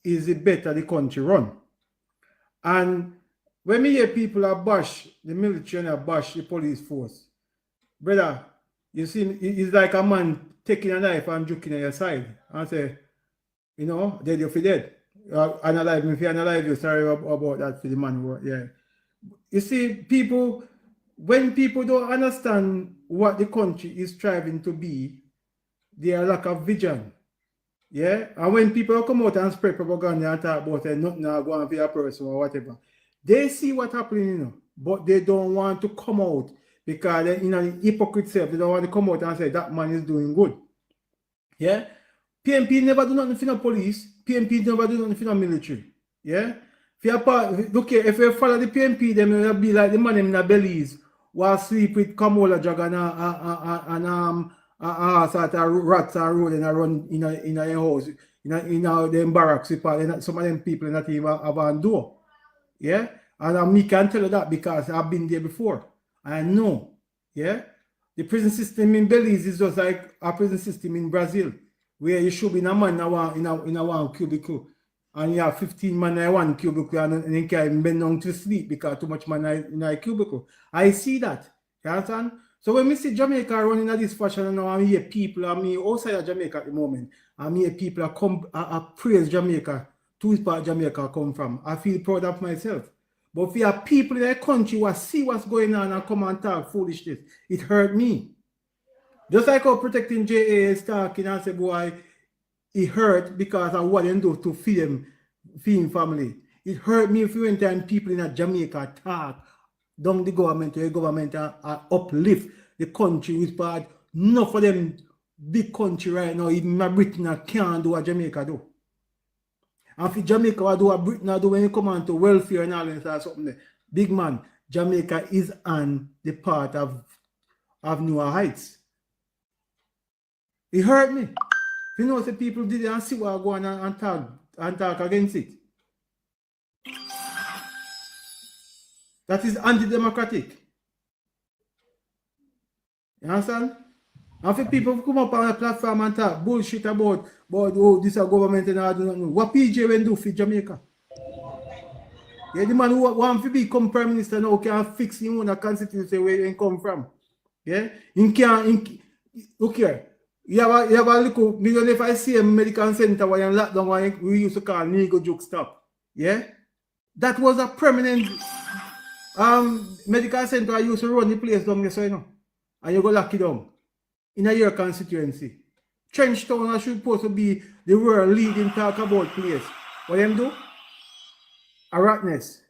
is the better the country run. And when we hear people bash the military and bash the police force, brother, you see, it's like a man taking a knife and joking at your side and say, you know, dead you're dead. Analyze me, if you analyze, you're sorry about that for the man. Yeah. You see, people, when people don't understand what the country is striving to be, they are lack of vision. Yeah. And when people come out and spread propaganda and talk about nothing going for your person or whatever, they see what's happening, you know, but they don't want to come out because they, you know, hypocrite self, they don't want to come out and say that man is doing good. Yeah. PNP never do nothing for the police. PNP never do nothing for the military. Yeah. Look here, if you follow the PNP, then will be like the man in the bellies while sleep with Kamola jog and sort of rats are rolling around in a house, in them barracks. Some of them people not even have a door. Yeah, and me can tell you that because I've been there before. I know. Yeah, the prison system in Belize is just like a prison system in Brazil, where you should be in a man in a one cubicle, and you have 15 man in one cubicle, and you can't bend down to sleep because too much man in a cubicle. I see that. You understand? So when we see Jamaica running at this fashion, and now I hear people, I mean outside of Jamaica at the moment, I hear people praise Jamaica. To which part Jamaica come from. I feel proud of myself. But if you have people in the country who see what's going on and come and talk foolishness, it hurt me. Just like how Protecting JA is talking and say, boy, it hurt because of what they do to feed family. It hurt me if you went and people in Jamaica talk down the government uplift the country with part. Enough of them big country right now, even Britain can't do what Jamaica do. And if Jamaica will do what Britain do when you come on to welfare and all that or something there. Big man, Jamaica is on the part of newer heights. It hurt me. You know, the people did it and see what go on and talk against it. That is anti-democratic. You understand? And for people come up on a platform and talk bullshit about this government and all do not know. What PJ will do for Jamaica? Yeah, the man who wants to become prime minister now can fix him on a constituency where he come from. Yeah? Look here. You have a little, me don't know if I see a medical center where you lock down what we used to call Nego Joke Stop. Yeah? That was a permanent medical center I used to run the place down there, so you know. And you go lock it down in your constituency. Trenchtown should supposed to be the world leading talk about place. What them do? A ratness.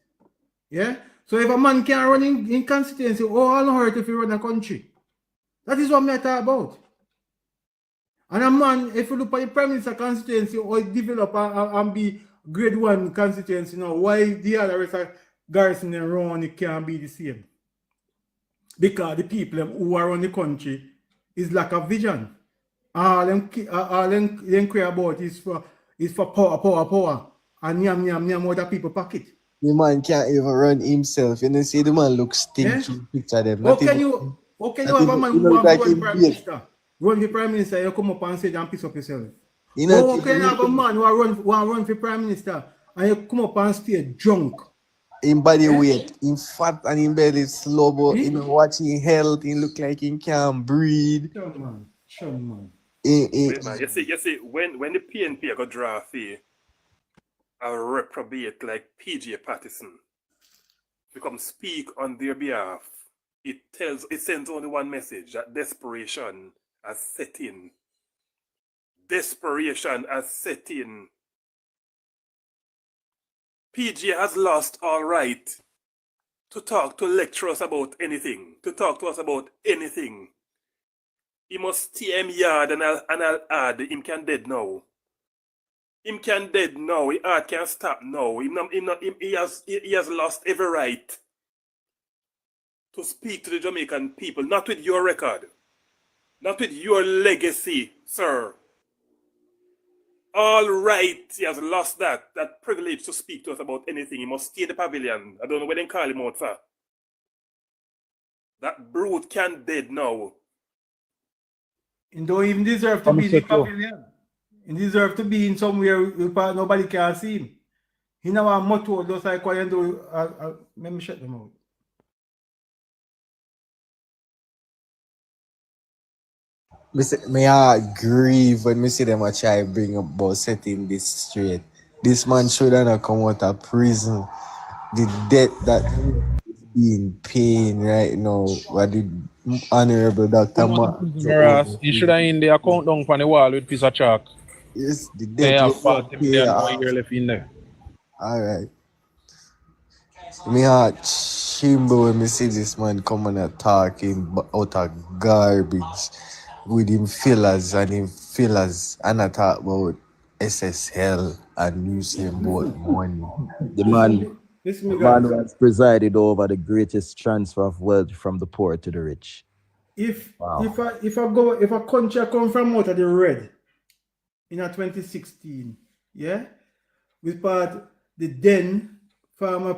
Yeah? So if a man can run in constituency, all hurt if you run a country. That is what I'm talking about. And a man, if you look at the Prime Minister constituency or develop and be grade 1 constituency now, why the other rest of garrison and around it can't be the same? Because the people who are on the country is lack of vision. All them care about is for power. And yam other people pocket. The man can't even run himself. You know, see the man looks stinky. Yeah? Picture them. How can you have a man who wants to run Prime Minister? Run for Prime Minister, you come up and say and piss up yourself. How can you have a man who run for Prime Minister and you come up and stay drunk? In body weight, in fat and in belly slow, but you know, watching health, he look like he can't breathe. Sure, man. Wait, man. You see, when the PNP got draw a reprobate like PJ Partisan to come speak on their behalf, it sends only one message, that desperation has set in. Desperation has set in. PJ has lost all right to lecture us about anything, to talk to us about anything. He must stay him yard and I'll add, him can dead now. Him can dead now, his heart can stop now. He has lost every right to speak to the Jamaican people, not with your record, not with your legacy, sir. All right, he has lost that privilege to speak to us about anything. He must stay in the pavilion. I don't know where they call him out for. That brute can dead now. He don't even deserve to be in the pavilion. He deserve to be in somewhere where nobody can see him. He now a motto just like what you do. Let me shut them out. Me I grieve when me see them a try bring up about setting this straight. This man should have come out of prison. The debt that is being paid right now, what the Honorable Dr. Mark. You should have in the account down on the wall with piece of chalk. Yes, the debt. They have 40 million a year left in there. Alright. Me heart shimbo when me see this man coming and talking out of garbage with him fillers and I talk about SSL and using about money. The man who has presided over the greatest transfer of wealth from the poor to the rich. If a country come from out of the red in 2016, yeah, with part the then former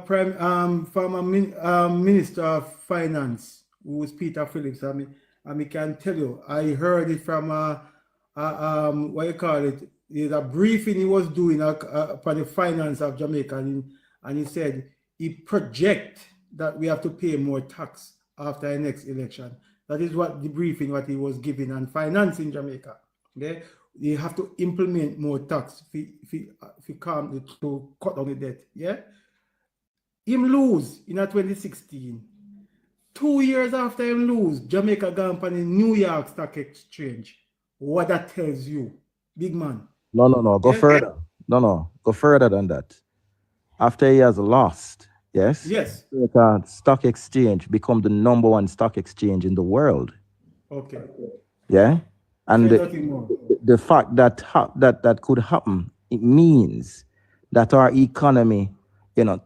Minister of Finance, who was Peter Phillips. I can tell you, I heard it from what you call it, is a briefing he was doing for the finance of Jamaica, and he said he project that we have to pay more tax after the next election. That is what the briefing what he was giving on finance in Jamaica. Okay, you have to implement more tax to cut down the debt. Yeah, him lose in 2016. 2 years after him lose, Jamaica gone on the New York Stock Exchange. What that tells you, big man. No. Go further. No. Go further than that. After he has lost, yes? Yes. Jamaica Stock Exchange become the #1 stock exchange in the world. Okay. Yeah? And the fact that could happen, it means that our economy,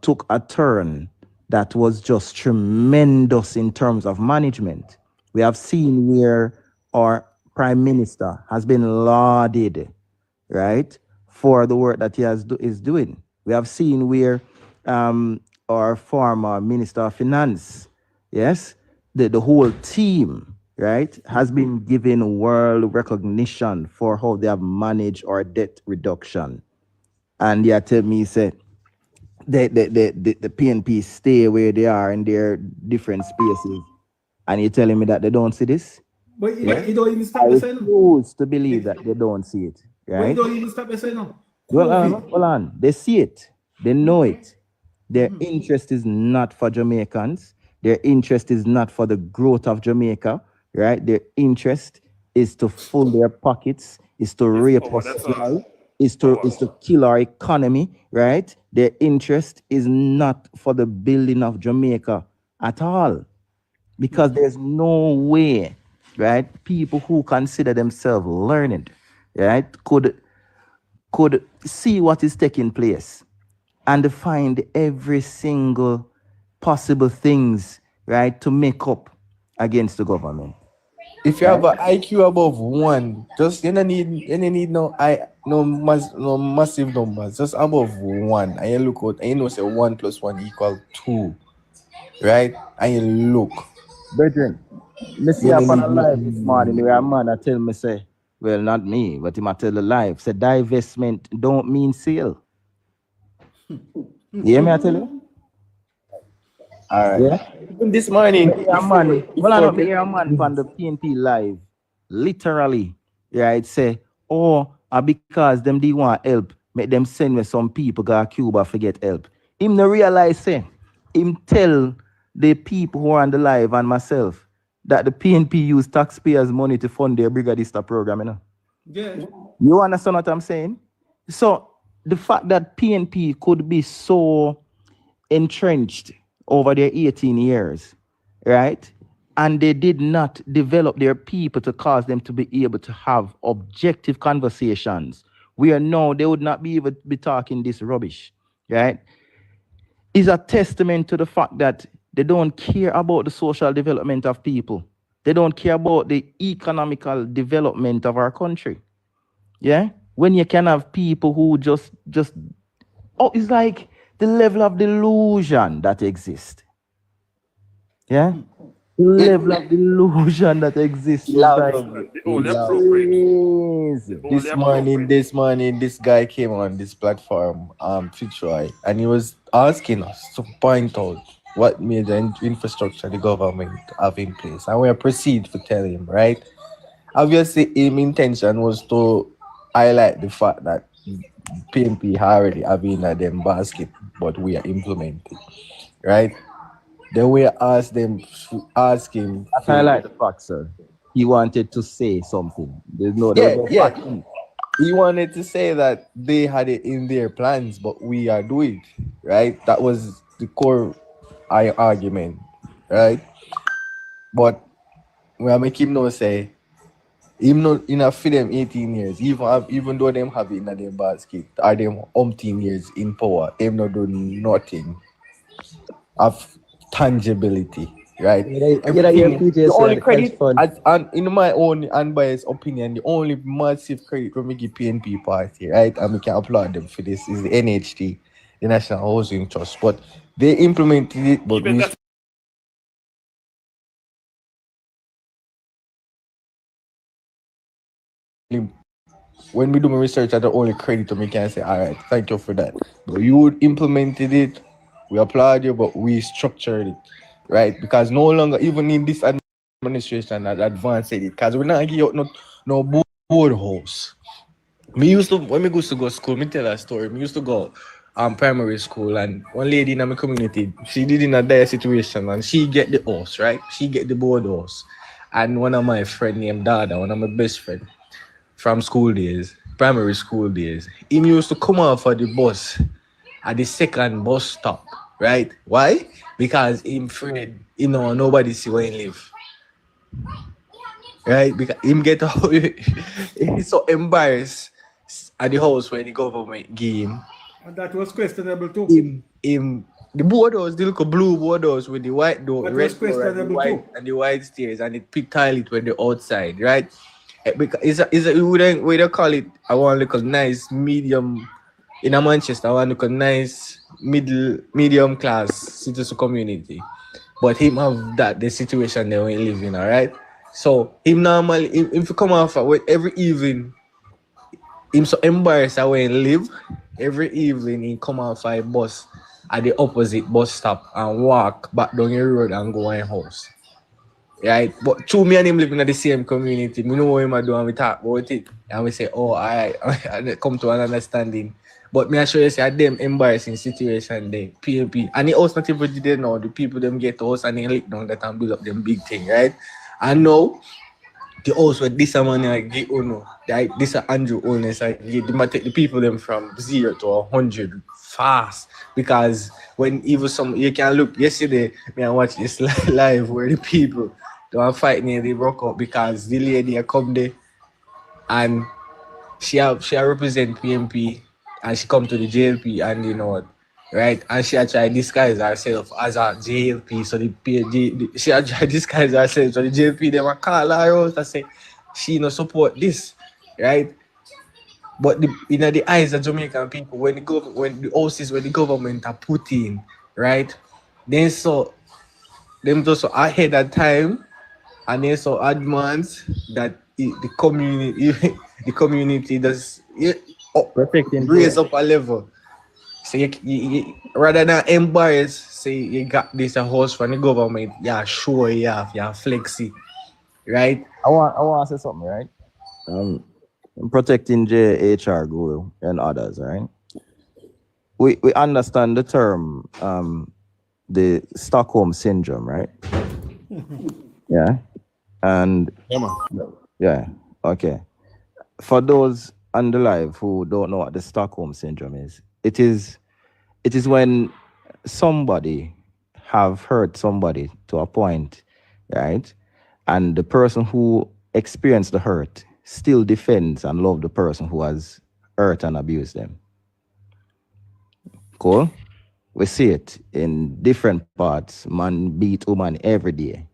took a turn that was just tremendous in terms of management. We have seen where our Prime Minister has been lauded, right, for the work that he is doing. We have seen where our former Minister of Finance, yes, the whole team, right, has been given world recognition for how they have managed our debt reduction. And you tell me, say, the PNP stay where they are in their different spaces, and you're telling me that they don't see this? But you don't even stop I me saying. refuse to believe that they don't see it. But Right? you don't even stop me saying no. Well, hold on. They see it. They know it. Their interest is not for Jamaicans. Their interest is not for the growth of Jamaica, right? Their interest is to fill their pockets, is to rape us, is to kill our economy, right? Their interest is not for the building of Jamaica at all, because there's no way, right? People who consider themselves learned, right, could see what is taking place and find every single possible things, right, to make up against the government. If you have an IQ above 1, just you don't need no massive numbers, just above 1, and you look out and you know say 1 + 1 = 2, right? And you look. Brethren, me see up on a live this morning where a man I tell me say, well, not me, but him I tell the live, say divestment don't mean sale. You hear me I tell you? All right. Yeah. Even this morning, me hear a man from the PNP live, literally, right, say, because them they want help, make them send me some people go to Cuba for get help. Him no realize, say, him tell the people who are on the live and myself that the PNP use taxpayers' money to fund their brigadista program, you know? Yeah. You understand what I'm saying? So the fact that PNP could be so entrenched over their 18 years, right? And they did not develop their people to cause them to be able to have objective conversations where now they would not be able to be talking this rubbish, right? Is a testament to the fact that they don't care about the social development of people. They don't care about the economical development of our country. Yeah? When you can have people who just it's like the level of delusion that exists. Yeah? The level of delusion that exists is like This morning, this guy came on this platform, Fitzroy, and he was asking us to point out what major infrastructure the government have in place. And we proceed to tell him, right? Obviously, his intention was to highlight the fact that PNP already have in them basket, but we are implementing, right? Then we asked them to ask him. I highlight the fact, sir. He wanted to say something. There was no fact. He wanted to say that they had it in their plans, but we are doing it, right? That was the core argument, right? But we are making no say, even though enough for them 18 years, even though them have it in their basket, are them umpteen years in power, them not doing nothing of tangibility, right? The only credit, and in my own unbiased opinion, the only massive credit when we give PNP party, right, and we can applaud them for this, is the NHT, the National Housing Trust. But they implemented it, but when we do my research, I don't only credit to me, can say, all right, thank you for that. But you implemented it, we applaud you, but we structured it, right? Because no longer, even in this administration that advanced it, because we're not giving out no board house. When we used to go to school, me tell a story. We used to go primary school, and one lady in my community, she did in a dire situation, and she get the house, right? She get the board house. And one of my friend named Dada, one of my best friend from school days, primary school days, he used to come out for the bus at the second bus stop, right? Why? Because him afraid, nobody see where he live. Right? Because him get out, he's so embarrassed at the house when the government give him. And that was questionable too. The board house, the little blue board house with the white door, that red was questionable door, and the white stairs, and the pink toilet when they're outside, right? Because we don't call it, I want to look nice medium in a Manchester, I want to look nice medium class citizen community. But him have that the situation they we live in, all right? So him normally if you come off every evening, him so embarrassed that when he live, every evening he come off a bus at the opposite bus stop and walk back down the road and go in house. right? But two me and him living in the same community. We know what him do and we talk about it. And we say, oh, alright, and come to an understanding. But me I show you say them embarrassing situation there, PNP. And the house not even did know. The people them get to us and they lick down that and build up them big thing, right? And now the house where this money I get like this Andrew owners I get them take the people them from 0 to 100 fast. Because when even some you can look yesterday, me I watch this live where the people they were fighting and they broke up because the lady come there and she represent PNP and she come to the JLP and you know what, right? And she had tried disguise herself as a JLP, so she had tried disguise herself, so the JLP they were call her out and say she no support this, right? But in the eyes of Jamaican people, when the houses where the government are put in, right? Then so them just ahead of time and then so advance that the community does raise up a level. So you rather than embarrass, say you got this a house from the government, yeah, sure, yeah, flexi, right? I want to say something, right? Protecting JHR Guru and others, right? We understand the term, the Stockholm syndrome, right? Yeah. And yeah, okay. For those on the live who don't know what the Stockholm syndrome is, it is when somebody have hurt somebody to a point, right? And the person who experienced the hurt still defends and love the person who has hurt and abused them. Cool? We see it in different parts. Man beat woman every day,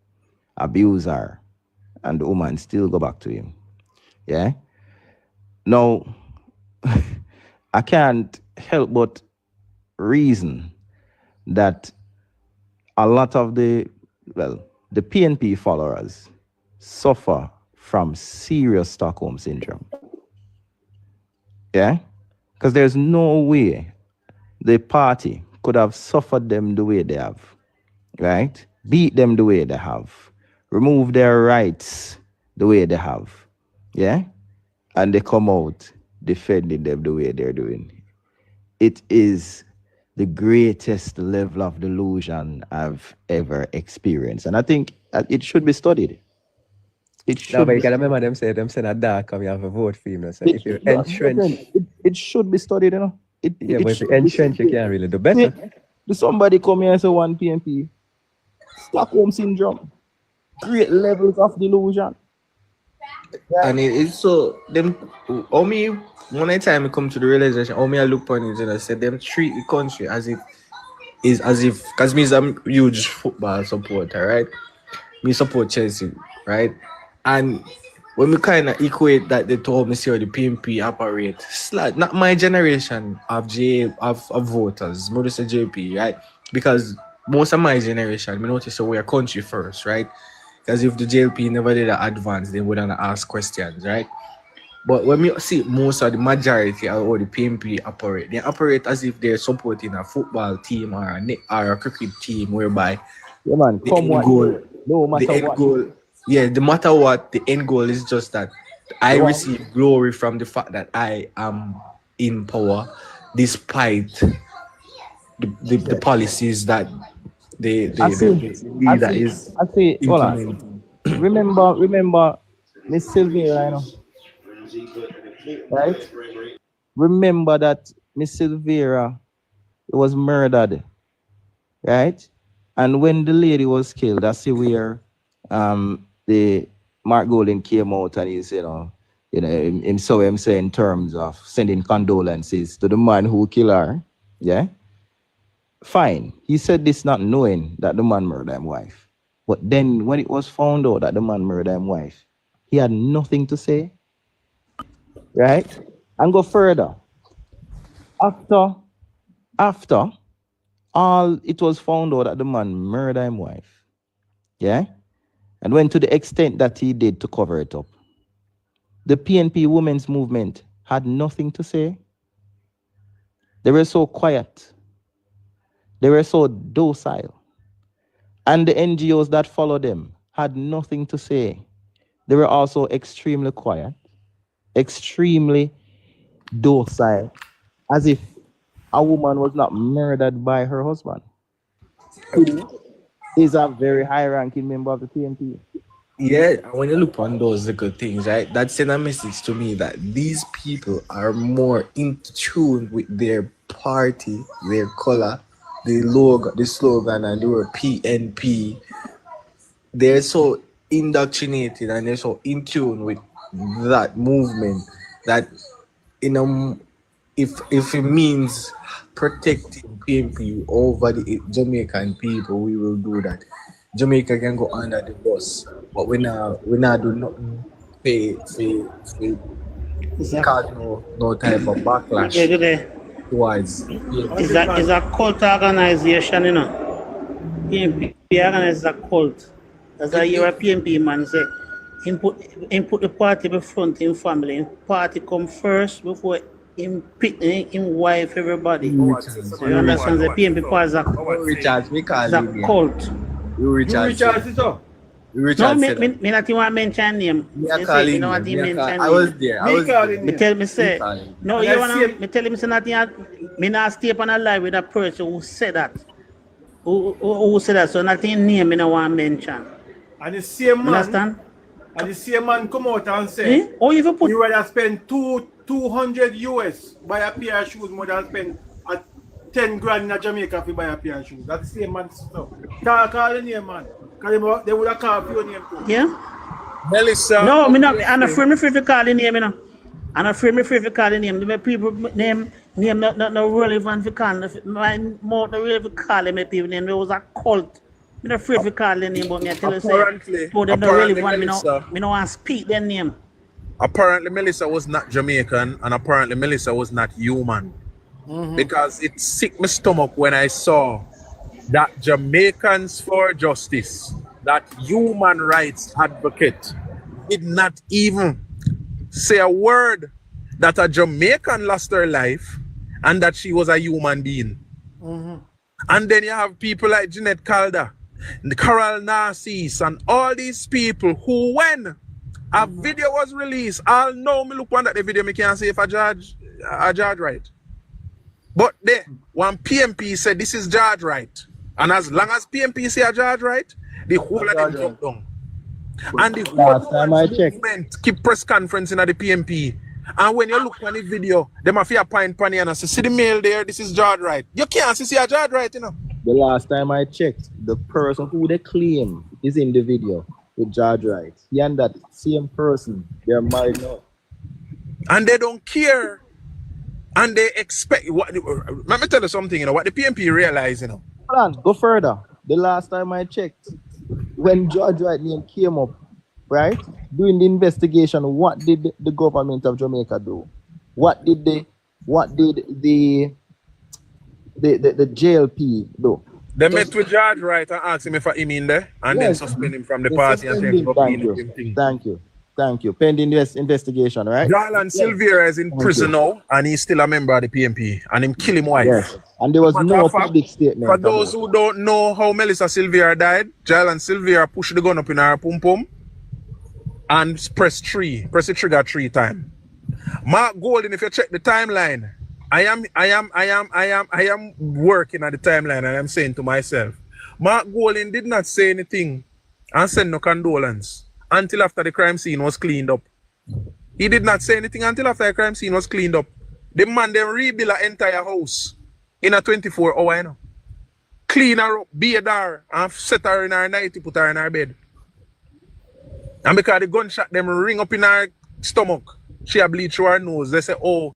abuse her, and the woman still go back to him. Yeah? Now, I can't help but reason that a lot of the PNP followers suffer from serious Stockholm syndrome. Yeah? Because there's no way the party could have suffered them the way they have, right? Beat them the way they have, remove their rights the way they have, yeah? And they come out defending them the way they're doing. It is the greatest level of delusion I've ever experienced. And I think it should be studied. It should no, but you can remember them say a dark and you have a vote for him. So if you entrench... It should be studied, you know. But if you entrench, you can't really do better. Somebody come here and say one PNP. Stockholm syndrome. Great levels of delusion. Yeah. And it's so them only one time I come to the realization, only I look on it and I said them treat the country as if because me is a huge football supporter, right? Me support Chelsea, right? And when we kind of equate that they told me see how the PNP operate, it's like not my generation of voters, more say JP, right? Because most of my generation, we notice that we're country first, right? Because if the JLP never did an advance, they wouldn't ask questions, right? But when we see most of the majority of how the PNP operate, they operate as if they're supporting a football team or a cricket team, whereby yeah, man, the end goal is just that I receive glory from the fact that I am in power, despite the policies that Remember Miss Sylvia, right? Remember that Miss Sylvia was murdered, right? And when the lady was killed, I see where the Mark Golden came out and he's him say in terms of sending condolences to the man who killed her. Yeah. Fine. He said this not knowing that the man murdered his wife. But then when it was found out that the man murdered his wife, he had nothing to say. Right? And go further. After all it was found out that the man murdered his wife. Yeah? And went to the extent that he did to cover it up. The PNP women's movement had nothing to say. They were so quiet. They were so docile. And the NGOs that follow them had nothing to say. They were also extremely quiet, extremely docile, as if a woman was not murdered by her husband, who is a very high-ranking member of the PNP. Yeah, when you look on those little things, right, that send a message to me that these people are more in tune with their party, their color, the logo, the slogan, and the word PNP. They're so indoctrinated and they're so in tune with that movement that if it means protecting PNP over the Jamaican people, we will do that. Jamaica can go under the bus, but we not do nothing cause no type of backlash towards PNP. It's a cult organization, you know. PNP organizes a cult. As a PNP man say, put the party before him family. Him party come first before him wife everybody. You understand? The PNP party is a cult. Richard no, me not even mention name. You know what he mentioned? I was there. Me tell me say, no, you wanna me tell him say nothing. Me not stay up on a live with a person who said that. Who said that? So nothing name me no want mention. And the same man, understand? And the same man come out and say, oh, if you put, you rather spend 200 US buy a pair of shoes more than spend 10 grand in Jamaica to buy a pair of shoes. That's the same man stuff. Call the name, man. Because they would have called your name too. Yeah? Melissa. No, I'm not afraid me free to call the name, you know. I'm not afraid me free to call the name. The people name not relevant for call. My more not relevant for calling me people name. It was a cult. I'm not afraid to call the name, but I tell you say, oh, they're not relevant. Me no want to speak their name. Apparently, Melissa was not Jamaican, and apparently, Melissa was not human. Because it sick my stomach when I saw that Jamaicans for Justice, that human rights advocate, did not even say a word that a Jamaican lost her life and that she was a human being. And then you have people like Jeanette Calder, Carol Narcisse, and all these people who, when a video was released, I'll know me look one at the video, me can't say if a judge right. But then, when PNP said this is judge right, and as long as PNP say a judge right, the whole of them drop down. And the whole movement keep press conference in the PNP. And when you look on the video, them have a pint panny and say, see the mail there, this is judge right. You can't see a judge right, you know. The last time I checked, the person who they claim is in the video with judge right. He and that same person, they're married now. And they don't care. And they expect what. Let me tell you something, you know, what the PNP realize, you know. Hold on, go further. The last time I checked, when Judge Wright name came up, right, doing the investigation, what did the government of Jamaica do? What did the JLP do? They met with Judge Wright and asked him if him in there, and then suspend him from the party and take him up in. Thank you. Pending investigation, right? Jarlan Silvera is in prison now, and he's still a member of the PNP, and him kill him wife. Yes. And there was no public statement. For those who don't know how Melissa Silvera died, Jarlan Silvera pushed the gun up in her pum-pum and press the trigger 3 times. Mark Golden, if you check the timeline, I am working at the timeline, and I'm saying to myself, Mark Golden did not say anything and send no condolence until after the crime scene was cleaned up. He did not say anything until after the crime scene was cleaned up. The man then rebuilt an entire house in a 24-hour, you know. Clean her up, bathe her, and set her in her night, put her in her bed. And because the gunshot them ring up in her stomach, she had bleed through her nose. They say, oh,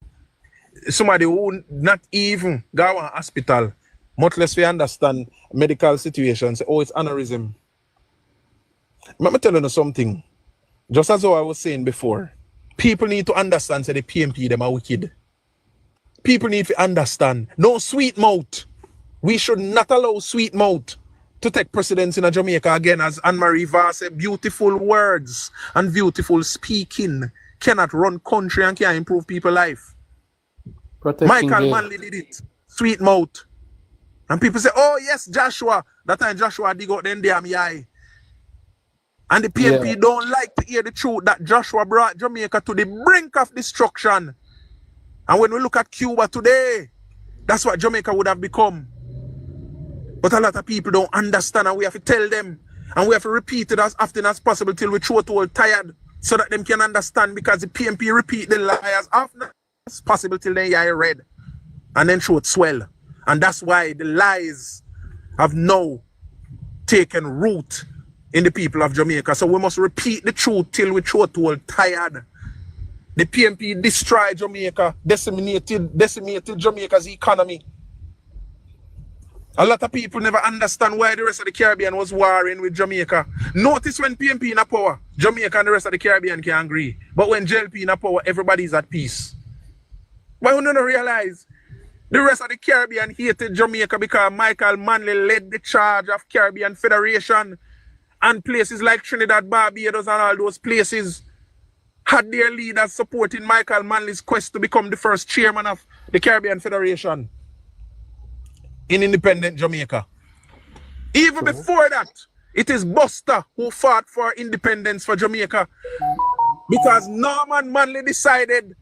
somebody who not even go to hospital, much less we understand medical situations, say, oh, it's aneurysm. Let me tell you something. Just as I was saying before, people need to understand that the PNP them are wicked. People need to understand. No sweet mouth. We should not allow sweet mouth to take precedence in Jamaica again, as Anne-Marie Vaz said, beautiful words and beautiful speaking cannot run country and can improve people's life. Michael Manley did it. Sweet mouth. And people say, oh yes, Joshua. That time Joshua dig out them damn eye. And the PNP don't like to hear the truth that Joshua brought Jamaica to the brink of destruction. And when we look at Cuba today, that's what Jamaica would have become. But a lot of people don't understand, and we have to tell them, and we have to repeat it as often as possible till we throw it all tired, so that them can understand, because the PNP repeat the lie as often as possible till they are read, and then throw it swell. And that's why the lies have now taken root in the people of Jamaica. So we must repeat the truth till we throw it all tired. The PNP destroyed Jamaica, decimated Jamaica's economy. A lot of people never understand why the rest of the Caribbean was warring with Jamaica. Notice when PNP in power, Jamaica and the rest of the Caribbean can agree. But when JLP in power, everybody's at peace. Why we don't realize the rest of the Caribbean hated Jamaica because Michael Manley led the charge of Caribbean Federation, and places like Trinidad, Barbados and all those places had their leaders supporting Michael Manley's quest to become the first chairman of the Caribbean Federation in independent Jamaica. Even before that, it is Buster who fought for independence for Jamaica, because Norman Manley decided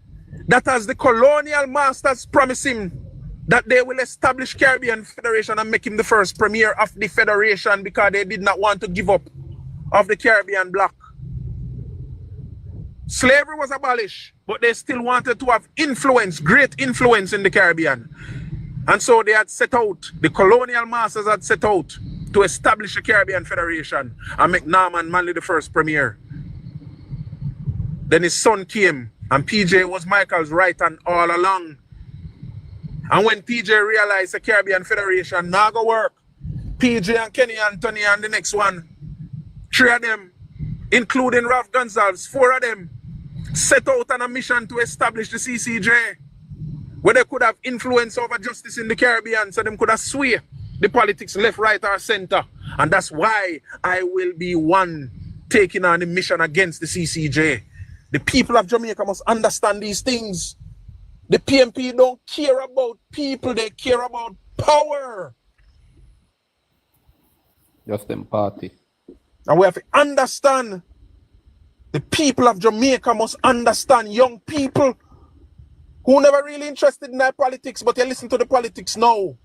that as the colonial masters promised him that they will establish Caribbean Federation and make him the first premier of the federation, because they did not want to give up of the Caribbean bloc. Slavery was abolished, but they still wanted to have influence, great influence in the Caribbean. And so they had set out, the colonial masters had set out to establish a Caribbean Federation and make Norman Manley the first premier. Then his son came, and PJ was Michael's right hand all along. And when PJ realized the Caribbean Federation not go work, PJ and Kenny Anthony and the next one, 3 of them, including Ralph Gonsalves, 4 of them, set out on a mission to establish the CCJ, where they could have influence over justice in the Caribbean, so them could have sway the politics left, right, or center. And that's why I will be one taking on the mission against the CCJ. The people of Jamaica must understand these things. The PNP don't care about people, they care about power. Just them party. And we have to understand, the people of Jamaica must understand, young people who never really interested in their politics, but they listen to the politics now.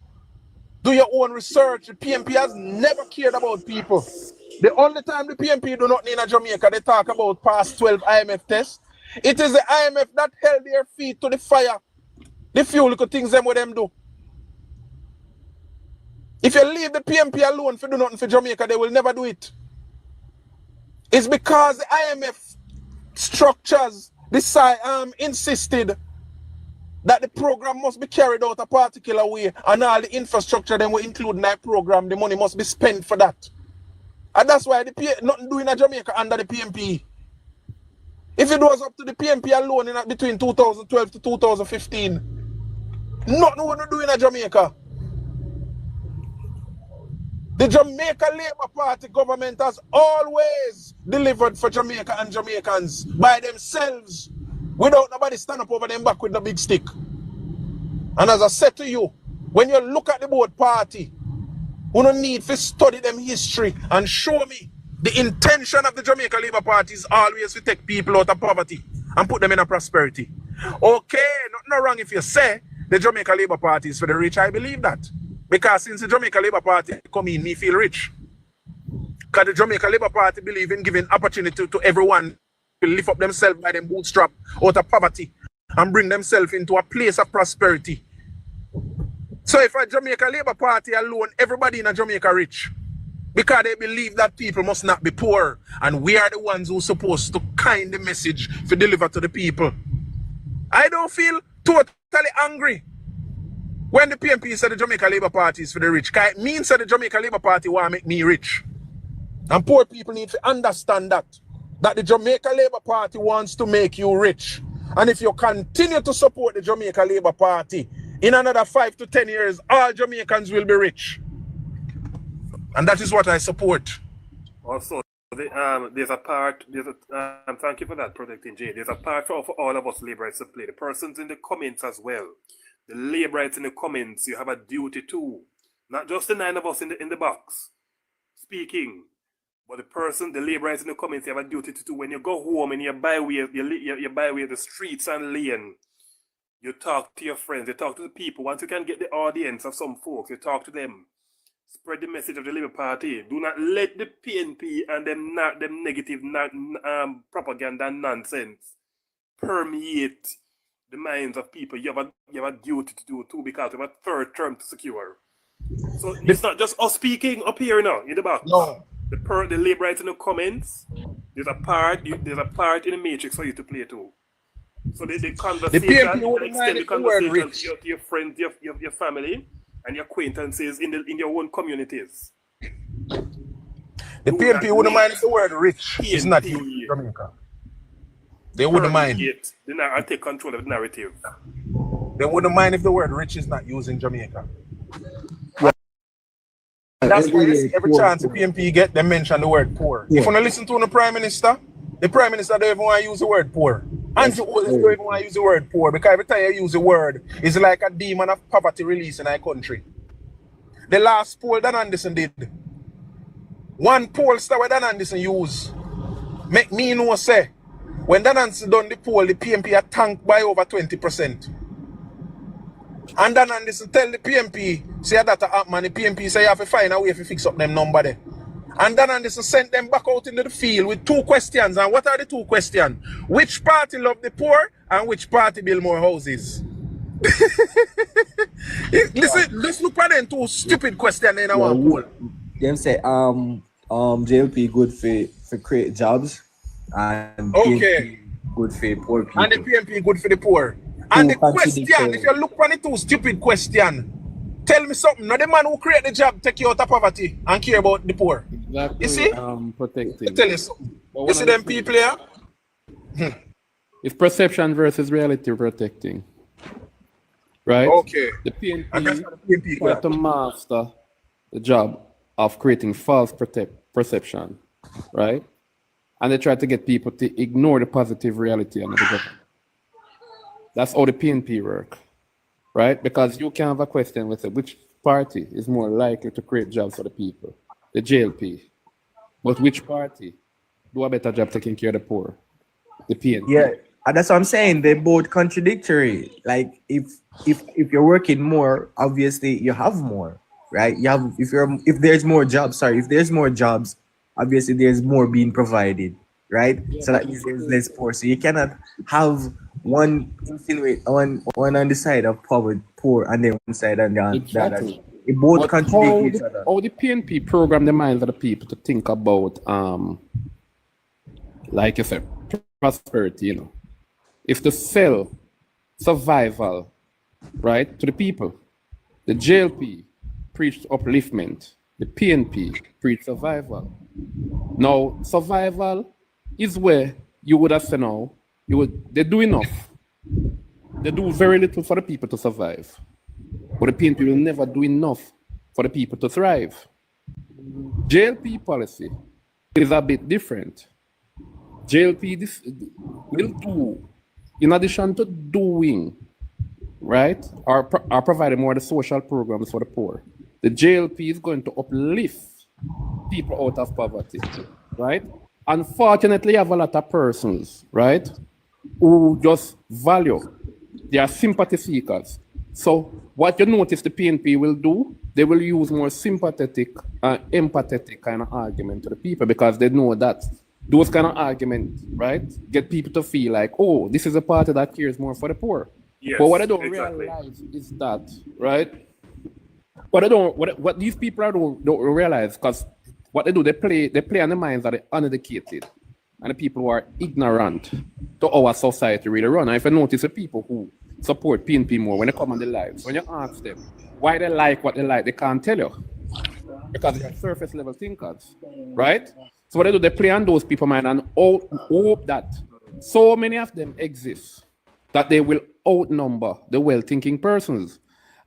Do your own research. The PNP has never cared about people. The only time the PNP do not need a Jamaica, they talk about past 12 IMF tests. It is the IMF that held their feet to the fire. The few little things them with them do. If you leave the PNP alone for do nothing for Jamaica, they will never do it. It's because the IMF structures insisted that the program must be carried out a particular way, and all the infrastructure then will include in that program. The money must be spent for that. And that's why nothing doing in Jamaica under the PNP. If it was up to the PNP alone between 2012 to 2015, nothing we're not doing in Jamaica. The Jamaica Labour Party government has always delivered for Jamaica and Jamaicans by themselves, without nobody stand up over them back with the big stick. And as I said to you, when you look at the board party, you don't need to study them history and show me the intention of the Jamaica Labour Party is always to take people out of poverty and put them in a prosperity. Okay, not wrong if you say the Jamaica Labour Party is for the rich. I believe that. Because since the Jamaica Labour Party come in, me feel rich. Because the Jamaica Labour Party believe in giving opportunity to everyone to lift up themselves by them bootstrap out of poverty and bring themselves into a place of prosperity. So if a Jamaica Labour Party alone, everybody in a Jamaica rich, because they believe that people must not be poor, and we are the ones who are supposed to kind the message to deliver to the people. I don't feel totally angry when the PNP said the Jamaica Labour Party is for the rich, because it means that the Jamaica Labour Party want to make me rich. And poor people need to understand that the Jamaica Labour Party wants to make you rich. And if you continue to support the Jamaica Labour Party, in another 5 to 10 years, all Jamaicans will be rich. And that is what I support. Also, there's a part, thank you for that, Protecting Jay. There's a part for all of us Labourites to play. The persons in the comments as well. The Labourites in the comments, you have a duty too. Not just the 9 of us in the box speaking, But the person, the laborers in the comments, you have a duty to do. When you go home and you buy way, you buy way the streets and lane, you talk to your friends, you talk to the people. Once you can get the audience of some folks, you talk to them. Spread the message of the Labour Party. Do not let the PNP and them negative propaganda and nonsense permeate the minds of people. You have a duty to do too, because you have a third term to secure. So it's not just us speaking up here now in the back. No. The Labourites in the comments, there's a part in the matrix for you to play too. So the conversation, extend the conversation to your friends, your family, and your acquaintances in your own communities. The PNP wouldn't mind if the word rich is not used in Jamaica. They wouldn't mind. They not take control of the narrative. They wouldn't mind if the word rich is not used in Jamaica. That's why you see every chance the PNP get, they mention the word poor. If you listen to the Prime Minister don't even want to use the word poor. Andrew don't even want to use the word poor, because every time you use the word, it's like a demon of poverty release in our country. The last poll that Anderson did, one pollster where Dan Anderson use, make me know say, when Dan Anderson done the poll, the PNP are tanked by over 20%. And Dan Anderson tell the PNP, say that happen, and the PNP say you have to find a way to fix up them number there. And Dan Anderson sent them back out into the field with 2 questions. And what are the 2 questions? Which party love the poor and which party build more houses? Listen, let's look at them 2 stupid questions in our poll. Them say JLP good for create jobs and PNP good for poor people. And the PNP good for the poor. And the question, if you look at the 2 stupid questions, tell me something. Now the man who create the job take you out of poverty and care about the poor. Exactly. You see? Protecting. Tell you something. You see them people here? It's perception versus reality protecting. Right? Okay. The PNP got to master the job of creating false perception. Right? And they try to get people to ignore the positive reality under the government. That's how the PNP work. Right? Because you can have a question with which party is more likely to create jobs for the people? The JLP. But which party do a better job taking care of the poor? The PNP. Yeah, and that's what I'm saying. They're both contradictory. Like if you're working more, obviously you have more, right? You have if there's more jobs, obviously there's more being provided, right? Yeah, so that means there's less poor. So you cannot have one insinuate on the side of poor and then one side and the other. It both contradict each other. How the PNP program the minds of the people to think about like you said, prosperity, you know. If to sell survival, right, to the people, the JLP preached upliftment, the PNP preached survival. Now, survival is where you would have said now, they do enough. They do very little for the people to survive. But the PNP will never do enough for the people to thrive. JLP policy is a bit different. JLP will do, in addition to doing, right, are providing more of the social programs for the poor. The JLP is going to uplift people out of poverty, right? Unfortunately, you have a lot of persons, right, who just value, they are sympathy seekers. So what you notice the PNP will do, they will use more sympathetic and empathetic kind of argument to the people, because they know that those kind of arguments, right, get people to feel like, oh, this is a party that cares more for the poor. Yes, but what I don't realize is that, right, what these people don't realize, because what they do, they play on the minds of the uneducated and the people who are ignorant to our society really run. And if you notice the people who support PNP more, when they come on the lives, when you ask them why they like what they like, they can't tell you, because they're surface level thinkers, right? So what they do, they play on those people mind and hope that so many of them exist that they will outnumber the well-thinking persons.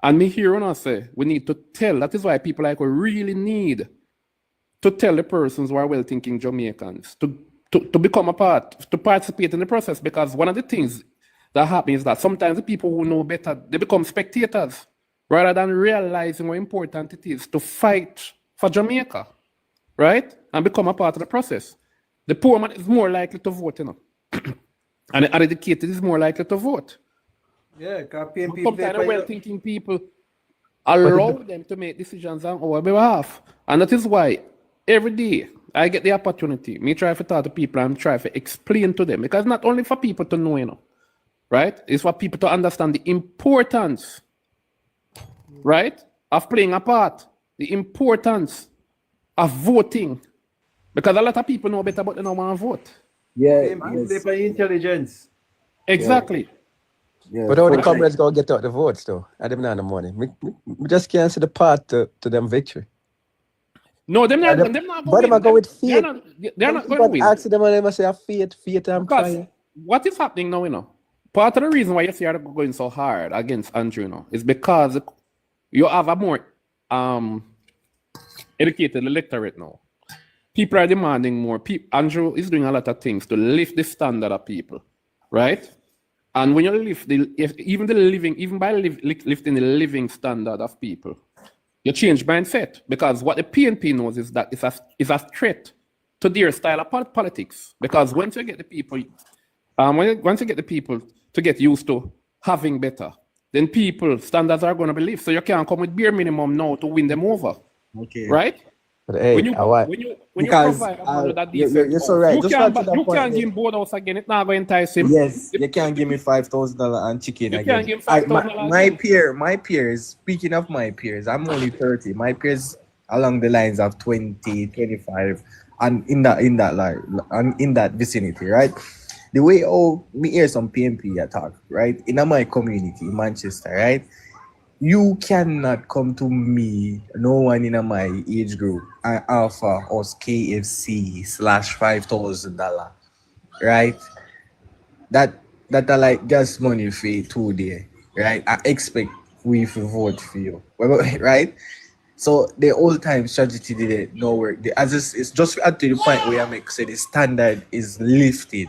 And me here and I say, we need to tell, that is why people like we really need to tell the persons who are well-thinking Jamaicans to become a part, to participate in the process, because one of the things that happens is that sometimes the people who know better, they become spectators rather than realizing how important it is to fight for Jamaica, right? and become a part of the process. The poor man is more likely to vote, you know. And the uneducated is more likely to vote. Yeah, because PNP Sometimes the well-thinking people allow them to make decisions on our behalf. And that is why every day I get the opportunity, me try to talk to people and try to explain to them. Because not only for people to know, you know, right? It's for people to understand the importance, right, of playing a part, the importance of voting. Because a lot of people know better, but they don't want to vote. Yeah, they pay intelligence. Exactly. Yeah, but how the comrades gonna get out the votes though? I them not the money. We just can't see the path to them victory. No, them not going. But them go with faith. They're not going to win. Ask them and they must say faith and prayer. What is happening now, you know? Part of the reason why you see are going so hard against Andrew, you know, is because you have a more educated electorate now. People are demanding more. Andrew is doing a lot of things to lift the standard of people, right? And when you lift even by lifting the living standard of people, you change mindset. Because what the PNP knows is that it's a threat to their style of politics. Because once you get the people, to get used to having better, then people standards are going to be lifted. So you can't come with bare minimum now to win them over. Okay. Right? But hey, when you provide that decent, you're so right. You can't give him board house again. It's not going to entice him. Yes, you can't give me $5,000 and chicken again. Can't give him $5,000. My peers. Speaking of my peers, I'm only 30. My peers along the lines of 20, 25, and in that vicinity, right? The way me hear some PNP attack, right? In my community, Manchester, right? You cannot come to me, no one in my age group, and offer us KFC /$5,000, right? That are like gas money for 2 days, right? I expect we to vote for you, right? So the old time strategy did no work. It's just at the point where I make say the standard is lifted,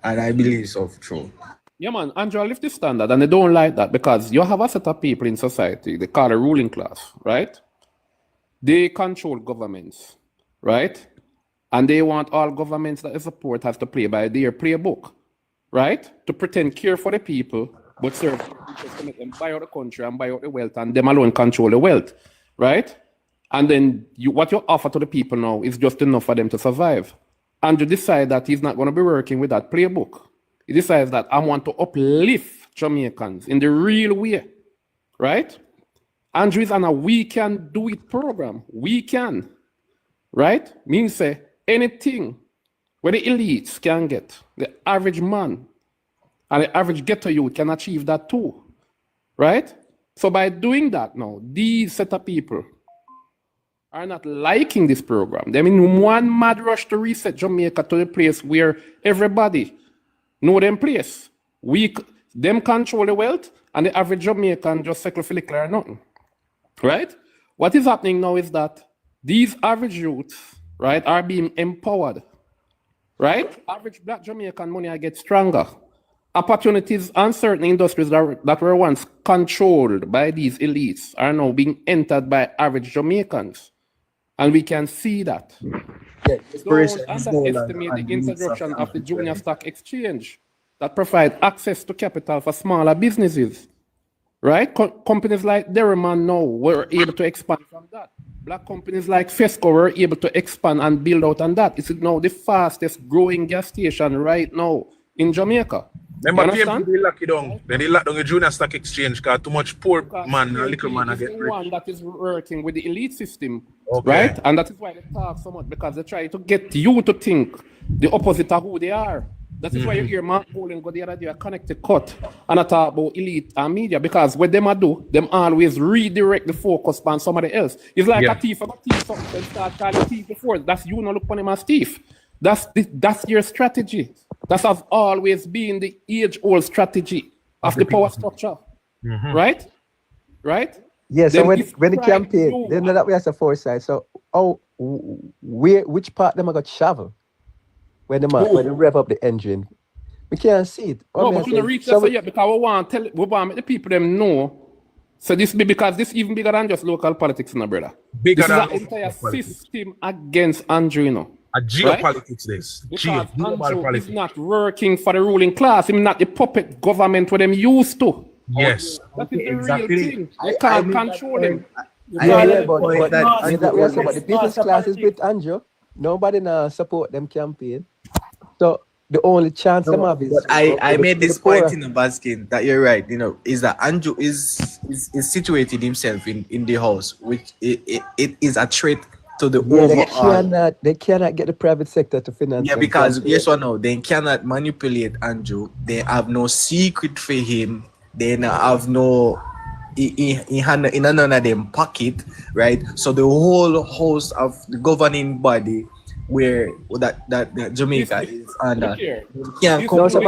and I believe so true. Yeah, man, Andrew, lift the standard, and they don't like that because you have a set of people in society, they call the ruling class, right? They control governments, right? And they want all governments that they support has to play by their playbook, right? To pretend care for the people, but serve to make them buy out the country and buy out the wealth, and them alone control the wealth, right? And then what you offer to the people now is just enough for them to survive. Andrew decide that he's not going to be working with that playbook. He decides that I want to uplift Jamaicans in the real way, right? Andrew is on a we can do it program. We can, right? Means say anything where the elites can get, the average man and the average ghetto youth can achieve that too, right? So by doing that now, these set of people are not liking this program. They mean one mad rush to reset Jamaica to the place where everybody know them place. Them control the wealth, and the average Jamaican just settle for liquor or nothing. Right? What is happening now is that these average youths, right, are being empowered. Right? Average black Jamaican money I get stronger. Opportunities and certain industries that were once controlled by these elites are now being entered by average Jamaicans. And we can see that. Don't underestimate the introduction of the junior stock exchange that provide access to capital for smaller businesses. Right? Companies like Derriman now were able to expand from that. Black companies like Fesco were able to expand and build out on that. It's now the fastest growing gas station right now in Jamaica. Remember, PNP lock it down. Then they lock down the junior stock exchange because too much poor man and little man get rich. One that is working with the elite system, right? And that is why they talk so much, because they try to get you to think the opposite of who they are. That is why you hear Mark Bowling go the other day, a connected cut, and I talk about elite and media, because what them do, them always redirect the focus on somebody else. It's like a thief, I got thief something, and start calling thief before. That's you not look upon him as thief. That's your strategy. That has always been the age-old strategy of the power structure. Right? Right? Yeah, so when the campaign, they know that we have a foresight. So which part them I got shovel? When they rev up the engine. We can't see it. No, but we don't reach that yet because we want to make the people them know So this be because this even bigger than just local politics, no brother. Bigger This is than an entire system against Andrew, you know. A geopolitics this. Because Andrew is not working for the ruling class. He's not the puppet government where them used to. Yes. That is the exactly. real thing. They can't control him. The people's class is with Andrew. Nobody now support them campaign. So the only chance them have is. But I made this point in the basket that you're right. You know, is that Andrew is situated himself in the house, which it is a threat to the overall. They cannot get the private sector to finance. Yeah, because yes or no, they cannot manipulate Andrew. They have no secret for him. They have no in none of them pocket, right? So the whole host of the governing body where that Jamaica is under can't come to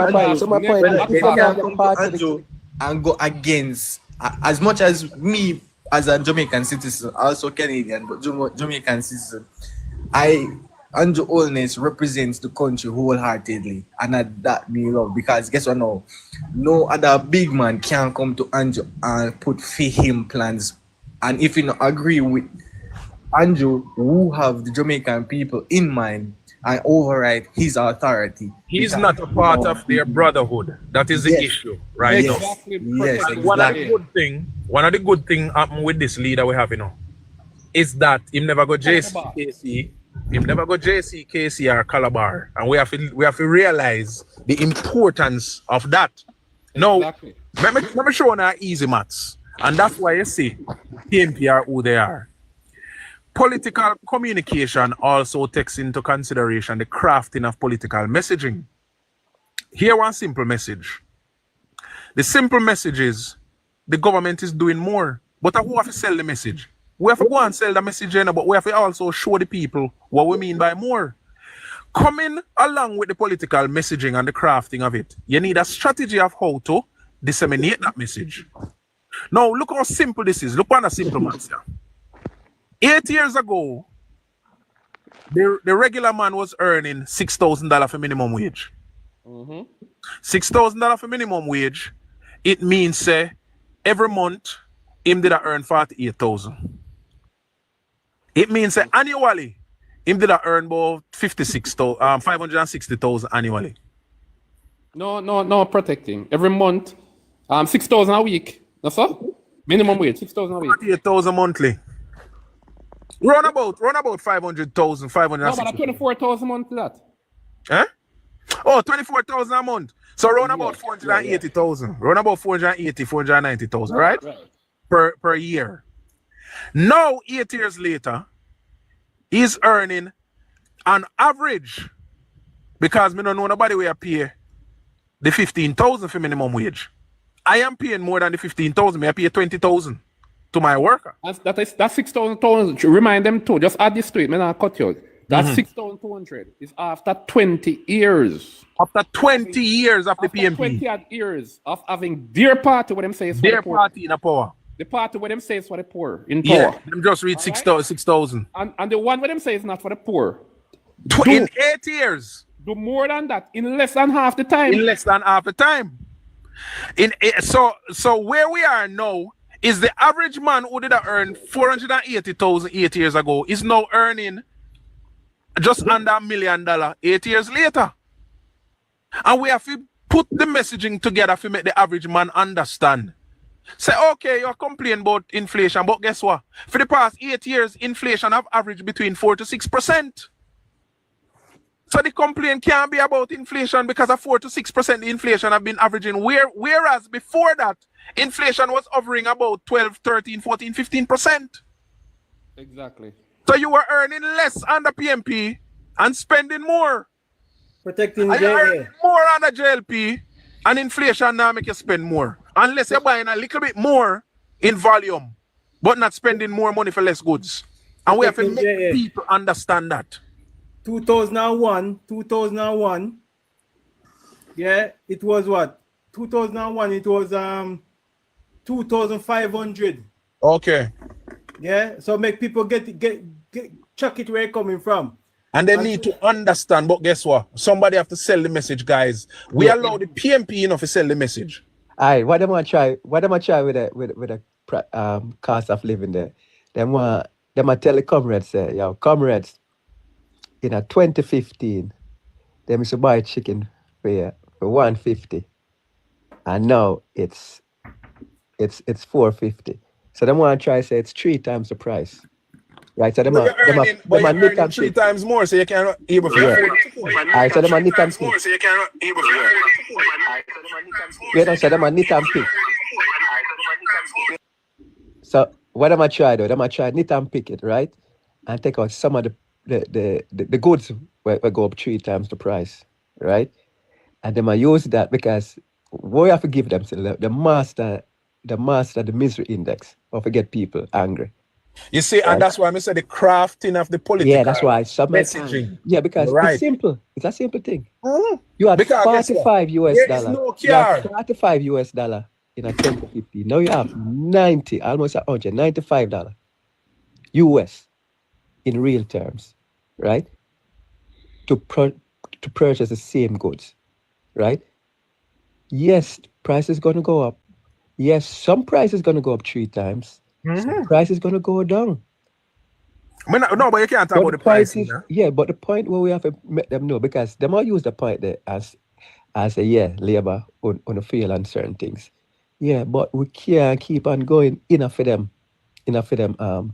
Andrew and go against as much as me as a Jamaican citizen, also Canadian, but Jamaican citizen. Andrew Holness represents the country wholeheartedly, and that me love, because guess what now? No other big man can come to Andrew and put for him plans. And if you don't agree with Andrew, who have the Jamaican people in mind and override his authority. He's not a part of their brotherhood. That is the issue right now. Yes, exactly. One of the good thing happen with this leader we have, you know, is that him never go JCKC. Him never go JCKC or Calabar, and we have to realize the importance of that. Now, let me show you easy maths, and that's why you see PNP are who they are. Political communication also takes into consideration the crafting of political messaging. Here, one simple message. The simple message is the government is doing more, but who have to sell the message? We have to go and sell the message, but we have to also show the people what we mean by more. Coming along with the political messaging and the crafting of it, you need a strategy of how to disseminate that message. Now, look how simple this is. Look on a simple math here. 8 years ago, the regular man was earning $6,000 for minimum wage. $6,000 for minimum wage, it means every month him did earn 48,000. It means annually him did earn about 560,000 annually. No, protecting. Every month, 6,000 a week. That's all? Minimum wage, 6,000 a week. 48,000 monthly. Run about 500,000, 560,000. No, but 24,000 a month that. Eh? Oh, 24,000 a month. So run about 480,000. Run about 480, 490,000, right? Per year. Now, 8 years later, he's earning an average, because me don't know nobody will pay the 15,000 for minimum wage. I am paying more than the 15,000. I pay 20,000 to my worker. That's 6,200. Remind them too. Just add this to it. Man, I'll cut you. That's 6,200. It's after 20 years. After 20 years of the PNP. 20 years of having their party, what them say is for their party in the power. The party where them say is for the poor in power. Yeah, them just read 6,000. And the one where them say is not for the poor. In 8 years. Do more than that in less than half the time. In less than half the time. So where we are now is the average man who did earn 480,000 8 years ago is now earning just under $1 million 8 years later. And we have to put the messaging together to make the average man understand. Say, okay, you're complaining about inflation, but guess what? For the past 8 years, inflation have averaged between 4 to 6%. So the complaint can't be about inflation because of 4 to 6% the inflation have been averaging. Whereas before that, inflation was hovering about 12, 13, 14, 15%. Exactly. So you were earning less under PNP and spending more. Protecting and you're earning more under JLP, and inflation now make you spend more. Unless you're buying a little bit more in volume, but not spending more money for less goods. And we have to make people understand that. 2001, yeah, it was what? 2001, it was 2,500. Okay. Yeah, so make people get check it where it's coming from. And they need to understand, but guess what? Somebody have to sell the message, guys. We allow the PNP enough to sell the message. Aye, what am I try with a cost of living there. Them I tell the comrades say, yo, comrades, in a 2015, them used to buy chicken for $150, and now it's $4.50. So them want to try say it's 3 times the price, right? So But you're earning 3 times more, so you can't able to afford chicken. Alright, so them a knit and pick. You know, so them a knit and pick. So what am I try though? Them I try knit and pick it, right? And take out some of the goods where go up 3 times the price, right? And then I use that because what you have to give them, so the master the misery index, or to get people angry. You see, and that's why I say the crafting of the political that's why messaging. Yeah, because right. it's simple. It's a simple thing. You had $45 US. There is no care. $45 US in a 2050. Now you have 90, almost $195 US in real terms, right? To purchase the same goods, right? Yes, price is going to go up. Yes, some price is going to go up 3 times. Some price is going to go down. No, but you can't talk about the pricing. Yeah, but the point where we have to make them know, because they might use the point there as a labor on fail on certain things. Yeah, but we can't keep on going enough for them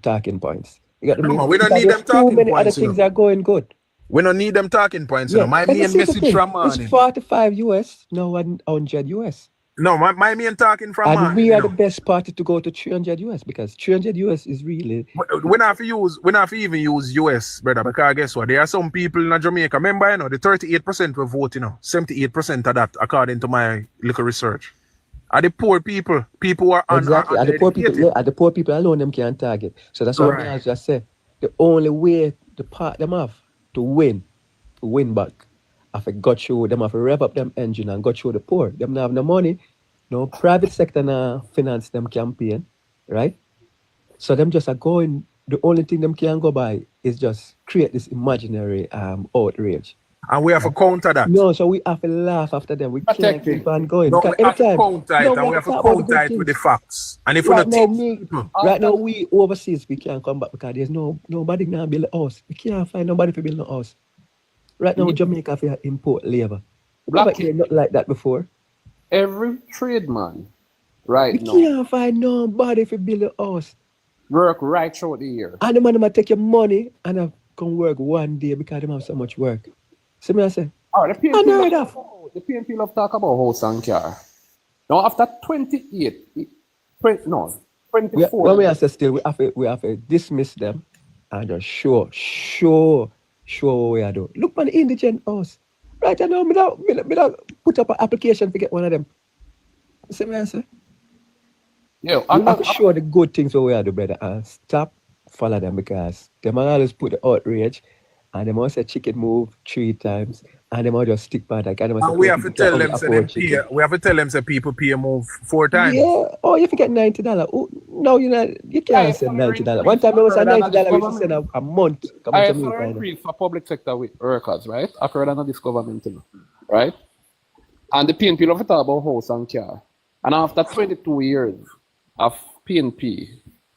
talking points. You got to we don't need them talking too many points. Other things are going good. We don't need them talking points. You know, my main message from morning. It's $45 US, no $100 US. No, my main talking from and morning. We are the best party to go to $300 US, because $300 US is really. We not have to even use US, brother, because guess what? There are some people in Jamaica. Remember, you know, the 38% were voting, 78% of that, according to my little research. Are the poor people who are exactly. The poor people alone them can't target. So that's what I just say. The only way the part them have to win back, have to go through them, have to rev up them engine and go through the poor. Them not have no money, no private sector now finance them campaign, right? So them just are going. The only thing them can go by is just create this imaginary outrage. And we have to counter that. No, so we have to laugh after them. We can't keep on going. No, we have to counter it, and we have to counter it with the facts. And if right now, we overseas, we can't come back because there's nobody now build a house. We can't find nobody to build a house. Right now, Jamaica have to import labor. Not like that before. Every tradesman right now. We can't find nobody to build a house. Work right throughout the year. And the man might take your money and have come work one day because they have so much work. See me I say? All right, the PNP love talk about house and car. Now after 24. When we say still, we have to dismiss them and just show what we are doing. Look for the indigent house. Right now, me don't put up an application to get one of them. See me I say? Yeah, we have to show the good things what we are doing, brother, and stop follow them, because they might always put the outrage. And they must say chicken move 3 times, and they must just stick by that. And we have to tell them say people pay move 4 times. Yeah. Oh, you forget $90. Oh, no, you can't send $90. One time it was $90, we used to send a month. I have to increase for public sector workers, right? After this government, right? And the PNP love to talk about house and car. And after 22 years of PNP,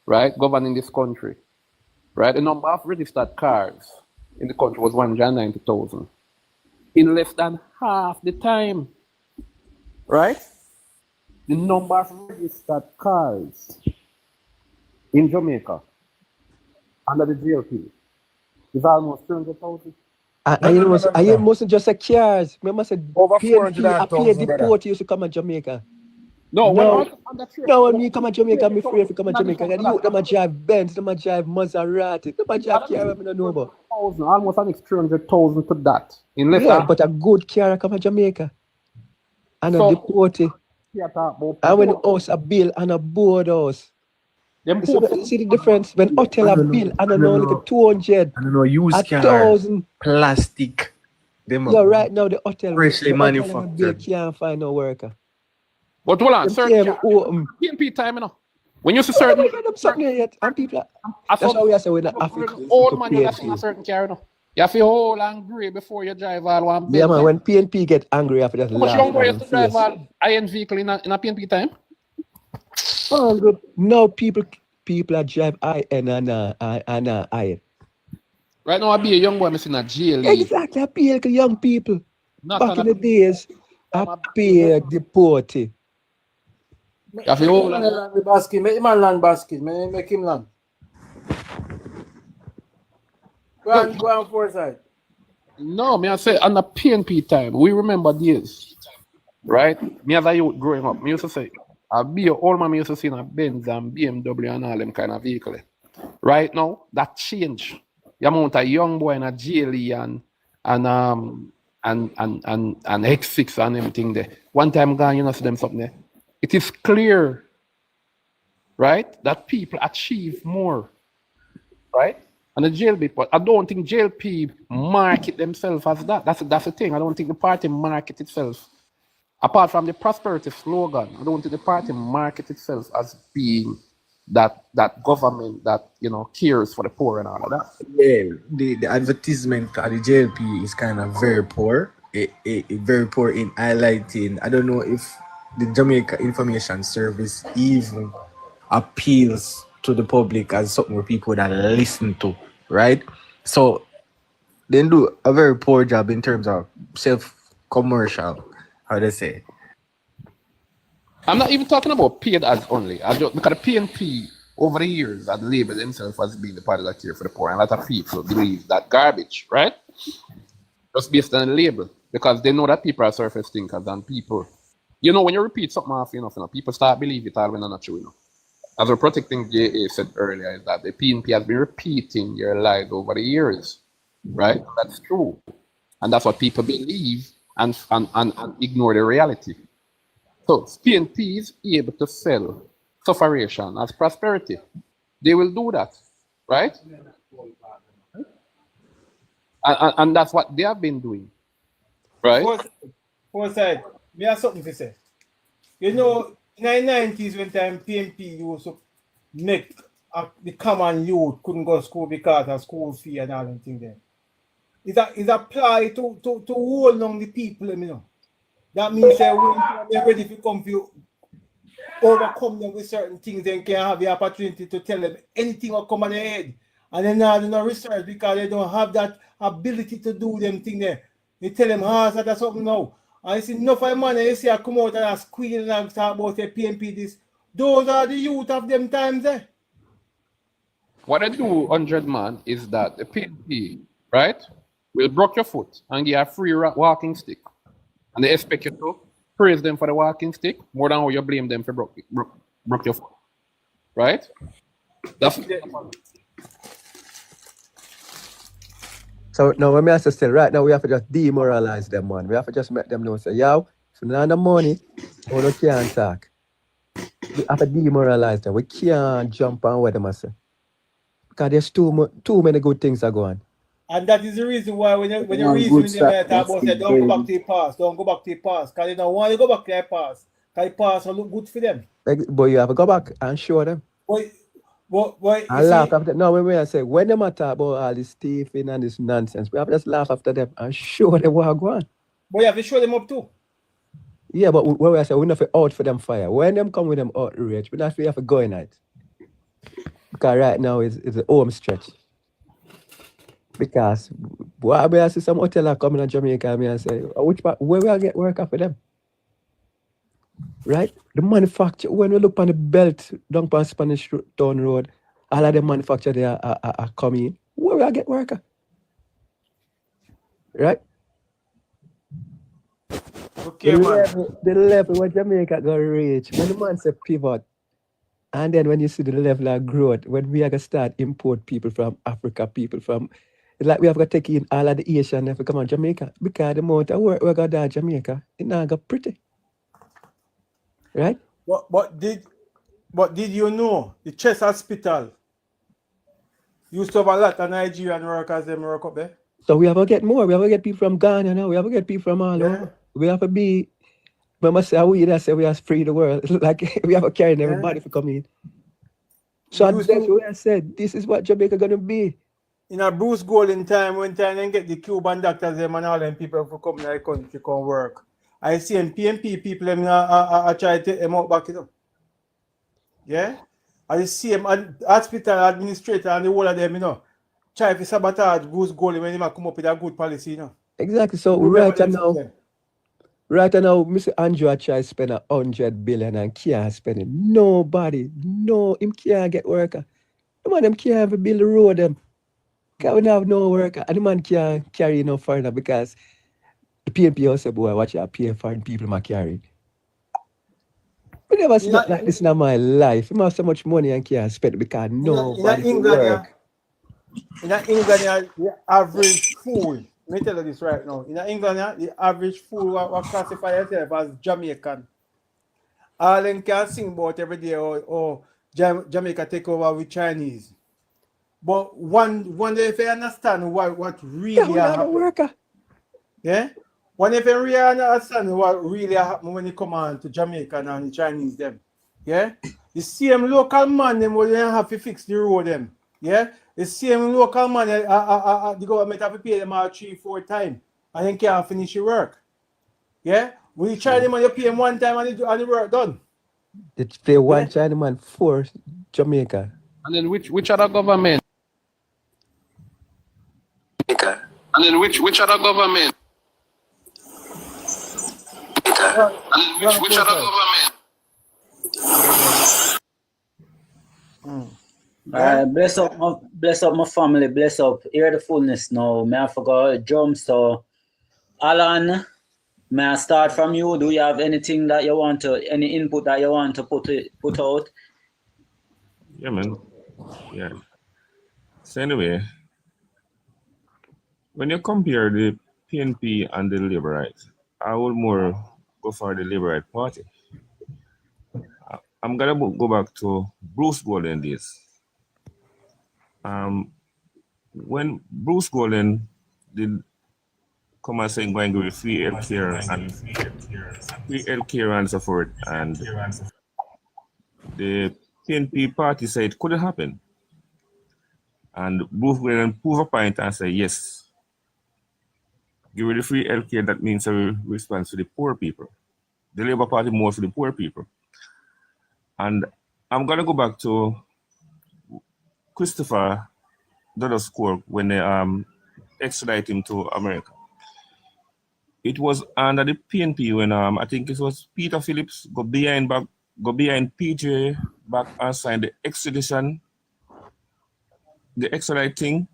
right, governing this country, right, the number of registered cars in the country was 190,000 in less than half the time, right? The number of registered cars in Jamaica under the JLP is almost 300,000. I mustn't just say cars. Remember, I said over PNP, 400,000. I deport used to come to Jamaica. No, when you come to Jamaica, I'm afraid to come to Jamaica. And you them drive Benz, them drive Maserati, them drive car I don't know about. Almost an extra 300,000 to that. But a good car come to Jamaica. And a deported. And when the house a bill and a board house. See the difference when hotel a bill and a like 200. I don't know, used car, 1,000 plastic. Right now the hotel freshly manufactured. Can't find no worker. But hold on, certain PNP time, when you see certain and people, that's how we are saying that Africa. Old man, you have to see a certain car, You have to hold and grey before you drive all one. Yeah, man. When PNP get angry, you have to just laugh. But you don't go to drive all iron vehicle in a PNP time. Oh, good. No people are drive IN and I. Right now, I be a young boy missing a jail. Exactly, I pay like young people. Not Back on in the days, I pay deported. You have to hold on. The basket, make him a land basket, make him land. Go on Forsyth. No, me I say on the PNP time, we remember days, right? Me as a youth growing up, me used to say, I be a old man, me used to see a Benz and BMW and all them kind of vehicle. Right now, that change. The amount of young boy in a JLE and X6 and everything there. One time gone, you know, see them something there. It is clear, right, that people achieve more, right? And the JLP, but I don't think JLP market themselves as that. That's the thing. I don't think the party market itself, apart from the prosperity slogan, I don't think the party market itself as being that government that, you know, cares for the poor and all of that. Yeah, the advertisement at the JLP is kind of very poor. Very poor in highlighting. I don't know if the Jamaica Information Service even appeals to the public as something where people that listen to, right? So they do a very poor job in terms of self-commercial, how they say. I'm not even talking about paid ads only. I just because the PNP over the years had labeled themselves as being the party that care for the poor, and a lot of people believe that garbage, right? Just based on the label, because they know that people are surface thinkers and people. You know, when you repeat something often enough, you know, people start believing it all when they're not true, you know. As a protecting JA said earlier, is that the PNP has been repeating your lies over the years, right? That's true, and that's what people believe and ignore the reality. So PNP is able to sell sufferation as prosperity. They will do that, right? And that's what they have been doing, right? Forsyth, me have something to say. You know, in the 90s when time PNP used to make the common youth couldn't go to school because of school fee and all them things there. It's applied to hold on the people, you know. That means that when they're ready to come to overcome them with certain things, they can have the opportunity to tell them anything will come on their head. And then now they don't research because they don't have that ability to do them thing there. They tell them, so that's something now. And I see enough of money, you see I come out and I squeal and talk about the PNP this. Those are the youth of them times there. What I do, 100 man, is that the PNP, right, will break your foot and give you a free walking stick. And they expect you to praise them for the walking stick more than how you blame them for broke your foot. Right? That's So now when I say still right now we have to just demoralize them, man. We have to just make them know say, yo, if you don't have the money, we can't talk. We have to demoralize them. We can't jump on what them say. Because there's too many good things are going. And that is the reason why when you're reasoning them talk about say, don't go back to the past, don't go back to the past. Because they don't want to go back to their past. Because the past will look good for them. But you have to go back and show them. But I laugh after no, when I say when them talk about all this thieving and this nonsense, we have to just laugh after them and show them what go on. But you have to show them up too. Yeah, but when I say we not out for them fire. When them come with them outrage, we not have to go in it. Because right now is a home stretch. Because boy, I see some hotel coming to Jamaica and say, which part where we get work for them? Right? The manufacturer, when we look on the belt down past Spanish Town Road, all of the manufacturers there are coming. Where we get worker? Right? Okay, the level where Jamaica got reach, when the man say pivot, and then when you see the level of growth, when we are going to start import people from Africa, people from, it's like we have to take in all of the Asian if we come on Jamaica, because the amount of work we got there Jamaica, it now got pretty. Right? But did you know the chest hospital used to have a lot of Nigerian workers them work up there? So we have to get more. We have to get people from Ghana now. We have to get people from all over. We have to be, remember say we that say we have to free the world. Like we have to carry everybody for coming in. So that's what I said. This is what Jamaica gonna be. In a Bruce Golden time, when time they get the Cuban doctors them and all them people who come to the country come work. I see in PNP people them try to take them out back it up. Yeah? And the same hospital administrator and the whole of them, you know, try to sabotage Bruce Golding when he come up with a good policy, you know. Exactly. So You remember right them now, system? Mr. Andrew try to spend 100 billion and can't spend it. Nobody, no, him can't get worker. The man them can't even build the road them. Cause we don't have no worker. And the man can't carry no further because the PNP also boy watch out pay foreign people ma carry. We never see like this in my life. We have so much money and can't spend it because nobody in work. England, the average fool, let me tell you this right now. In England, the average fool will classify yourself as Jamaican. All them can sing about every day or Jamaica take over with Chinese. But one day if you understand what really happened. Yeah? One if you really understand what really happened when you come on to Jamaica and the Chinese them. Yeah? The same local man them will have to fix the road them. Yeah? The same local man the government have to pay them 3-4 times and then can't finish the work. Yeah? When you try them and you pay them one time and the work done. They pay one China man for Jamaica. And then which other government? And then which other government? And then which other government? Bless up my family, bless up. Hear the fullness now. May I forgot drum, so Alan, may I start from you? Do you have anything that you want to, any input that you want to put out? Yeah, man. Yeah. So anyway, when you compare the PNP and the Labour Rights, I would more go for the Labour Right Party. I'm gonna go back to Bruce Golding days. When Bruce Golding did come and say going to give free healthcare and so forth, and the PNP party said it couldn't happen. And Bruce Golding proved a point and said, yes, give the free healthcare, that means a response to the poor people. The Labour Party more for the poor people. And I'm gonna go back to Christopher Doddle's court when they extradited him to America. It was under the PNP when I think it was Peter Phillips go behind PJ back and signed the extradition, the extraditing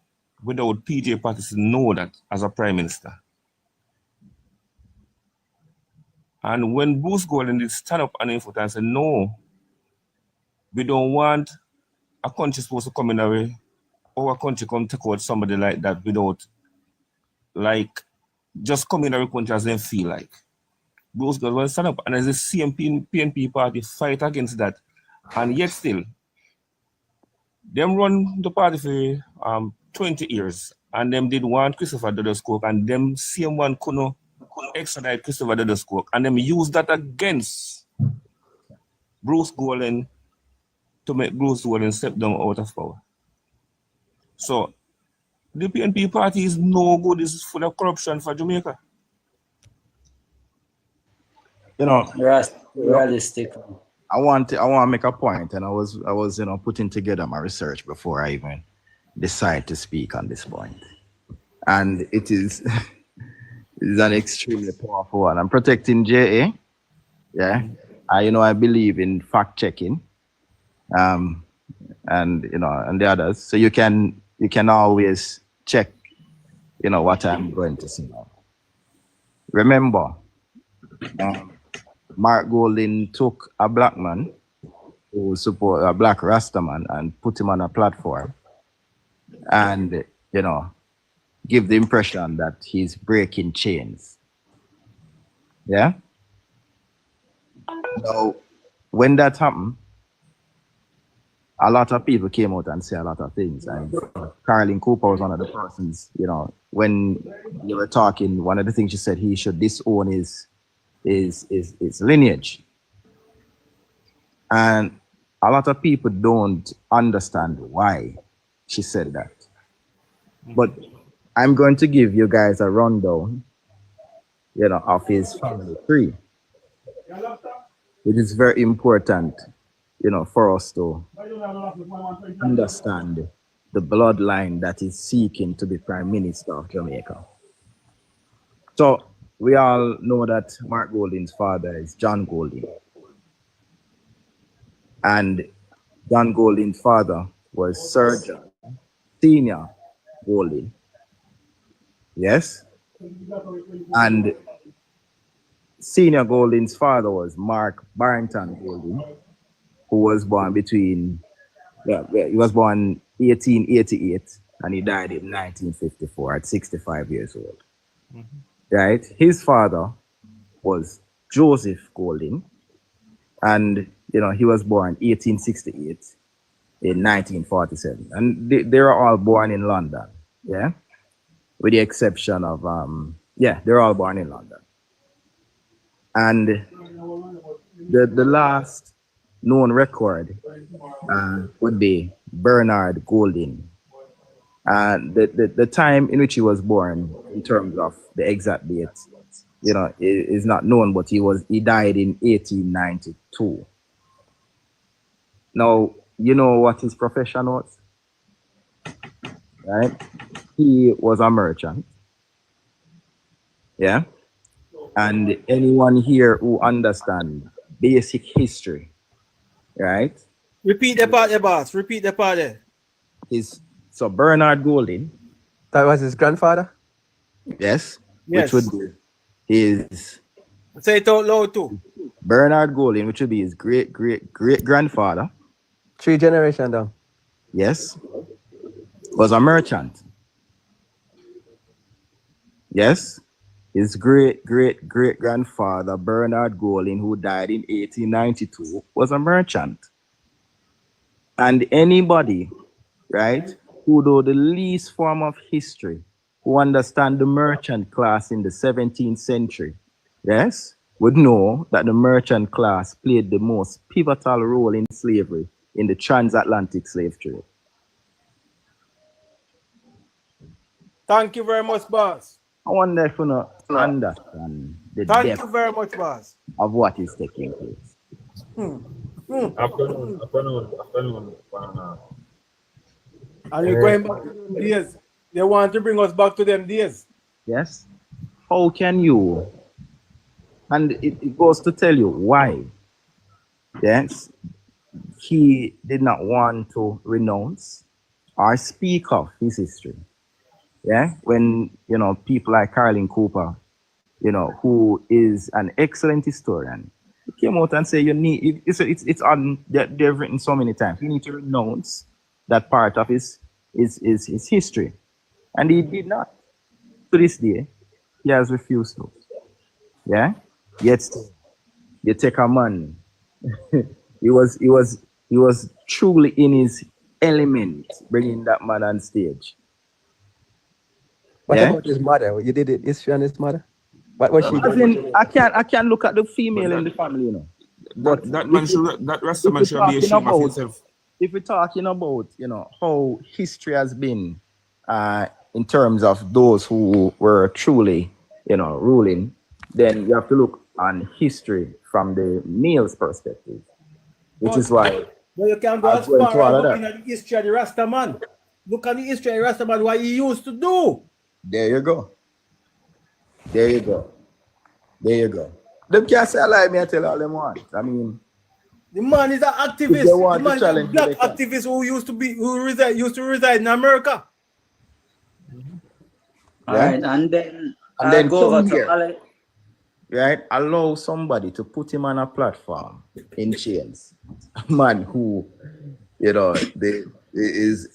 without PJ Partisan know that as a prime minister. And when Bruce Golding did stand up on his foot and said, no, we don't want a country supposed to come in a way, or a country come take out somebody like that without, like, just come in a country as they feel like. Bruce Golding stand up, and as the same PNP party fight against that, and yet still, them run the party for 20 years, and them did want Christopher Doddle's cook, and them same one couldn't extradite Christopher Doddle's cook, and them use that against Bruce Golding to make Bruce Golding step down out of power. So the PNP party is no good, it's full of corruption for Jamaica. You know, realistic. I want to make a point, and I was putting together my research before I even decide to speak on this point. And it is an extremely powerful one. I'm protecting JA. Yeah. I believe in fact checking. And and the others. So you can always check, what I'm going to say now. Remember, Mark Golding took a black man who support a black Rasta man and put him on a platform and, give the impression that he's breaking chains. Yeah? Now, when that happened, a lot of people came out and said a lot of things. And Caroline Cooper was one of the persons, when they were talking, one of the things she said, he should disown his lineage. And a lot of people don't understand why she said that. But I'm going to give you guys a rundown, of his family tree. It is very important for us to understand the bloodline that is seeking to be Prime Minister of Jamaica. So we all know that Mark Golding's father is John Golding. And John Golding's father was Sir John Senior Golding. Yes? And Senior Golding's father was Mark Barrington Golding, who was born he was born 1888 and he died in 1954 at 65 years old. Right? His father was Joseph Golding, and he was born 1868 in 1947, and they're all born in London. Yeah, with the exception of they're all born in London. And the last known record would be Bernard Golding. The time in which he was born, in terms of the exact date, is not known, but he died in 1892. Now, you know what his profession was, right? He was a merchant. Yeah. And anyone here who understands basic history, right? Repeat the part there, boss. Repeat the part there. So Bernard Golding. That was his grandfather? Yes. Yes. Which would be his... Say it out loud too. Bernard Golding, which would be his great-great-grandfather. 3 generations down. Yes. Was a merchant. Yes. His great-great-great-grandfather, Bernard Golding, who died in 1892, was a merchant. And anybody, right, who know the least form of history, who understand the merchant class in the 17th century, yes, would know that the merchant class played the most pivotal role in slavery in the transatlantic slave trade. Thank you very much, boss. I wonder if you know understand the Thank depth you very much, boss. of what is taking place. Afternoon. And we're going back to them days. They want to bring us back to them days. Yes. How can you? And it goes to tell you why. Yes. He did not want to renounce or speak of his history. Yeah. When, people like Carlin Cooper, who is an excellent historian, he came out and said, it's on, they've written so many times, you need to renounce that part of his history. And he did not. To this day, he has refused to. Yeah? Yet you take a man. he was truly in his element, bringing that man on stage. What about his mother? You did it, history on his mother? What was she doing? I can't look at the female in the family, But that Rasta man should be ashamed of himself. If we're talking about, how history has been in terms of those who were truly, ruling, then you have to look on history from the male's perspective, which is why. But you can go as far as looking at the history of the Rasta man. Look at the history of the Rasta man, what he used to do. There you go. Them can't say I lie, me I tell all them want. I mean, the man is an activist. The man is a black activist who used to reside in America. All right, and then go over to Alex. Right, allow somebody to put him on a platform in chains. A man who, is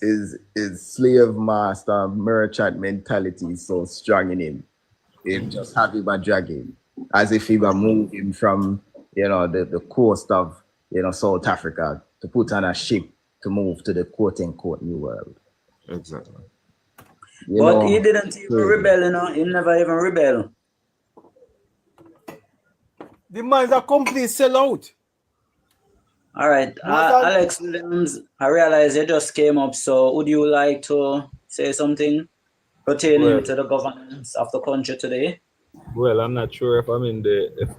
slave master merchant mentality is so strong in him. Him just have him a dragging, as if he were moving from the coast of South Africa to put on a ship to move to the quote unquote new world. Exactly. But he didn't even rebel, he never even rebelled. The man's a complete sellout. All right, Alex, I realize you just came up, so would you like to say something pertaining to the governance of the country today? Well, I'm not sure if I'm in the if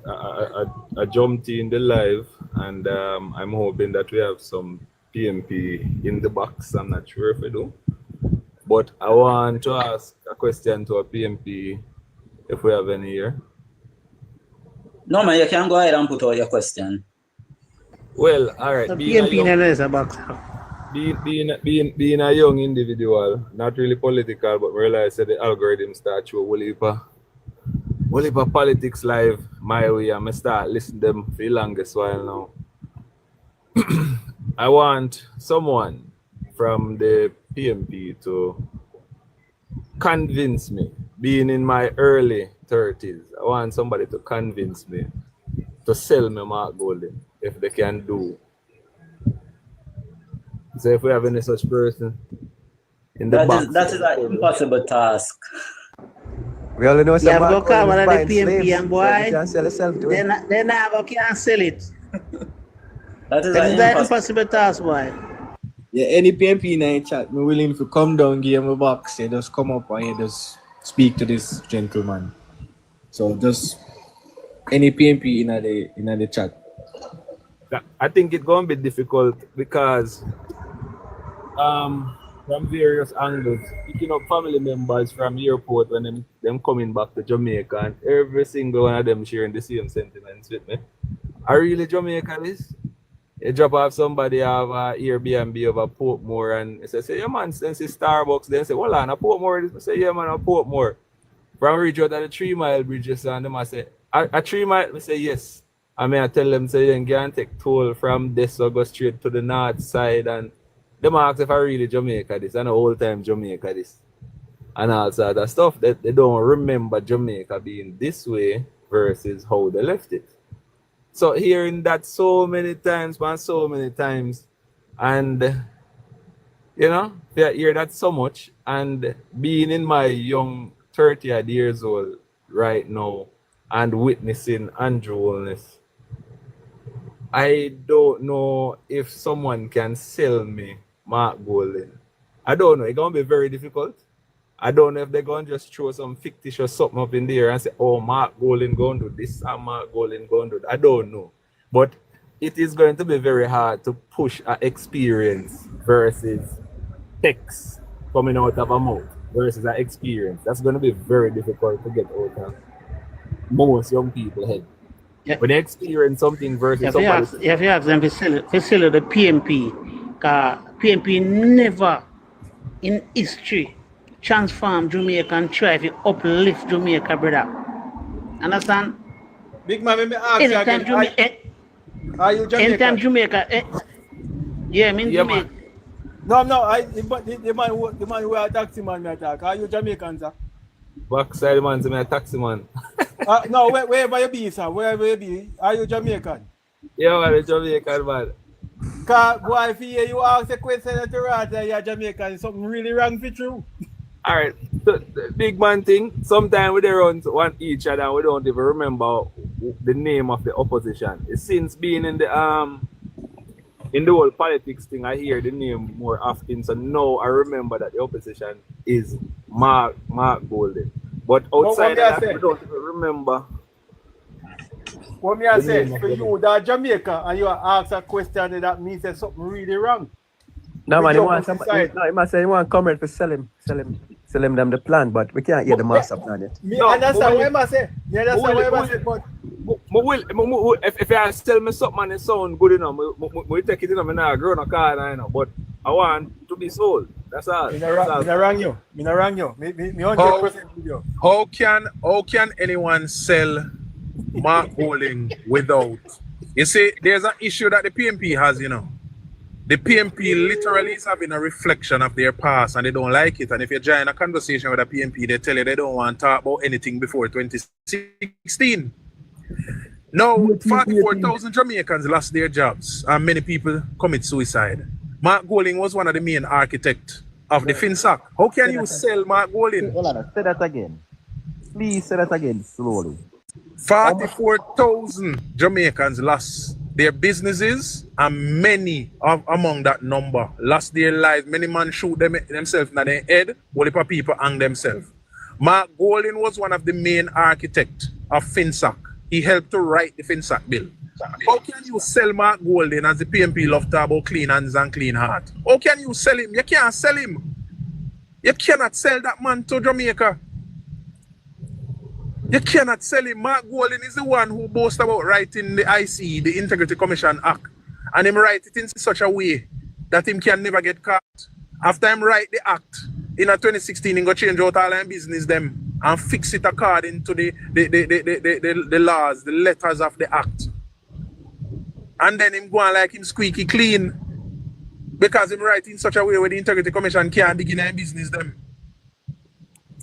I jumped in the live, and I'm hoping that we have some PMP in the box. I'm not sure if we do, but I want to ask a question to a PMP if we have any here. No, man, you can go ahead and put out your question. Well, all right. The PMP is a box. Being a young individual, not really political, but realize that the algorithm start to whole heap of politics live my way, and I start listening to them for the longest while now. I want someone from the PMP to convince me, being in my early 30s, I want somebody to convince me to sell me Mark Golden, if they can do. So if we have any such person in the box. That is an impossible task. We only know You have some to come man out of the buying PMP slaves, and so boy, you can sell yourself to it. they never can sell it. That is an impossible task, boy. Yeah, any PMP in the chat, me willing to come down, give him a box, you just come up and you just speak to this gentleman. So just any PMP in the chat. I think it's going to be difficult because from various angles, picking up family members from the airport when them coming back to Jamaica, and every single one of them sharing the same sentiments with me. Are really Jamaica this? You drop off somebody have a Airbnb over Portmore and say, yeah man, since it's Starbucks, then say, well on a Portmore, I say, yeah man, a Portmore. From reach out at the 3 Mile bridges and them I say, a 3 Mile, I say yes. I mean I tell them say you can take toll from this or go straight to the north side, and them ask if I really Jamaica this and the whole time Jamaica this. And all sort of stuff that they don't remember Jamaica being this way versus how they left it. So hearing that so many times, and you know, hear that so much, and being in my young 30 years old right now and witnessing unruliness, I don't know if someone can sell me Mark Golden. I don't know. It's gonna be very difficult. I don't know if they're going to just throw some fictitious something up in there and say, oh, Mark Golden going to do this and Mark Golden going to do that. I don't know. But it is going to be very hard to push an experience versus text coming out of a mouth versus an experience. That's going to be very difficult to get out of most young people's head. Yeah. When they experience something versus somebody. If you have them to sell the PMP, because PMP never in history transform Jamaica and try to uplift Jamaica, brother. Understand? Big man, let me ask you again. Are you Jamaican? Anytime Jamaica, yeah, I mean Jamaica. No, the man who are a taxi man, me attack. Are you Jamaican, sir? Backside man, I'm a taxi man. No, wherever you be, sir, wherever you be, are you Jamaican? Yeah, I'm a Jamaican man. Because, boy, if you ask a question that you're Jamaican, something really wrong for you. All right, so the big man thing, sometimes we run one each other and we don't even remember the name of the opposition. Since being in the whole politics thing, I hear the name more often. So now I remember that the opposition is Mark Golden. But outside of that, we don't even remember. What me I say, for you that Jamaica and you ask a question that means there's something really wrong. No man, he must say he want comrade to sell him them the plan, but we can't hear the master plan yet. Me understand what I say. Me understand what I say, but if you sell me something and it sound good enough, we take it in and I grow no car, I know, but I want to be sold. That's all. Me not wrong you. Me 100% with you. How can anyone sell Mark Golden without? You see, there's an issue that the PMP has, you know. The PMP literally is having a reflection of their past and they don't like it. And if you join a conversation with a PMP, they tell you they don't want to talk about anything before 2016. Now, 44,000 Jamaicans lost their jobs and many people commit suicide. Mark Golden was one of the main architects of the Finac. How can you sell Mark Golden? Say that again. Please say that again slowly. 44,000 Jamaicans lost their businesses, and many among that number lost their lives. Many men shoot themselves in their head, while the people hang themselves. Mark Golding was one of the main architects of FinSac. He helped to write the FinSac bill. How can you sell Mark Golding as the PNP love to about clean hands and clean heart? How can you sell him? You can't sell him. You cannot sell that man to Jamaica. You cannot sell him. Mark Golding is the one who boasts about writing the IC, the Integrity Commission Act. And him write it in such a way that him can never get caught. After him write the act, in 2016, he go change out all his business them and fix it according to the laws, the letters of the act. And then him go on like him squeaky clean because him write in such a way where the Integrity Commission can't dig in his business them.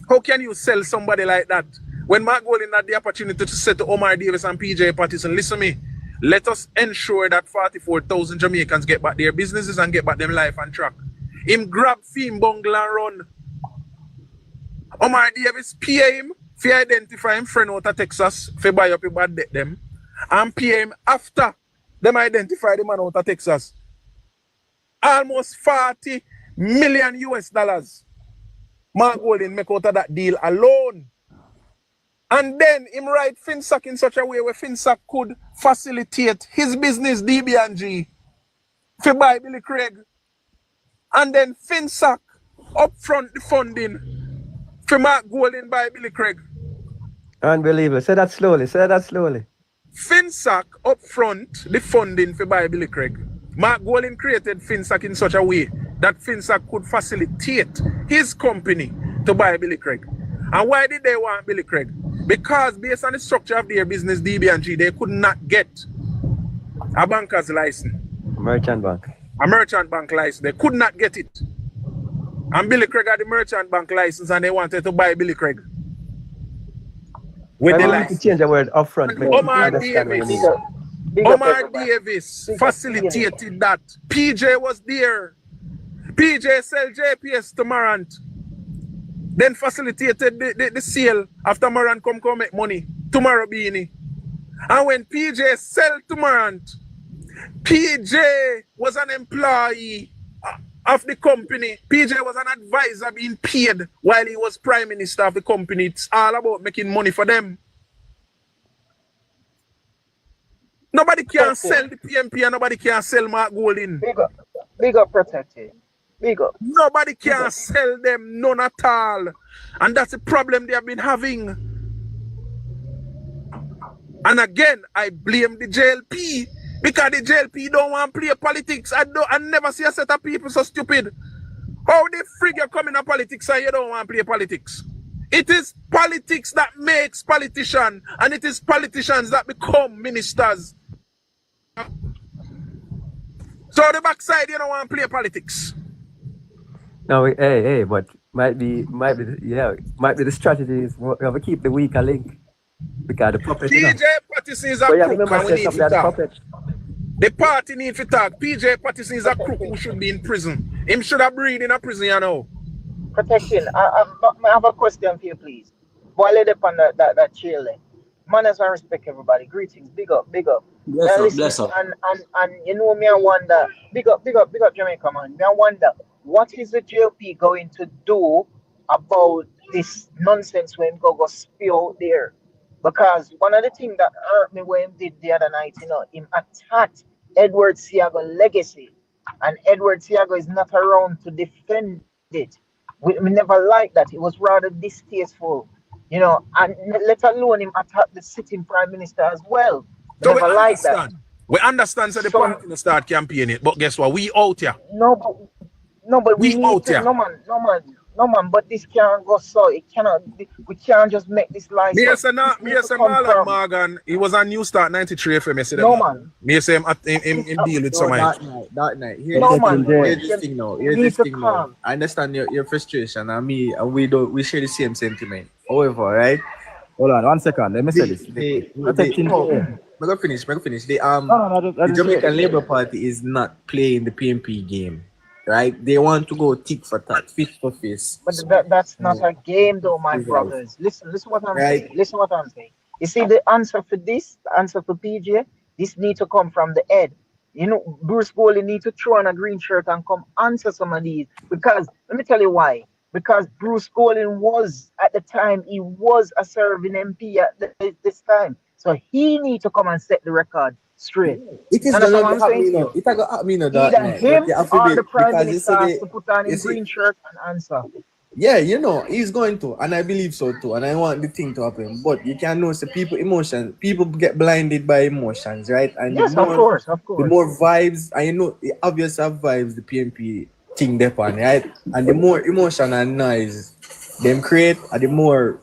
How can you sell somebody like that? When Mark Golding had the opportunity to say to Omar Davis and PJ Partisan, listen me, let us ensure that 44,000 Jamaicans get back their businesses and get back them life on track. Him grab Fim Bungle and run. Omar Davis pay him for identify him friend out of Texas for buy up a bad debt them. And pay him after them identify the man out of Texas. Almost 40 million US dollars. Mark Golding make out of that deal alone. And then him write FinSac in such a way where FinSac could facilitate his business DB&G for buy Billy Craig. And then FinSac upfront the funding for Mark Golding by Billy Craig. Unbelievable. Say that slowly. Say that slowly. FinSac upfront the funding for buy Billy Craig. Mark Golding created FinSac in such a way that FinSac could facilitate his company to buy Billy Craig. And why did they want Billy Craig? Because based on the structure of their business, DB&G, they could not get a banker's license. Merchant bank. A merchant bank license. They could not get it. And Billy Craig had the merchant bank license and they wanted to buy Billy Craig. With the license. Change the word upfront. Omar Davis facilitated that. PJ was there. PJ sell JPS to Marant. Then facilitated the sale after Marant come make money. Tomorrow Beanie. And when PJ sell to Marant, PJ was an employee of the company. PJ was an advisor being paid while he was prime minister of the company. It's all about making money for them. Nobody can sell the PNP and nobody can sell Mark Golding. Big up protected. Big up. Nobody can sell them, none at all. And that's the problem they have been having. And again, I blame the JLP because the JLP don't want to play politics. I never see a set of people so stupid. How the frig you come in a politics and you don't want to play politics? It is politics that makes politicians, and it is politicians that become ministers. So the backside, you don't want to play politics. No, but might be the strategy is we have to keep the weaker link because the puppet. PJ Partisan is a crook and we need to talk. The party need to talk. PJ Partisan is a crook who should be in prison. Him should have breathed in a prison, you know. Protection. I have a question for you, please. Boy, lay up on that chair there. Manners and respect, everybody. Greetings. Big up, big up. Bless up. And you know me, I wonder. Big up, Jamaica, man. Me, I wonder, what is the JLP going to do about this nonsense when go spill out there? Because one of the things that hurt me when him did the other night, him attacked Edward Siago legacy. And Edward Siago is not around to defend it. We never liked that. It was rather distasteful, and let alone him attack the sitting prime minister as well. So never liked that. We understand so the party to start campaigning, but guess what? We out here. No, but we out here. No man, but this can't go so. It cannot. We can't just make this life. Me say Marlon Morgan. He was on New Start 93 FM yesterday. No man. Me say him deal with some that night. Here's this thing now. I understand your frustration, and we share the same sentiment. However, right? Hold on 1 second. Let me say this. I'm gonna finish. The Jamaican Labour Party is not playing the PNP game. Right? They want to go tick for tat, fist for fist. But that's not a game, though, my brothers. Listen what I'm saying. Listen what I'm saying. You see, the answer for this, the answer for PJ, this need to come from the head. Bruce Golding need to throw on a green shirt and come answer some of these. Because let me tell you why. because Bruce Golding was, at the time, he was a serving MP at this time. So he need to come and set the record straight. It is Understand what gonna I'm happen, saying? you know. It gonna happen, you know, that Either night. him But you have to or be, the Prime because you Minister see has to put on you his see, green shirt and answer. yeah, you know, he's going to, and I believe so too, and I want the thing to happen. But you can know, people get blinded by emotions, right? And Yes, of course, of the course. more vibes, and you know, the obvious have vibes the PNP thing depend, right? And the more emotion and noise them create, and the more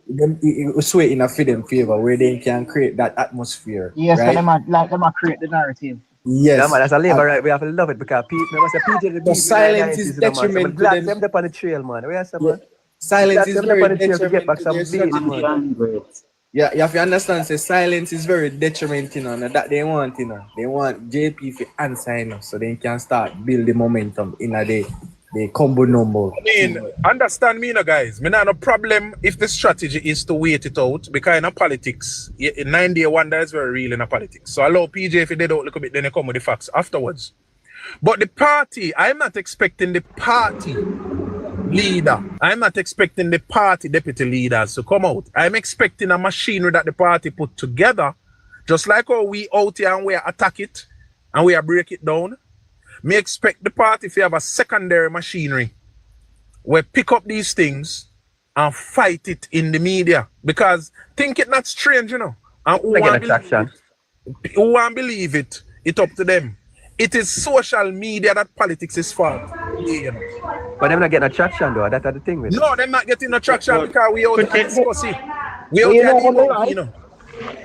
them it sway in a favor where they can create that atmosphere, Yes, so right? them create the narrative. Yes. Yeah, man, as a labor, right, we have to love it because people, I must say, PJ, the But silence is you know, man. So I'm detriment to glad them. them up on the trail, man. Where you say, man? Silence Glad is them up very on the trail to get detriment back to some their beat, strategy. man. Yeah, you have to understand, say silence is very detriment, you know, and that they want, you know. They want JP to answer, you know, so they can start build the momentum in a day. The combo number. I mean, understand me, no, guys. Me not no problem if the strategy is to wait it out, because in politics, 9-day wonder is very real in a politics. So allow PJ if they don't look a bit, then they come with the facts afterwards. But the party, I'm not expecting the party leader. I'm not expecting the party deputy leaders to come out. I'm expecting a machinery that the party put together, just like how we out here and we attack it and we break it down. Me expect the party to have a secondary machinery where pick up these things and fight it in the media. Because think it not strange, you know. And who won't believe it, it's up to them. It is social media that politics is for. You know. But they're not getting attraction though, that's the thing with it. No, they're not getting attraction because we out here discussing. We out You here know what I like? you know.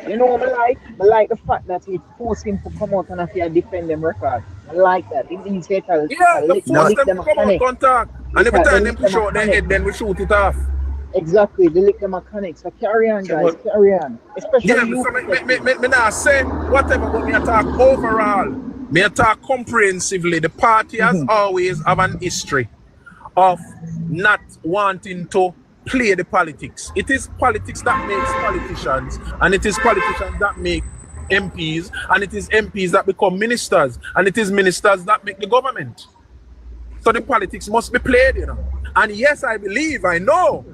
You know what I like? I like the fact that he forced him to come out and have defend them record. I like that. It means they can force them to come out, contact. And every time they push out their head, then we shoot it off. Exactly, they lick the mechanics. So carry on, guys, carry on. Especially yeah, you. So me not say whatever, but me attack overall. Me attack comprehensively. The party has always have an history of not wanting to play the politics. It is politics that makes politicians, and it is politicians that make MPs, and it is MPs that become ministers, and it is ministers that make the government. So the politics must be played, you know. And yes, I know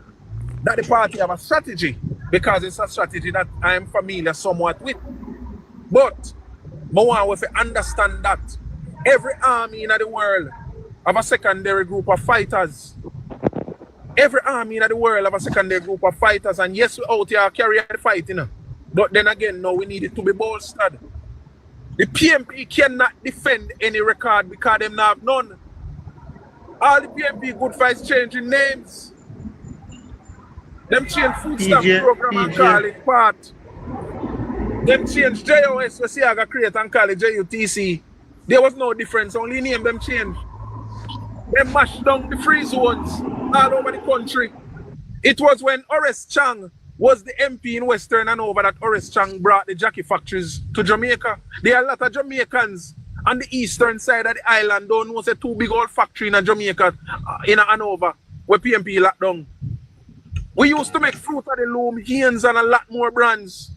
that the party have a strategy, because it's a strategy that I am familiar somewhat with. But I want to understand that every army in the world have a secondary group of fighters. Every army in the world have a secondary group of fighters, and yes, we out here carry the fight, you know. But then again, no, we need it to be bolstered. The PMP cannot defend any record because them not have none. All the PMP good fights changing names. Them change food stamp program and call it part. Them change JOS, we see I got create and call it JUTC. There was no difference, only name them change. They mashed down the free zones all over the country. It was when Horace Chang was the MP in Western and over that Horace Chang brought the jockey factories to Jamaica. There are a lot of Jamaicans on the eastern side of the island don't know, say, two big old factory in Jamaica, in Hanover, where PMP locked down. We used to make fruit of the loom, Hanes and a lot more brands.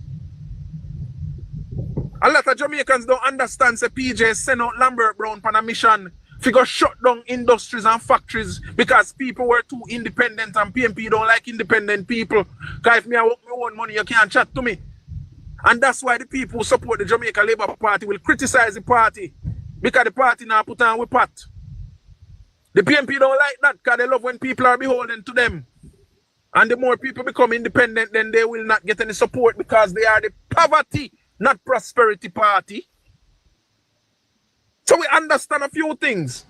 A lot of Jamaicans don't understand, say PJ sent out Lambert Brown on a mission to go shut down industries and factories because people were too independent, and PMP don't like independent people. Because if me I work my own money, you can't chat to me. And that's why the people who support the Jamaica Labour Party will criticize the party, because the party now put on with pat. The PMP don't like that because they love when people are beholden to them. And the more people become independent, then they will not get any support because they are the poverty, not prosperity party. So we understand a few things.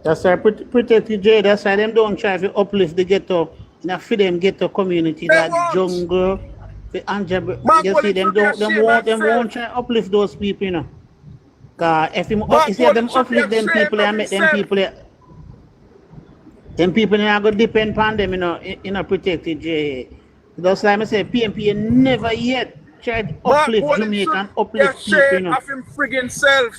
That's why protect J. That's why them don't try to uplift the ghetto. Now for them ghetto community, that jungle, the Anja. You see them won't try to uplift those people, you know. Cause if you see them uplift them people and make them people are going to depend on them, you know, in a protected J. That's why I say PMP never yet tried to uplift Jamaica and uplift people, you know. Of him friggin' self.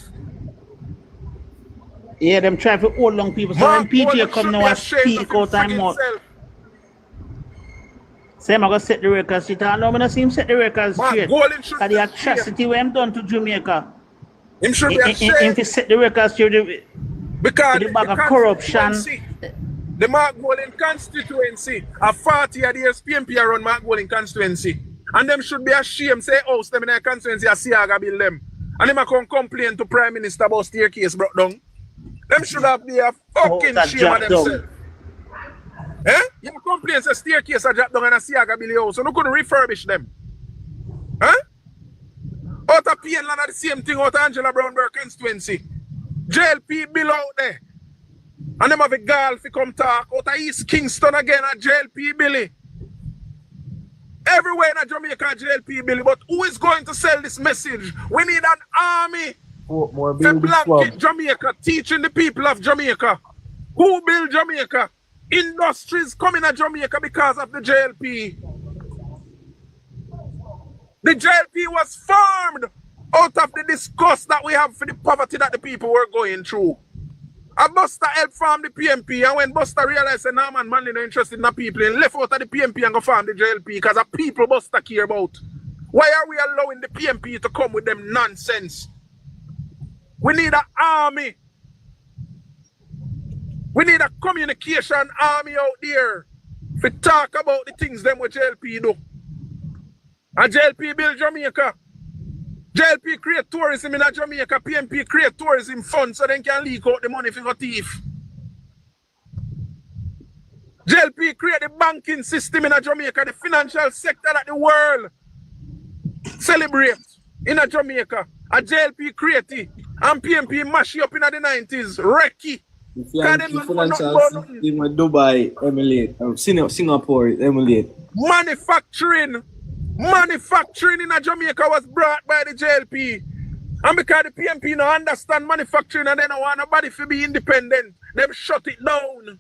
Yeah, them try to hold long people. So when PJ come now and speak out and mouth. Say I'm going to set the record straight. I know I'm going to see him set the record straight. Because the atrocity what him done to Jamaica. Him should be ashamed. Him to set the record straight. Because the bag of corruption. The Mark Golding constituency, a 40 years PNP around Mark Golding constituency. And them should be ashamed, say, oh, them in their constituency, a Siaga build them. And them a come complain to Prime Minister about staircase brought down. Them should have be a fucking shame of themselves. Eh? You complain say staircase a drop down and a Siaga build your house, so no couldn't refurbish them. Huh? Out of Pienland, the same thing out of Angela Brownberg constituency. JLP bill out there. And them have a girl to come talk out of East Kingston again at JLP Billy. Everywhere in Jamaica JLP Billy. But who is going to sell this message? We need an army more to blanket Jamaica, teaching the people of Jamaica. Who build Jamaica? Industries coming to Jamaica because of the JLP. The JLP was formed out of the disgust that we have for the poverty that the people were going through. And Buster helped farm the PNP, and when Buster realized that no man manly not interested in the people, he left out of the PNP and go farm the JLP because the people Buster care about. Why are we allowing the PNP to come with them nonsense? We need an army. We need a communication army out there to talk about the things them what JLP do. And JLP build Jamaica. JLP create tourism in Jamaica. PNP create tourism funds so they can leak out the money for your thief. JLP create the banking system in Jamaica, the financial sector that the world celebrates in JLP Jamaica. A JLP create it. And PNP mash it up in the 90s. Wrecky. Financial system in Dubai emulate. Singapore emulate. Manufacturing in Jamaica was brought by the JLP. And because the PNP don't understand manufacturing and they don't want nobody to be independent, them shut it down.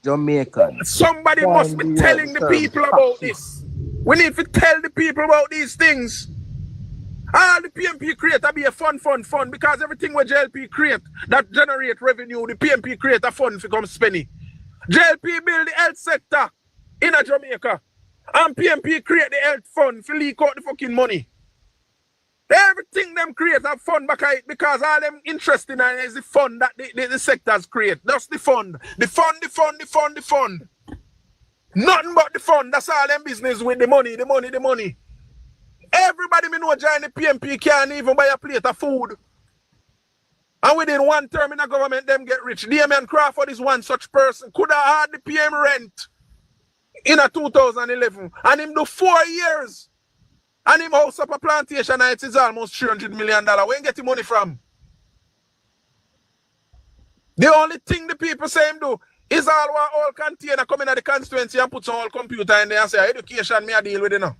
Jamaica. Somebody must be telling the people about this. We need to tell the people about these things. All the PNP create be a fund because everything where JLP create that generate revenue, the PNP create a fund to come spending. JLP build the health sector in Jamaica. And PNP create the health fund to leak out the fucking money. Everything them create a fund back it because all them interested in is the fund that the sectors create. That's the fund. The fund. Nothing but the fund. That's all them business with the money. Everybody me know join the PNP can't even buy a plate of food. And within one term in the government, them get rich. Damian Crawford is one such person. Could have had the PM rent in a 2011. And him do 4 years. And him house up a plantation and it is almost $300 million. Where you get the money from? The only thing the people say him do is all container come in at the constituency and put some all computer in there and say, education, me I deal with it now.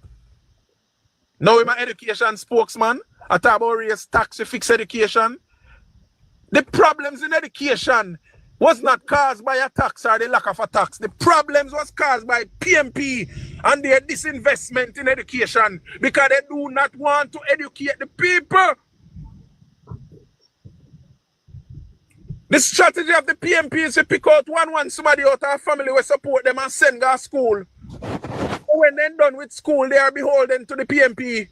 Now I'm an education spokesman. I talk about raise tax to fix education. The problems in education was not caused by a tax or the lack of a tax. The problems was caused by PNP and their disinvestment in education because they do not want to educate the people. The strategy of the PNP is to pick out somebody out of a family will support them and send them to school. When they're done with school, they are beholden to the PNP.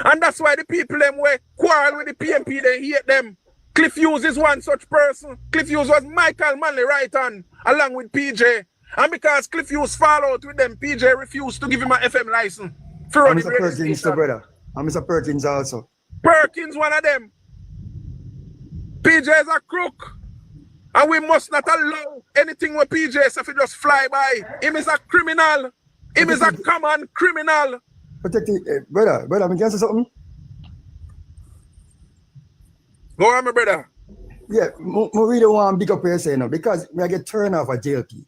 And that's why the people them were quarrel with the PNP, they hate them. Cliff Hughes is one such person. Cliff Hughes was Michael Manley right hand, along with PJ. And because Cliff Hughes fall out with them, PJ refused to give him an FM license. I'm Mr. Perkins, brother. I'm Mr. Perkins also. Perkins, one of them. PJ is a crook. And we must not allow anything with PJ so if he just fly by. Him is a criminal. Him is a common criminal. Protect it, brother, I can say something? Go on, my brother. Yeah, I really want to big up here saying because I get turned off at JLP.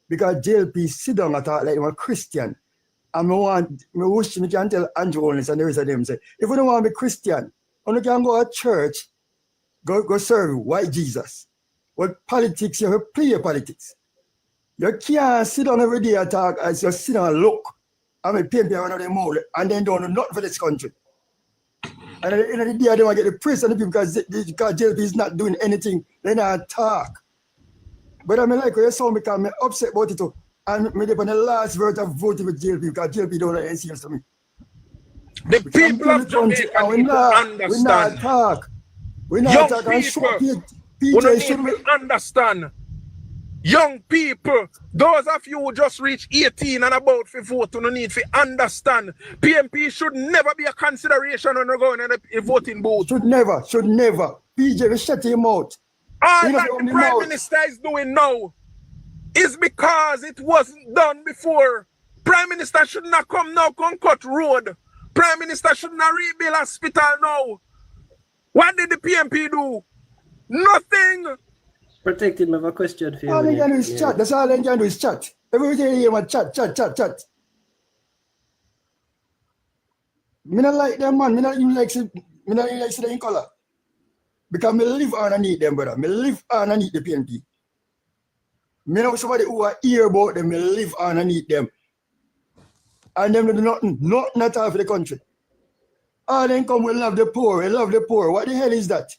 Because JLP sit down and talk like I'm a Christian. And I wish me can tell Andrew Holness and the rest of them say, if you don't want to be Christian, you can go to church, go serve white Jesus. What politics, you have to play your politics. You can't sit down every day and talk as you sit down and look. I'm a PNP one of them all, and then don't do nothing for this country. And at the end of the day, I don't want to get the press on the people because JLP is not doing anything. They not talk. But I mean, like, you saw me because I'm upset about it too. And I'm on the last vote of voting with JLP because JLP don't have any sense to me. The people of Jamaica need to understand. We not talk. We not talk and show You need to understand. Young people, those of you who just reached 18 and about to vote, you need to understand. PMP should never be a consideration when you're going in a voting booth. Should never. PJ, we shut him out. All that the Prime Minister is doing now is because it wasn't done before. Prime Minister should not come now, come cut road. Prime Minister should not rebuild hospital now. What did the PMP do? Nothing. Protected, I have a question for you. All they can do is chat. That's all they can do is chat. Everything here want chat. Me not like them, man. Me not even like see them in color. Because me live underneath them, brother. Me live underneath the PNP. Me know somebody who are hear about them, me live underneath them. And them do nothing at all for the country. All them come, we love the poor. What the hell is that?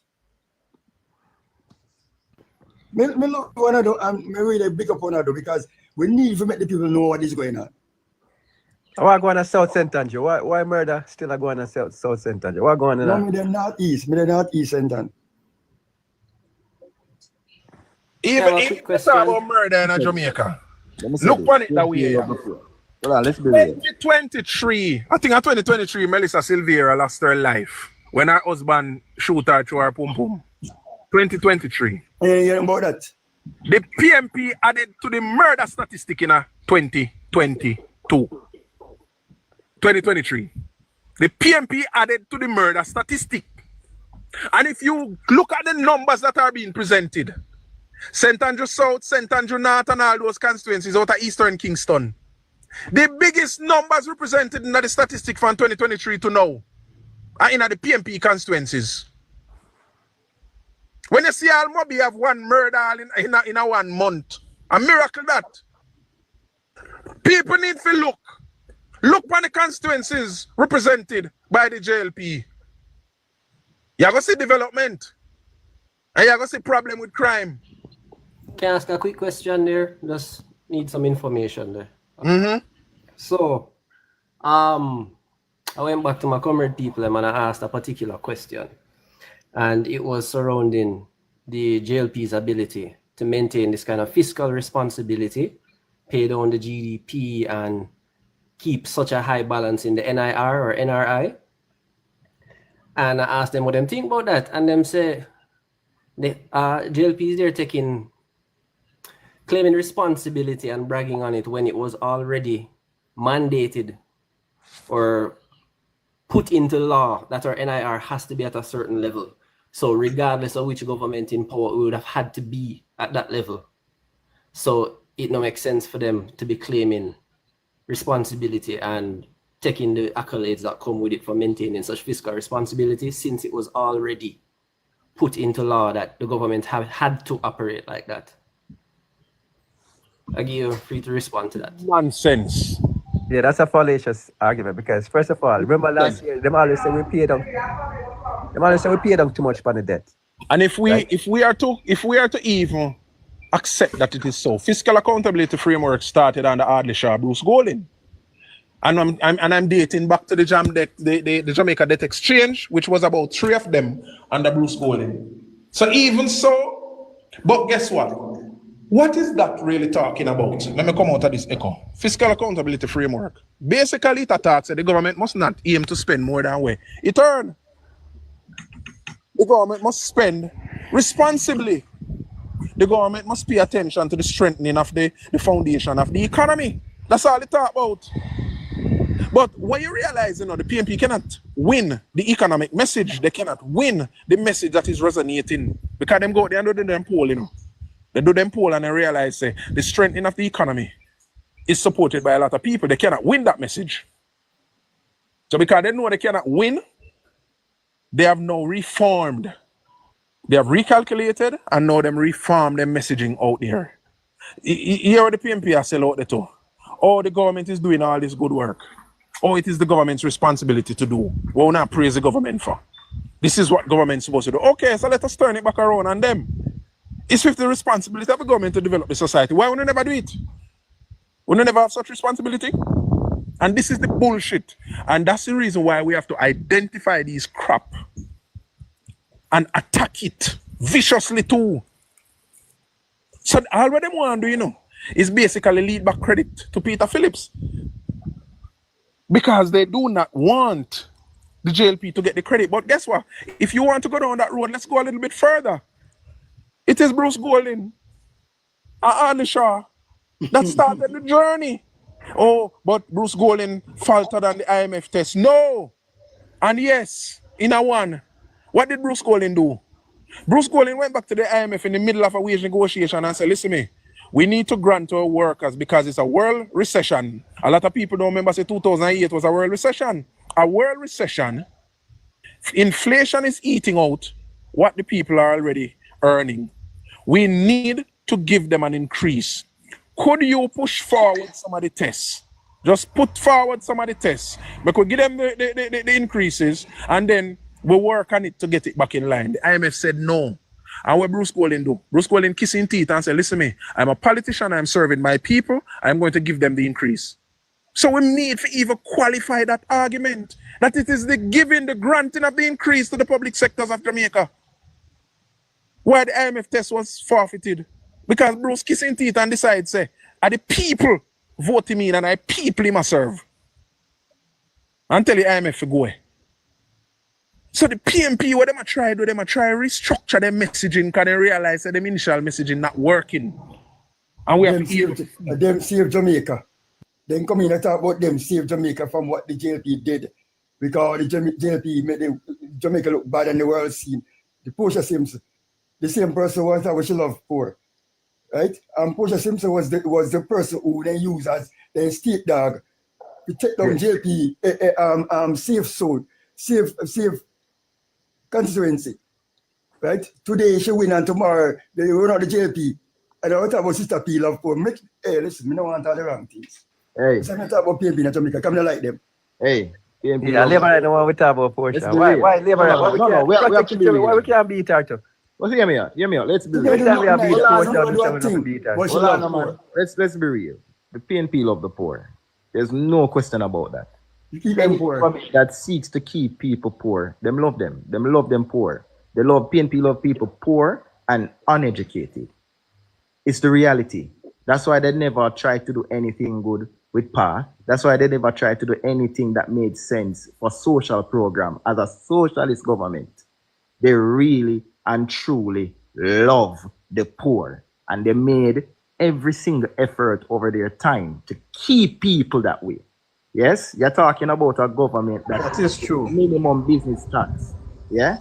Me look what I do, and me really big up on that because we need to make the people know what is going on. Why going to South St. Andrew? Why murder still going to South St. Andrew? Why going on? No, me the northeast St. Andrew. Even if you talk about murder in Jamaica, look on it that way. Let's be real. 2023, I think in 2023, Melissa Silveira lost her life when her husband shoot her through her pum pum. 2023. Yeah, you hear about that? The PMP added to the murder statistic in 2023. The PMP added to the murder statistic. And if you look at the numbers that are being presented, St. Andrew South, St. Andrew North, and all those constituencies out of Eastern Kingston, the biggest numbers represented in the statistic from 2023 to now are in the PMP constituencies. When you see all Mobi have one murder in a 1 month, a miracle that. People need to look on the constituencies represented by the JLP. You're going to see development. And you're going to see problem with crime. Can I ask a quick question there? Just need some information there. So, I went back to my comrade people and I asked a particular question. And it was surrounding the JLP's ability to maintain this kind of fiscal responsibility, pay down the GDP, and keep such a high balance in the NIR or NRI. And I asked them what they think about that. And them say, the JLP is there claiming responsibility and bragging on it when it was already mandated or put into law that our NIR has to be at a certain level. So regardless of which government in power, we would have had to be at that level. So it no makes sense for them to be claiming responsibility and taking the accolades that come with it for maintaining such fiscal responsibility, since it was already put into law that the government had to operate like that. I give you free to respond to that. Nonsense. Yeah, that's a fallacious argument because first of all, remember last year, them always say we paid down too much on the debt. And if we are to even accept that it is so, fiscal accountability framework started under Audley Shaw, Bruce Golding. And I'm dating back to the Jamaica Debt Exchange, which was about 3 of them under Bruce Golding. So even so, but guess what? What is that really talking about? Let me come out of this echo. Fiscal accountability framework. Basically, it attacks that the government must not aim to spend more than where it earns. The government must spend responsibly. The government must pay attention to the strengthening of the foundation of the economy. That's all it talks about. But what you realize, the PNP cannot win the economic message. They cannot win the message that is resonating. Because them go out there and do them poll, They do them poll and they realize the strengthening of the economy is supported by a lot of people. They cannot win that message. So because they know they cannot win, they have now reformed. They have recalculated and now them reform their messaging out there. Here are the PNP are sell out there too. Oh, the government is doing all this good work. Oh, it is the government's responsibility to do. We will not praise the government for. This is what government is supposed to do. Okay, so let us turn it back around on them. It's with the responsibility of the government to develop the society. Why would we never do it? We never have such responsibility. And this is the bullshit. And that's the reason why we have to identify these crap and attack it viciously too. So all what them want to do, is basically lead back credit to Peter Phillips. Because they do not want the JLP to get the credit. But guess what? If you want to go down that road, let's go a little bit further. It is Bruce Golding and Arnie Shaw that started the journey. Oh, but Bruce Golding faltered on the IMF test. No. And yes, in a one, what did Bruce Golding do? Bruce Golding went back to the IMF in the middle of a wage negotiation and said, listen me, we need to grant our workers because it's a world recession. A lot of people don't remember say 2008 was a world recession. A world recession, inflation is eating out what the people are already earning. We need to give them an increase. Could you push forward some of the tests? Just put forward some of the tests. We could give them the increases and then we'll work on it to get it back in line. The IMF said no. And what Bruce Golding do? Bruce Golding kissing teeth and say, listen me, I'm a politician, I'm serving my people, I'm going to give them the increase. So we need to even qualify that argument that it is the giving, the granting of the increase to the public sectors of Jamaica why the IMF test was forfeited. Because Bruce kissing teeth and decide, say, are the people vote him in and I people him a serve. And tell the IMF to go away. So the PNP, what them a try do, them a try restructure their messaging because they realize that them initial messaging not working. And we have to them save Jamaica. Then come in and talk about them save Jamaica from what the JLP did. Because the JLP made the Jamaica look bad in the world scene. The Portia Simpson, the same person was that she loved poor. Right? And Portia Simpson was the person who they use as the state dog to take down JLP, safe constituency. Right? Today she win and tomorrow they run out the JLP. And I want to talk about Sister P love poor. Hey, listen, I don't want all the wrong things. Hey. So I talk about PNP in Jamaica. Come to like them. Hey. PNP. Yeah, Labour right now we talk about Portia. Why Labour right? Why we can't beat her too? Well, hear me out. Let's be real. Let's be real. The PNP love the poor. There's no question about that. Any government that seeks to keep people poor, them love them. Them love them poor. They love PNP love people poor and uneducated. It's the reality. That's why they never try to do anything good with power. That's why they never try to do anything that made sense for social program as a socialist government. They really and truly love the poor. And they made every single effort over their time to keep people that way. Yes, you're talking about a government that is true. Minimum business tax. Yeah?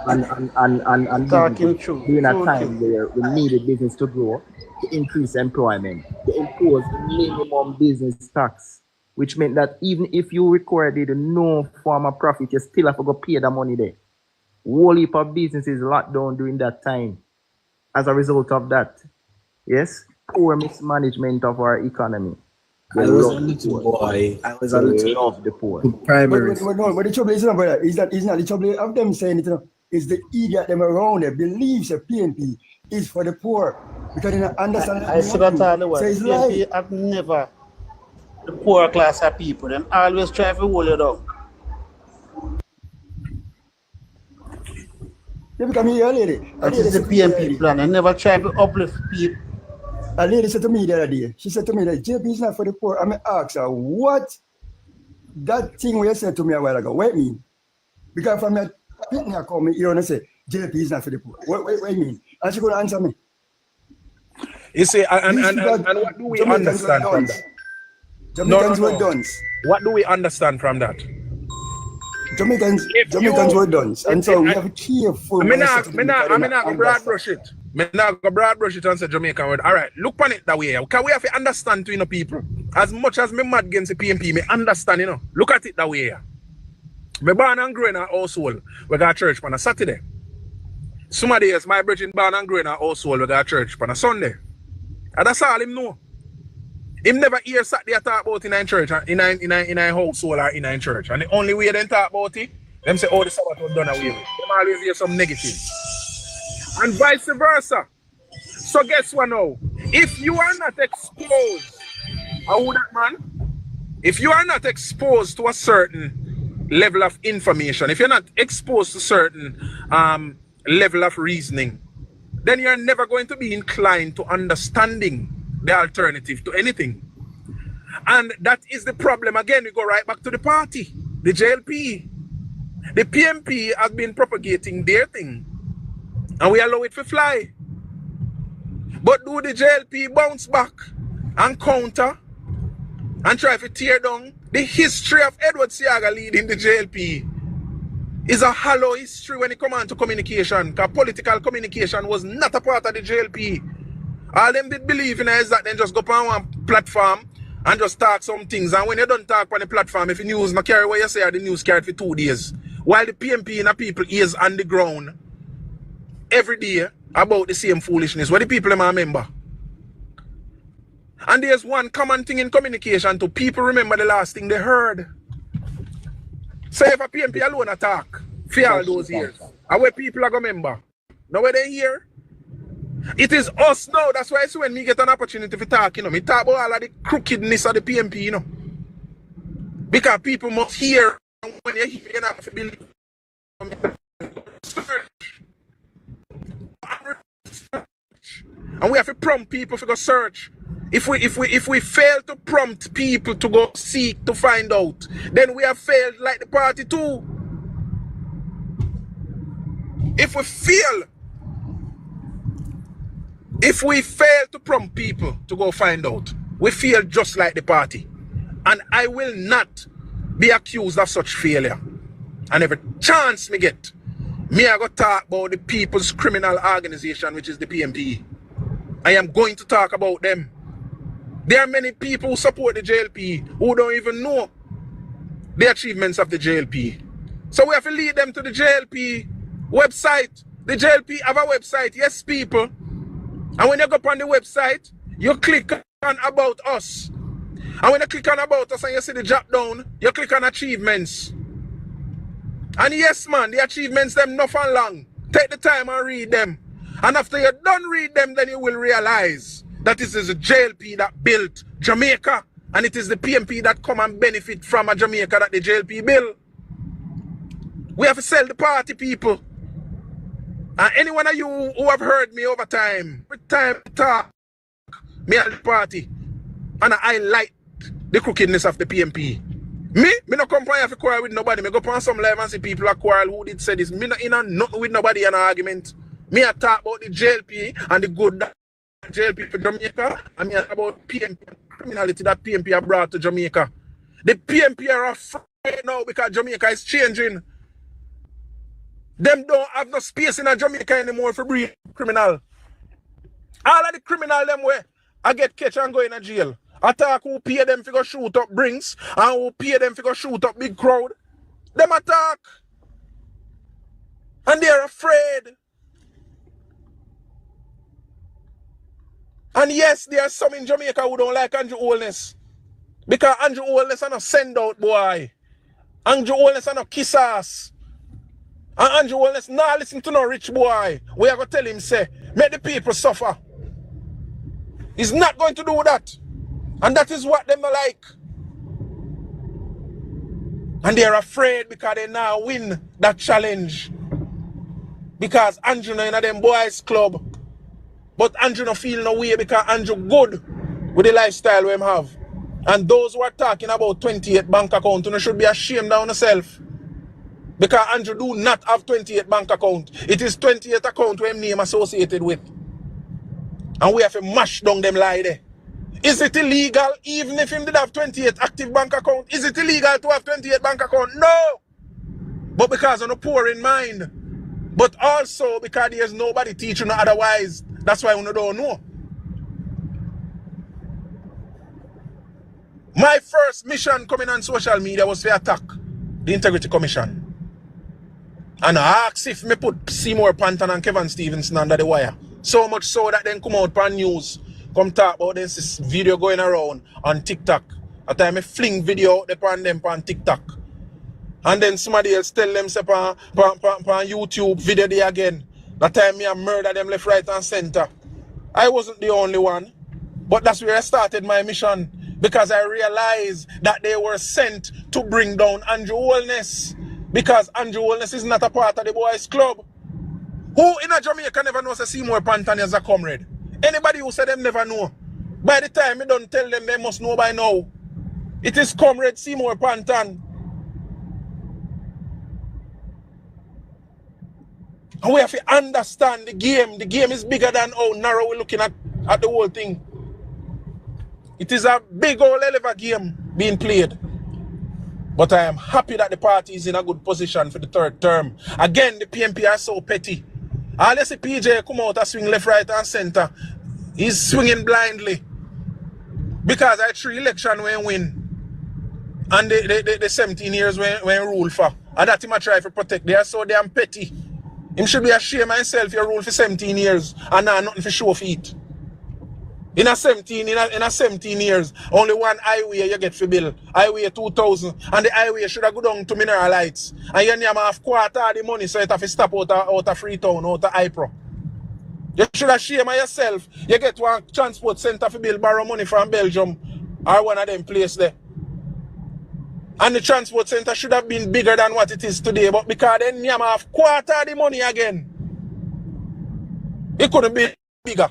And talking true. During a time where we needed business to grow, to increase employment, to impose minimum business tax, which meant that even if you recorded no form of profit, you still have to go pay the money there. Whole heap of businesses locked down during that time. As a result of that, yes, poor mismanagement of our economy. I was a little boy. I was a little love the poor. Primary. But the trouble is not, brother. Is not the trouble of them saying it. It's the idiot them around there believes that PNP is for the poor because they don't understand. I said that all the way. PNP have never the poor class of people. Them always try to hold it down. They become here, lady. That is the PNP plan. I never try to uplift people. A lady said to me the other day, she said to me that JP is not for the poor. I mean, ask her, what that thing where you said to me a while ago, what mean? Because from that thing I call me, you know, say, JP is not for the poor. What you mean? And she could answer me. You see, and what do we understand from that? Jamaicans were done. What do we understand from that? Jamaicans were done. And so we have a careful. I'm not going to broad brush it. I'm not going to broad brush it and say Jamaican word. All right, look on it that way. Because we have to understand to, people. As much as me mad against the PNP, me understand, Look at it that way. Me born and grown in a household. We got church on a Saturday. Some days, my brethren born and grown in a household. We got church on a Sunday. And that's all him know. Him never hear Saturday talk about in a church, in a household or in a church. And the only way they talk about it, them say, oh, the Sabbath was done away with. Them always hear some negative. And vice versa. So guess what now? If you are not exposed, how that man? If you are not exposed to a certain level of information, if you're not exposed to certain level of reasoning, then you're never going to be inclined to understanding the alternative to anything. And that is the problem. Again, we go right back to the party, the JLP. The PNP has been propagating their thing, and we allow it to fly. But do the JLP bounce back and counter and try to tear down the history of Edward Seaga leading the JLP? Is a hollow history when it comes on to communication, because political communication was not a part of the JLP. All them did believe in is that they just go on one platform and just talk some things, and when you don't talk on the platform, if the news not carry what you say, the news carried for 2 days. While the PNP and the people is on the ground every day about the same foolishness. What the people remember. And there's one common thing in communication too. People remember the last thing they heard. So if a PNP alone attack for all those years, and where people are going to remember. Now where they hear, it is us now. That's why I say when me get an opportunity to talk, you know, me talk about all of the crookedness of the PNP, you know. Because people must hear, and when you hear, you have to believe. And we have to prompt people to go search. If we fail to prompt people to go seek to find out, then we have failed like the party too. If we fail to prompt people to go find out, we fail just like the party. And I will not be accused of such failure. And every chance me get, me I go talk about the People's Criminal Organization, which is the PNP. I am going to talk about them. There are many people who support the JLP who don't even know the achievements of the JLP. So we have to lead them to the JLP website. The JLP have a website, yes people. And when you go up on the website, you click on About Us. And when you click on About Us and you see the drop down, you click on Achievements. And yes man, the achievements them not for long. Take the time and read them. And after you're done read them, then you will realize that this is a JLP that built Jamaica, and it is the PNP that come and benefit from a Jamaica that the JLP built. We have to sell the party, people. And any one of you who have heard me over time, every time I talk, me at the party, and I highlight the crookedness of the PNP. Me not come here to quarrel with nobody. Me go on some live and see people are quarrel who did say this. Me not in a nothing with nobody in an argument. Me I talk about the JLP and the good that JLP for Jamaica, and me about PNP criminality that PNP have brought to Jamaica. The PNP are afraid now because Jamaica is changing. Them don't have no space in a Jamaica anymore for breed criminal. All of the criminal them way I get catch and go in a jail. Attack who pay them for go shoot up brings and who pay them for go shoot up big crowd. Them attack. And they're afraid. And yes, there are some in Jamaica who don't like Andrew Holness. Because Andrew Holness are not send out, boy. Andrew Holness are not kiss ass. And Andrew Holness not listen to no rich boy. We are going to tell him, say, make the people suffer. He's not going to do that. And that is what them like. And they're afraid because they now win that challenge. Because Andrew not in them boys club. But Andrew no feel no way because Andrew good with the lifestyle we have. And those who are talking about 28 bank account, you should be ashamed of yourself. Because Andrew do not have 28 bank account. It is 28 account where name associated with. And we have to mash down them lie there. Is it illegal even if him did have 28 active bank account? Is it illegal to have 28 bank account? No! But because of no poor in mind. But also because there's nobody teaching otherwise. That's why we don't know. My first mission coming on social media was to attack the Integrity Commission. And I asked if me put Seymour Panton and Kevin Stevenson under the wire. So much so that then come out on news, come talk about this video going around on TikTok. At time I fling video out upon them on TikTok. And then somebody else tell them say on YouTube video there again. That time me I murder them left, right and center. I wasn't the only one. But that's where I started my mission. Because I realized that they were sent to bring down Andrew Holness. Because Andrew Holness is not a part of the boys club. Who in a Jamaica never knows a Seymour Pantani as a comrade? Anybody who said them never know. By the time I don't tell them, they must know by now. It is Comrade Seymour Pantan. And we have to understand the game. The game is bigger than how narrow we're looking at the whole thing. It is a big old elevator game being played. But I am happy that the party is in a good position for the third term. Again, the PNP are so petty. All you see PJ come out and swing left, right, and center. He's swinging blindly. Because I 3 election when win. And the 17 years when rule for. And that him I try to protect. They are so damn petty. Him should be ashamed of himself. You rule for 17 years and now nothing for show feet. In a 17 years, only one highway you get for bill. Highway 2000. And the highway should have go down to Mineral Lights. And you name have quarter of the money so you have to stop out of Freetown, out of Hypro. You should have shame of yourself. You get one transport center for bill, borrow money from Belgium or one of them places there. And the transport center should have been bigger than what it is today. But because then you have quarter of the money again, it couldn't be bigger.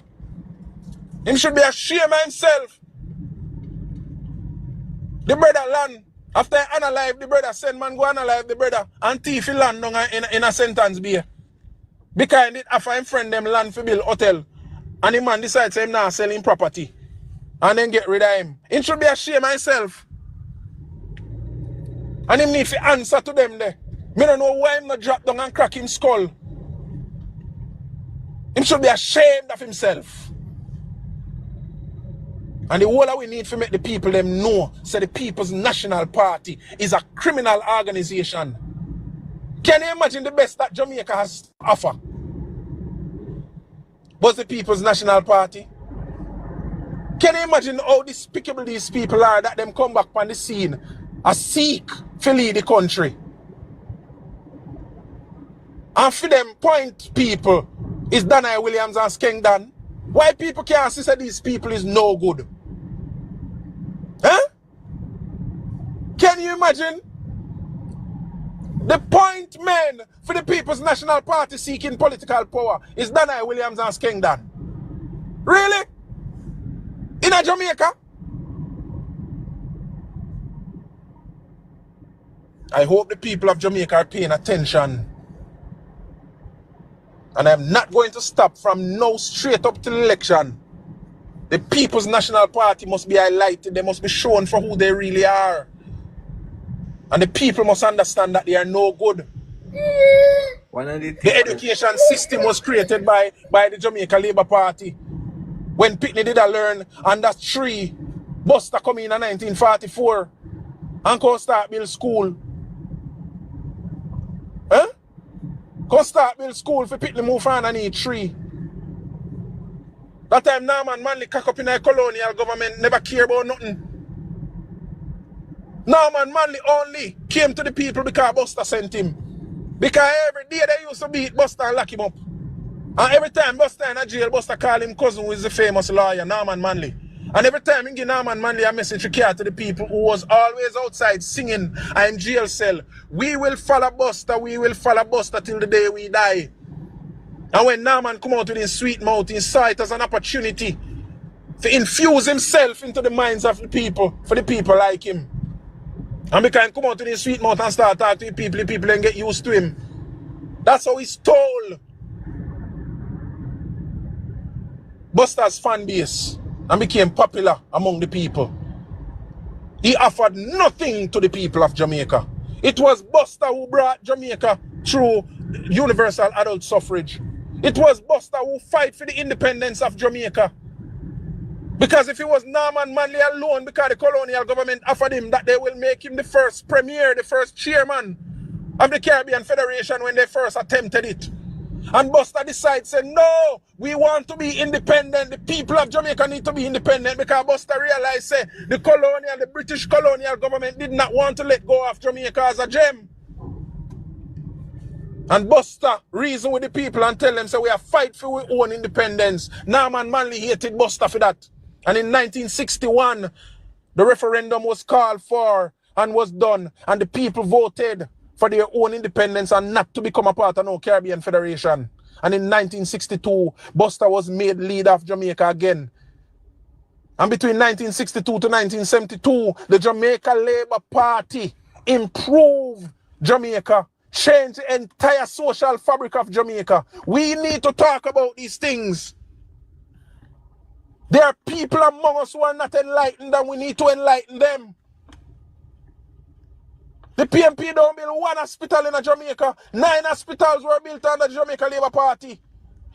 Him should be ashamed of himself. The brother land. After I analyze the brother, send man go analyze the brother and thief land in a sentence beer. Because it after him friend them land for build hotel. And the man decides him now selling property. And then get rid of him. He should be ashamed of himself. And him need to answer to them there. Me don't know why him not drop down and crack him skull. Him should be ashamed of himself. And the whole that we need to make the people them know, so the People's National Party is a criminal organization. Can you imagine the best that Jamaica has to offer? Was the People's National Party? Can you imagine how despicable these people are that them come back on the scene and seek to lead the country? And for them point people is Danai Williams and Skengdan. Why people can't see that these people is no good? Huh? Can you imagine? The point men for the People's National Party seeking political power is Danai Williams and Skengdan. Really? In a Jamaica? I hope the people of Jamaica are paying attention. And I'm not going to stop from now straight up to the election. The People's National Party must be highlighted. They must be shown for who they really are. And the people must understand that they are no good. The education system was created by the Jamaica Labour Party. When Pitney did learn under 3, Buster come in 1944 and go start build school. Huh? Go start build school for Pitney move on and need 3. That time Norman Manley cock up in a colonial government, never care about nothing. Norman Manley only came to the people because Buster sent him. Because every day they used to beat Buster and lock him up. And every time Buster in a jail, Buster call him cousin who is the famous lawyer, Norman Manley. And every time he give Norman Manley a message to care to the people who was always outside singing and in jail cell. We will follow Buster till the day we die. And when Norman come out with his sweet mouth, he saw it as an opportunity to infuse himself into the minds of the people, for the people like him. And because he come out with his sweet mouth and start talking to the people and get used to him. That's how he stole Buster's fan base and became popular among the people. He offered nothing to the people of Jamaica. It was Buster who brought Jamaica through universal adult suffrage. It was Buster who fight for the independence of Jamaica. Because if it was Norman Manley alone, because the colonial government offered him that they will make him the first premier, the first chairman of the Caribbean Federation when they first attempted it. And Buster decides, say, no, we want to be independent. The people of Jamaica need to be independent because Buster realized, say, the British colonial government did not want to let go of Jamaica as a gem. And Buster reason with the people and tell them, so we are fight for our own independence. Norman Manley hated Buster for that. And in 1961, the referendum was called for and was done. And the people voted for their own independence and not to become a part of no Caribbean Federation. And in 1962, Buster was made leader of Jamaica again. And between 1962 to 1972, the Jamaica Labour Party improved Jamaica, changed the entire social fabric of Jamaica. We need to talk about these things. There are people among us who are not enlightened, and we need to enlighten them. The PNP don't build one hospital in Jamaica. 9 hospitals were built under the Jamaica Labour Party.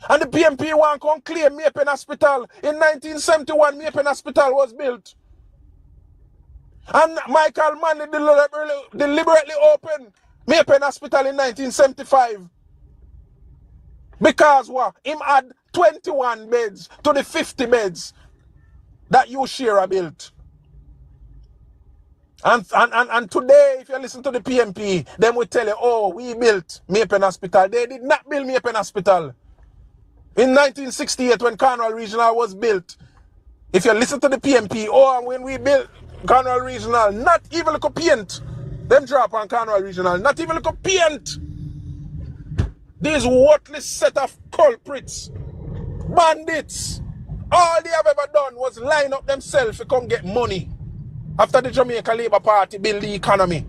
And the PNP want to claim Mapen Hospital. In 1971, Mapen Hospital was built. And Michael Manley deliberately opened Mapen Hospital in 1975. Because what? Him add 21 beds to the 50 beds that you share built. And today, if you listen to the PNP, then we tell you, oh, we built Mapen Hospital. They did not build Mapen Hospital. In 1968, when Cornwall Regional was built, if you listen to the PNP, oh, and when we built Cornwall Regional, not even a paint. Them drop on Cornwall Regional, not even a paint. These worthless set of culprits, bandits, all they have ever done was line up themselves to come get money after the Jamaica Labour Party built the economy.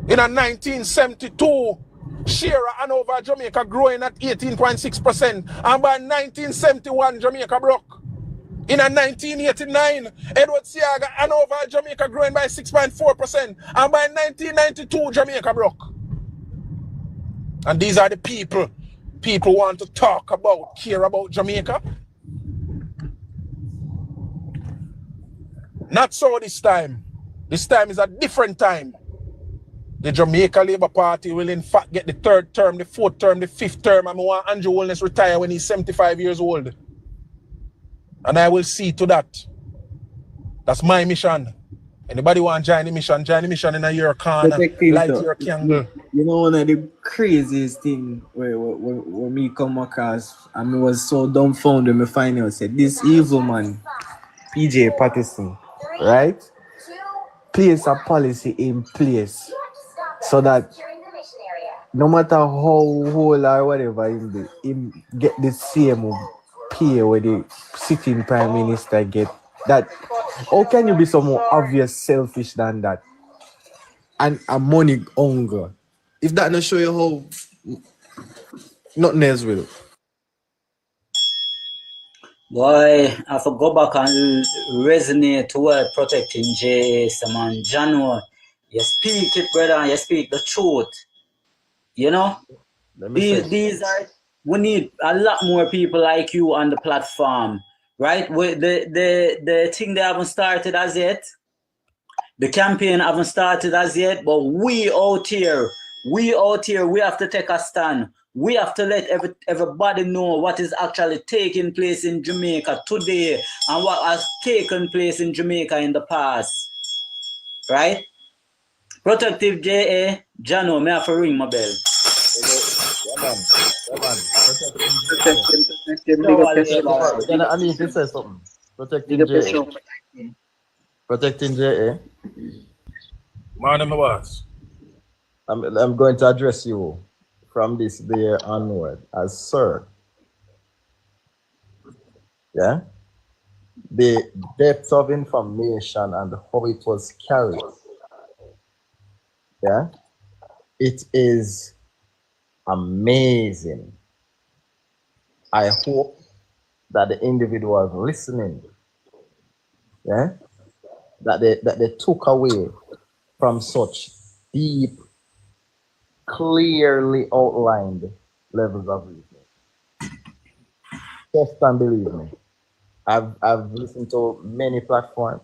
In 1972, share and over Jamaica growing at 18.6%, and by 1971, Jamaica broke. In 1989, Edward Siaga and over Jamaica growing by 6.4%, and by 1992, Jamaica broke. And these are the people want to talk about, care about Jamaica. Not so this time. This time is a different time. The Jamaica Labour Party will in fact get the 3rd term, the 4th term, the 5th term, and I want Andrew Holness retire when he's 75 years old. And I will see to that. That's my mission. Anybody want to join the mission in a year corner, light your candle. You know, one of the craziest thing where me come across, and I was so dumbfounded when I find out, said this evil man, PJ Partisan, right, place a policy in place so that no matter how old or whatever him get the same pay where the sitting prime minister get. That how can you be so more obvious selfish than that? And a money hunger. If that not show you how nothing else will. Boy, I have to go back and resonate to what protecting JS, man. Jano, you speak it, brother, you speak the truth. You know? These are, we need a lot more people like you on the platform. Right? The thing they haven't started as yet. The campaign haven't started as yet, but we out here, we have to take a stand. We have to let everybody know what is actually taking place in Jamaica today and what has taken place in Jamaica in the past. Right? Protective JA, Jano, may I have to ring my bell. I need to say something. Protecting JA. Protecting JA. Morning, my boss. I'm going to address you from this day onward as sir. Yeah? The depth of information and how it was carried. Yeah? It is amazing. I hope that the individuals listening, yeah, that they took away from such deep, clearly outlined levels of reasoning. Trust and believe me. I've listened to many platforms.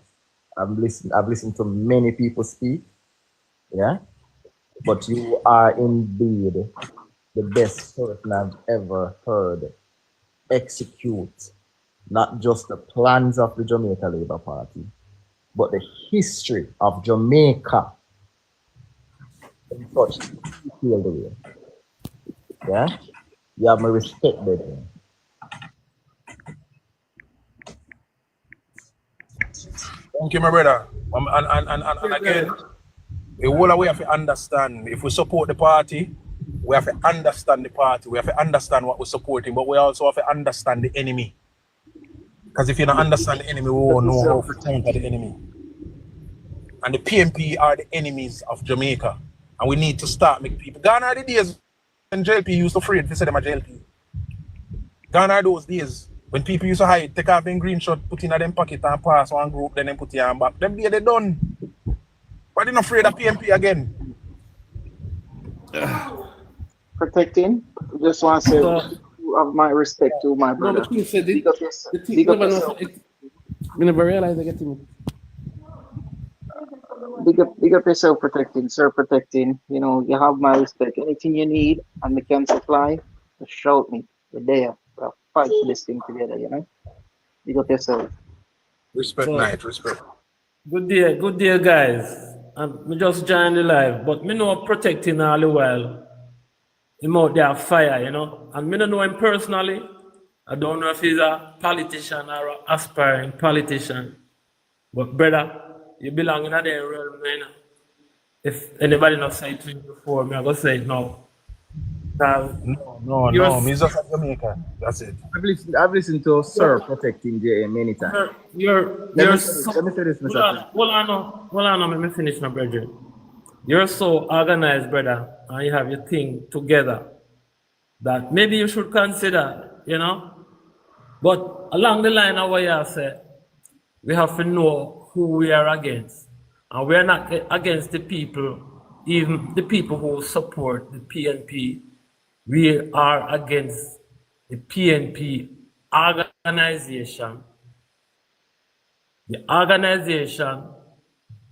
I've listened to many people speak. Yeah, but you are indeed the best person I've ever heard execute not just the plans of the Jamaica Labour Party, but the history of Jamaica in such detailed way. Yeah, you have my respect, baby. Thank you, my brother. And again, the whole way have to understand, if we support the party, we have to understand the party, we have to understand what we're supporting, but we also have to understand the enemy. Because if you don't understand the enemy, we won't know how to counter the enemy. And the PNP are the enemies of Jamaica. And we need to start making people. Gone are the days when JLP used to afraid to say them a JLP. Gone are those days when people used to hide, take off them green shirt, put in a them pocket and pass one group, then them put it on back. Them day they done. But they're not afraid of PNP again. Protecting. Just want to say, you have my respect to my brother. No, but you said Big up yourself. We never realized they get him. Big up yourself, protecting, sir, protecting. You know, you have my respect. Anything you need and we can supply, just shout me. We're there. We'll fight for this thing together, you know. Big up yourself. Respect, night, respect. Good day, guys. We just joined the live, but me know protecting all the while. Him out there fire, you know. And me don't know him personally. I don't know if he's a politician or an aspiring politician. But brother, you belong in that realm, you know. If anybody not say it to you before, me I go say it now. No, me just a Jamaican. That's it. I've listened to Sir Protecting J many times. Let me say this, Mr. Hold on, let me finish my brother. You're so organized, brother, and you have your thing together that maybe you should consider, you know. But along the line of what you said, we have to know who we are against. And we are not against the people, even the people who support the PNP. We are against the PNP organization. The organization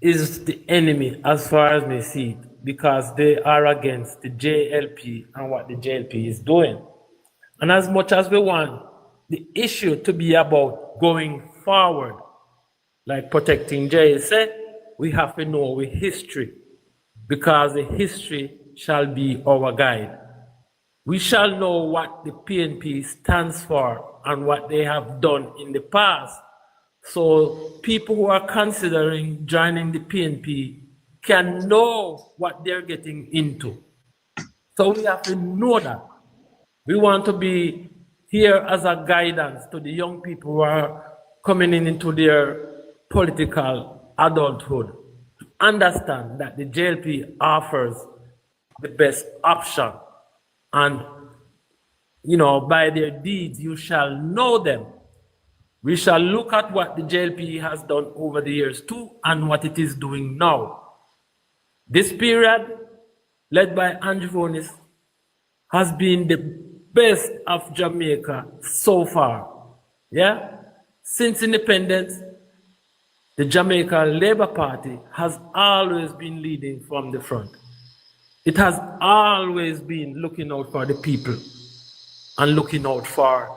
is the enemy as far as we see it, because they are against the JLP and what the JLP is doing. And as much as we want the issue to be about going forward, like Protecting Jay said, we have to know our history, because the history shall be our guide. We shall know what the PNP stands for and what they have done in the past. So people who are considering joining the PNP can know what they're getting into. So we have to know that. We want to be here as a guidance to the young people who are coming into their political adulthood, to understand that the JLP offers the best option. And, you know, by their deeds, you shall know them. We shall look at what the JLP has done over the years too, and what it is doing now. This period, led by Andrew, has been the best of Jamaica so far. Yeah? Since independence, the Jamaica Labour Party has always been leading from the front. It has always been looking out for the people and looking out for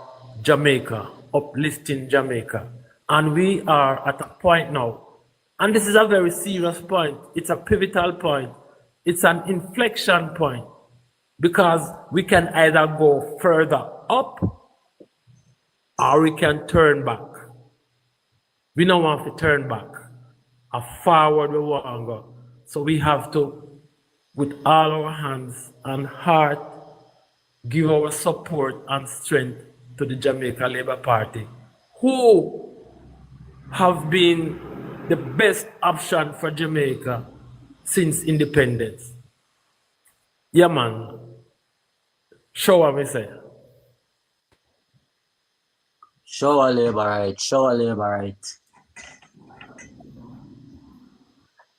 Jamaica, uplifting Jamaica. And we are at a point now, and this is a very serious point. It's a pivotal point. It's an inflection point, because we can either go further up or we can turn back. We don't want to turn back. A forward we want to go. So we have to, with all our hands and heart, give our support and strength to the Jamaica Labour Party, who have been the best option for Jamaica since independence. Yeah, man. Show what we say. Show a Labour right, show a Labour right.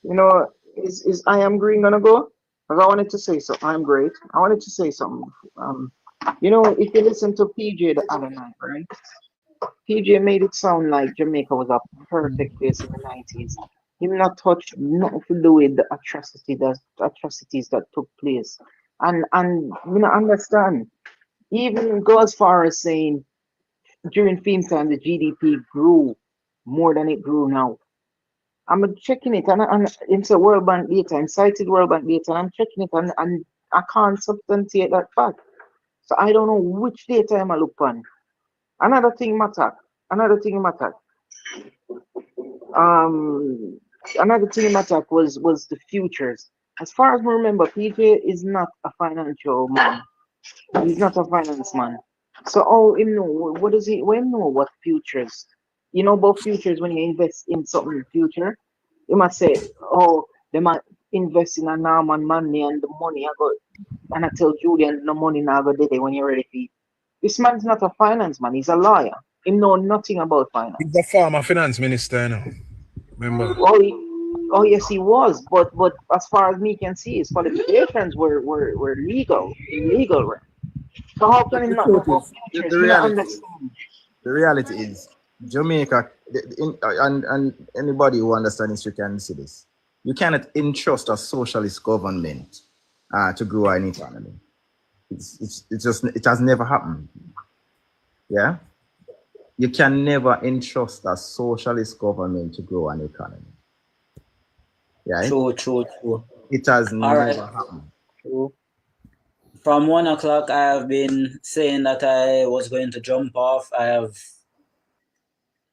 You know, is I Am Green gonna go? Because I wanted to say so. I'm great. I wanted to say something. You know, if you listen to PJ the other night, right? PJ made it sound like Jamaica was a perfect place in the 90s. He not touch nothing to do with the atrocities that took place. And you know, understand, even go as far as saying during film time the GDP grew more than it grew now. I'm checking it, and it's a World Bank data. I'm cited World Bank data, and I'm checking it, and I can't substantiate that fact. So I don't know which data I'm a look on. Another thing matter. Another thing matter was the futures. as far as I remember, PJ is not a financial man. He's not a finance man. So all him know, what does he when know what futures? You know about futures when you invest in something future? You must say, oh, they might invest in a Norman money and the money I got and I tell Julian the money now go there when you're ready for it. This man's not a finance man, he's a lawyer. He know nothing about finance. He's a former finance minister, you know. Remember? Oh yes, he was, but as far as me can see, his qualifications were legal, in legal realm. So how can he not know about futures? The He not reality, understand. the reality is Jamaica, and anybody who understands history can see this. You cannot entrust a socialist government to grow an economy. It has never happened. Yeah, you can never entrust a socialist government to grow an economy. Yeah, True. it has All never right. happened. True. From 1 o'clock, I have been saying that I was going to jump off.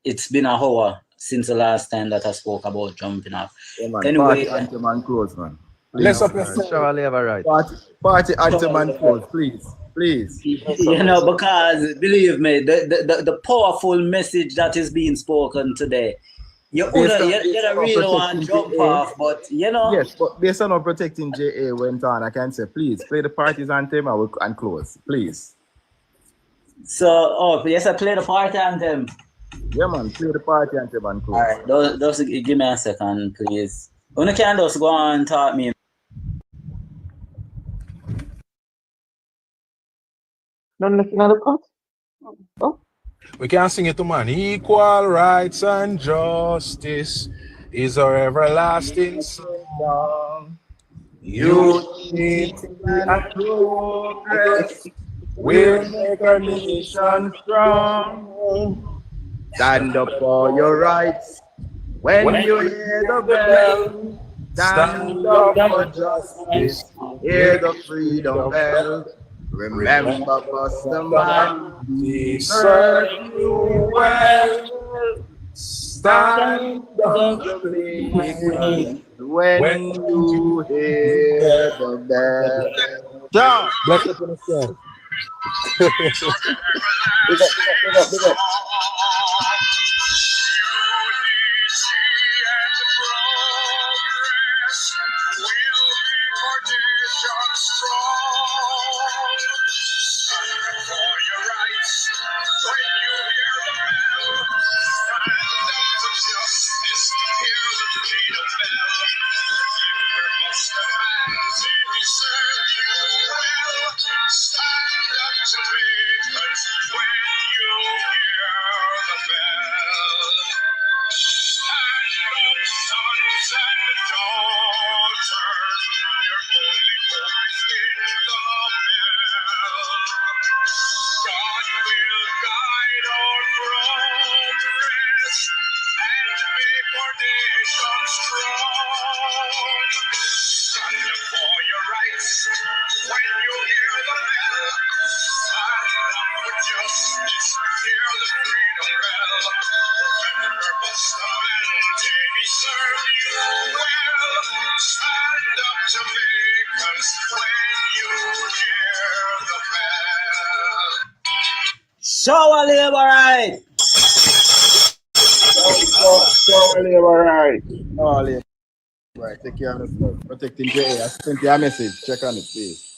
It's been an hour since the last time that I spoke about jumping off. Yeah, man. Anyway, Party anthem and close, man. Let's up Surely have a right. Party anthem and close, please. because believe me, the powerful message that is being spoken today, you don't really want to jump off, but you know. Yes, but based on protecting JA went on, I can say, please play the party's anthem and close, please. So, yes, I play the party anthem. Yeah, man, play the party anthem and close. All right, just give me a second, please. You can just go on and talk me. None looking at the pot? Oh. We can sing it to man. Equal rights and justice is our everlasting song. Unity and progress will make our nation strong. Stand up for your rights when you hear the bell. Stand up for justice, hear the freedom bell. Remember, Buster Man, we serve you well. Stand up when you hear the bell. Down. Bless up on the song. Big up. Show a labor right. All right. Take care of yourself. Protecting JA. I sent you a message. Check on it, please.